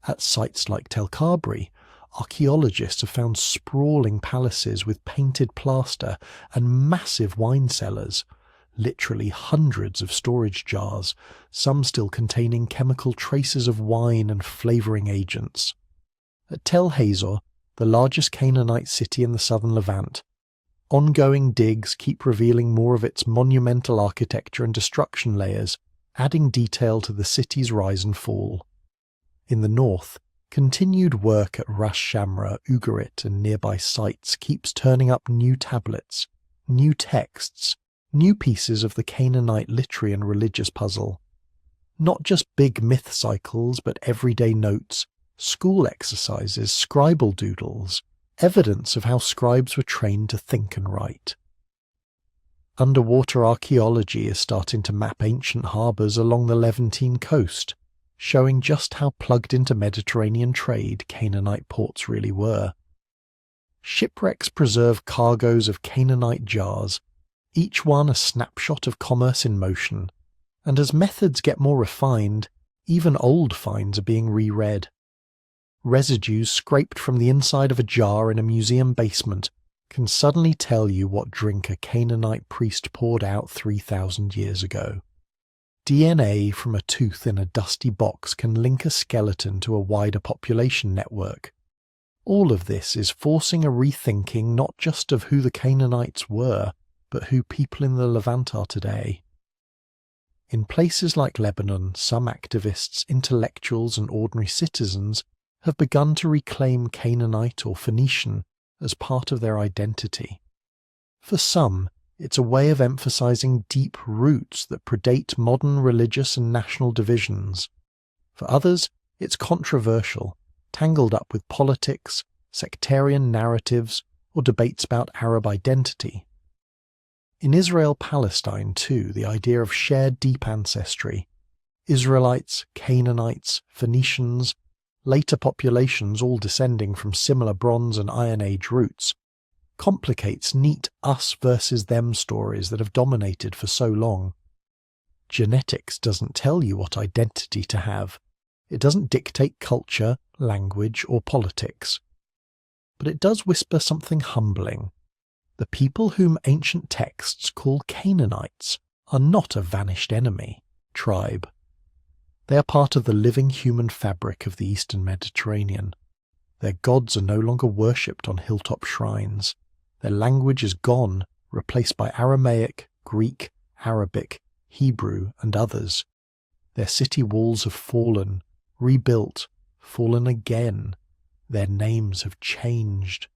At sites like Tel Kabri, archaeologists have found sprawling palaces with painted plaster and massive wine cellars, literally hundreds of storage jars, some still containing chemical traces of wine and flavouring agents. At Tel Hazor, the largest Canaanite city in the southern Levant, ongoing digs keep revealing more of its monumental architecture and destruction layers, adding detail to the city's rise and fall. In the north, continued work at Ras Shamra, Ugarit and nearby sites keeps turning up new tablets, new texts, new pieces of the Canaanite literary and religious puzzle. Not just big myth cycles, but everyday notes, school exercises, scribal doodles, evidence of how scribes were trained to think and write. Underwater archaeology is starting to map ancient harbours along the Levantine coast, showing just how plugged into Mediterranean trade Canaanite ports really were. Shipwrecks preserve cargoes of Canaanite jars, each one a snapshot of commerce in motion, and as methods get more refined, even old finds are being reread. Residues scraped from the inside of a jar in a museum basement can suddenly tell you what drink a Canaanite priest poured out 3,000 years ago. DNA from a tooth in a dusty box can link a skeleton to a wider population network. All of this is forcing a rethinking not just of who the Canaanites were, but who people in the Levant are today. In places like Lebanon, some activists, intellectuals and ordinary citizens have begun to reclaim Canaanite or Phoenician as part of their identity. For some, it's a way of emphasizing deep roots that predate modern religious and national divisions. For others, it's controversial, tangled up with politics, sectarian narratives, or debates about Arab identity. In Israel-Palestine, too, the idea of shared deep ancestry, Israelites, Canaanites, Phoenicians, later populations all descending from similar Bronze and Iron Age roots, complicates neat us versus them stories that have dominated for so long. Genetics doesn't tell you what identity to have. It doesn't dictate culture, language, or politics. But it does whisper something humbling. The people whom ancient texts call Canaanites are not a vanished enemy, tribe. They are part of the living human fabric of the Eastern Mediterranean. Their gods are no longer worshipped on hilltop shrines. Their language is gone, replaced by Aramaic, Greek, Arabic, Hebrew, and others. Their city walls have fallen, rebuilt, fallen again. Their names have changed,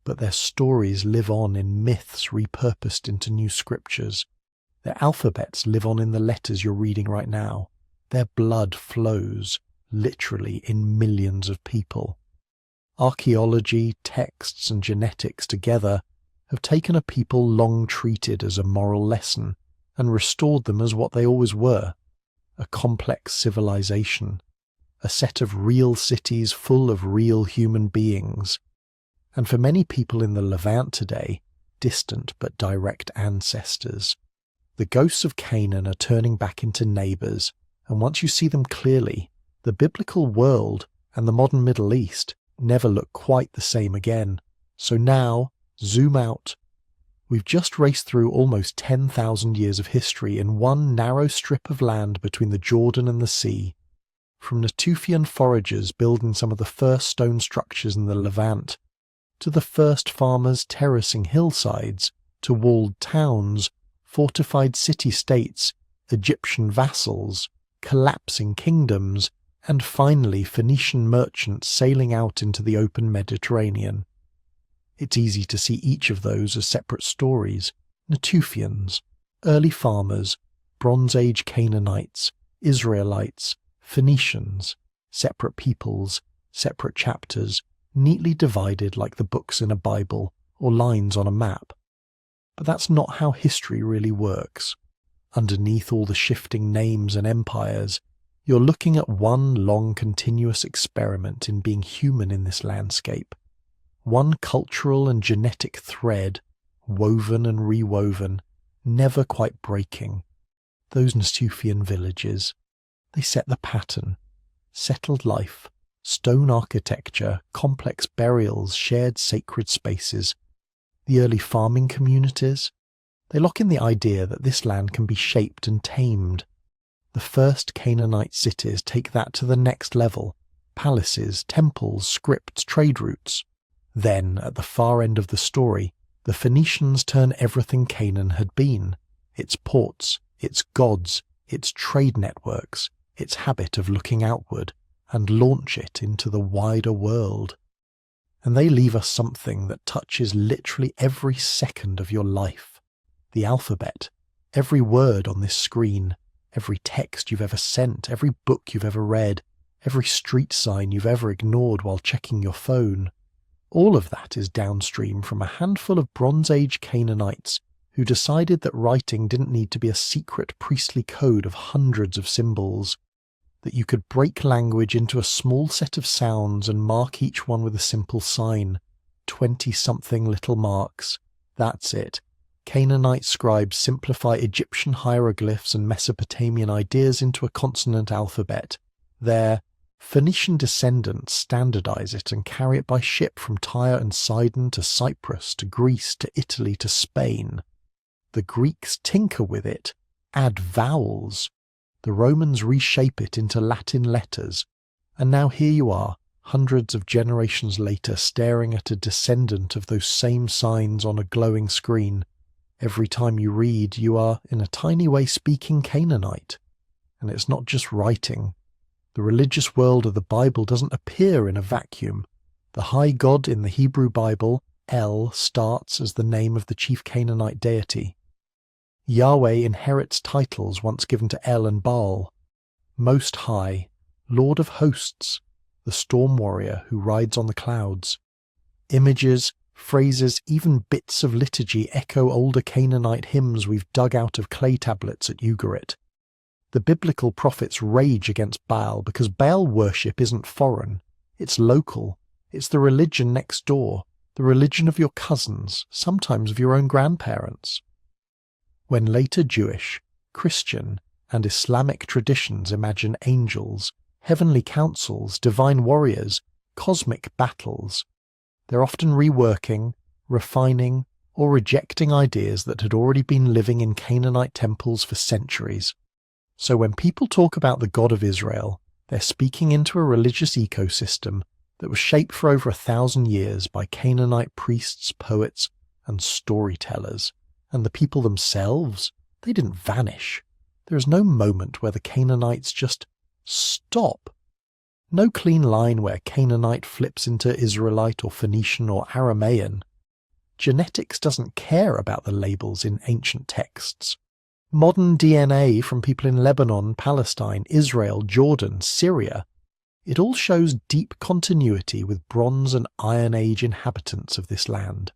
but their stories live on in myths repurposed into new scriptures. Their alphabets live on in the letters you're reading right now. Their blood flows, literally, in millions of people. Archaeology, texts, and genetics together have taken a people long treated as a moral lesson and restored them as what they always were, a complex civilization, a set of real cities full of real human beings, and for many people in the Levant today, distant but direct ancestors. The ghosts of Canaan are turning back into neighbours, and once you see them clearly, the biblical world and the modern Middle East never look quite the same again. So now, zoom out. We've just raced through almost 10,000 years of history in one narrow strip of land between the Jordan and the sea. From Natufian foragers building some of the first stone structures in the Levant, to the first farmers terracing hillsides, to walled towns, fortified city-states, Egyptian vassals, collapsing kingdoms, and finally Phoenician merchants sailing out into the open Mediterranean. It's easy to see each of those as separate stories: Natufians, early farmers, Bronze Age Canaanites, Israelites, Phoenicians, separate peoples, separate chapters, neatly divided like the books in a Bible or lines on a map. But that's not how history really works. Underneath all the shifting names and empires, you're looking at one long continuous experiment in being human in this landscape. One cultural and genetic thread, woven and rewoven, never quite breaking. Those Natufian villages, they set the pattern. Settled life, stone architecture, complex burials, shared sacred spaces. The early farming communities, they lock in the idea that this land can be shaped and tamed. The first Canaanite cities take that to the next level: palaces, temples, scripts, trade routes. Then, at the far end of the story, the Phoenicians turn everything Canaan had been: its ports, its gods, its trade networks, its habit of looking outward, and launch it into the wider world. And they leave us something that touches literally every second of your life. The alphabet, every word on this screen, every text you've ever sent, every book you've ever read, every street sign you've ever ignored while checking your phone. All of that is downstream from a handful of Bronze Age Canaanites who decided that writing didn't need to be a secret priestly code of hundreds of symbols, that you could break language into a small set of sounds and mark each one with a simple sign. 20-something little marks. That's it. Canaanite scribes simplify Egyptian hieroglyphs and Mesopotamian ideas into a consonant alphabet. Their Phoenician descendants standardize it and carry it by ship from Tyre and Sidon to Cyprus to Greece to Italy to Spain. The Greeks tinker with it, add vowels. The Romans reshape it into Latin letters. And now here you are, hundreds of generations later, staring at a descendant of those same signs on a glowing screen. Every time you read, you are, in a tiny way, speaking Canaanite. And it's not just writing. The religious world of the Bible doesn't appear in a vacuum. The high god in the Hebrew Bible, El, starts as the name of the chief Canaanite deity. Yahweh inherits titles once given to El and Baal: Most High, Lord of Hosts, the storm warrior who rides on the clouds. Images, phrases, even bits of liturgy echo older Canaanite hymns we've dug out of clay tablets at Ugarit. The biblical prophets rage against Baal because Baal worship isn't foreign, it's local. It's the religion next door, the religion of your cousins, sometimes of your own grandparents. When later Jewish, Christian, and Islamic traditions imagine angels, heavenly councils, divine warriors, cosmic battles, they're often reworking, refining, or rejecting ideas that had already been living in Canaanite temples for centuries. So when people talk about the God of Israel, they're speaking into a religious ecosystem that was shaped for over 1,000 years by Canaanite priests, poets, and storytellers. And the people themselves, they didn't vanish. There is no moment where the Canaanites just stop. No clean line where Canaanite flips into Israelite or Phoenician or Aramaean. Genetics doesn't care about the labels in ancient texts. Modern DNA from people in Lebanon, Palestine, Israel, Jordan, Syria, it all shows deep continuity with Bronze and Iron Age inhabitants of this land.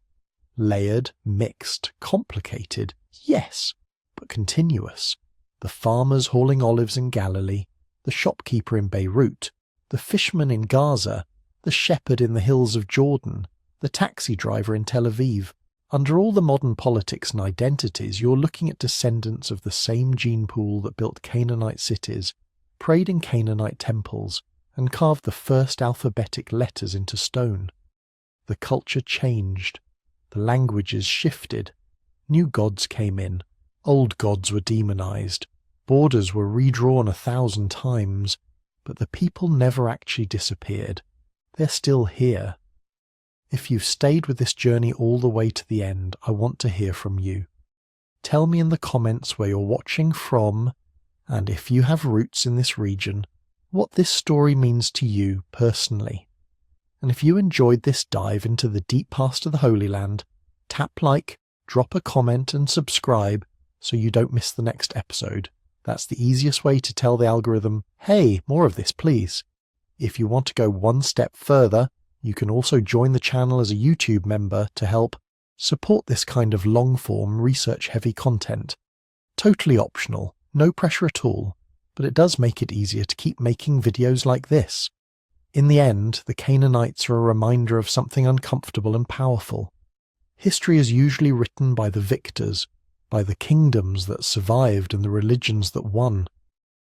Layered, mixed, complicated, yes, but continuous. The farmers hauling olives in Galilee, the shopkeeper in Beirut, the fisherman in Gaza, the shepherd in the hills of Jordan, the taxi driver in Tel Aviv. Under all the modern politics and identities, you're looking at descendants of the same gene pool that built Canaanite cities, prayed in Canaanite temples, and carved the first alphabetic letters into stone. The culture changed. The languages shifted. New gods came in. Old gods were demonized. Borders were redrawn 1,000 times. But the people never actually disappeared. They're still here. If you've stayed with this journey all the way to the end, I want to hear from you. Tell me in the comments where you're watching from, and if you have roots in this region, what this story means to you personally. And if you enjoyed this dive into the deep past of the Holy Land, tap like, drop a comment and subscribe so you don't miss the next episode. That's the easiest way to tell the algorithm, hey, more of this please. If you want to go one step further, you can also join the channel as a YouTube member to help support this kind of long-form, research-heavy content. Totally optional, no pressure at all, but it does make it easier to keep making videos like this. In the end, the Canaanites are a reminder of something uncomfortable and powerful. History is usually written by the victors, by the kingdoms that survived and the religions that won.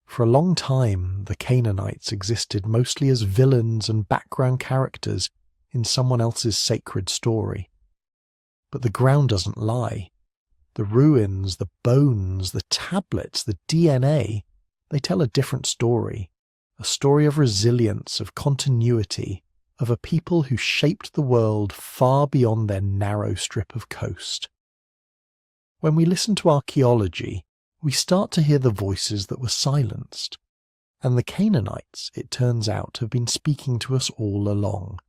For a long time, the Canaanites existed mostly as villains and background characters in someone else's sacred story. But the ground doesn't lie. The ruins, the bones, the tablets, the DNA, they tell a different story. A story of resilience, of continuity, of a people who shaped the world far beyond their narrow strip of coast. When we listen to archaeology, we start to hear the voices that were silenced. And the Canaanites, it turns out, have been speaking to us all along.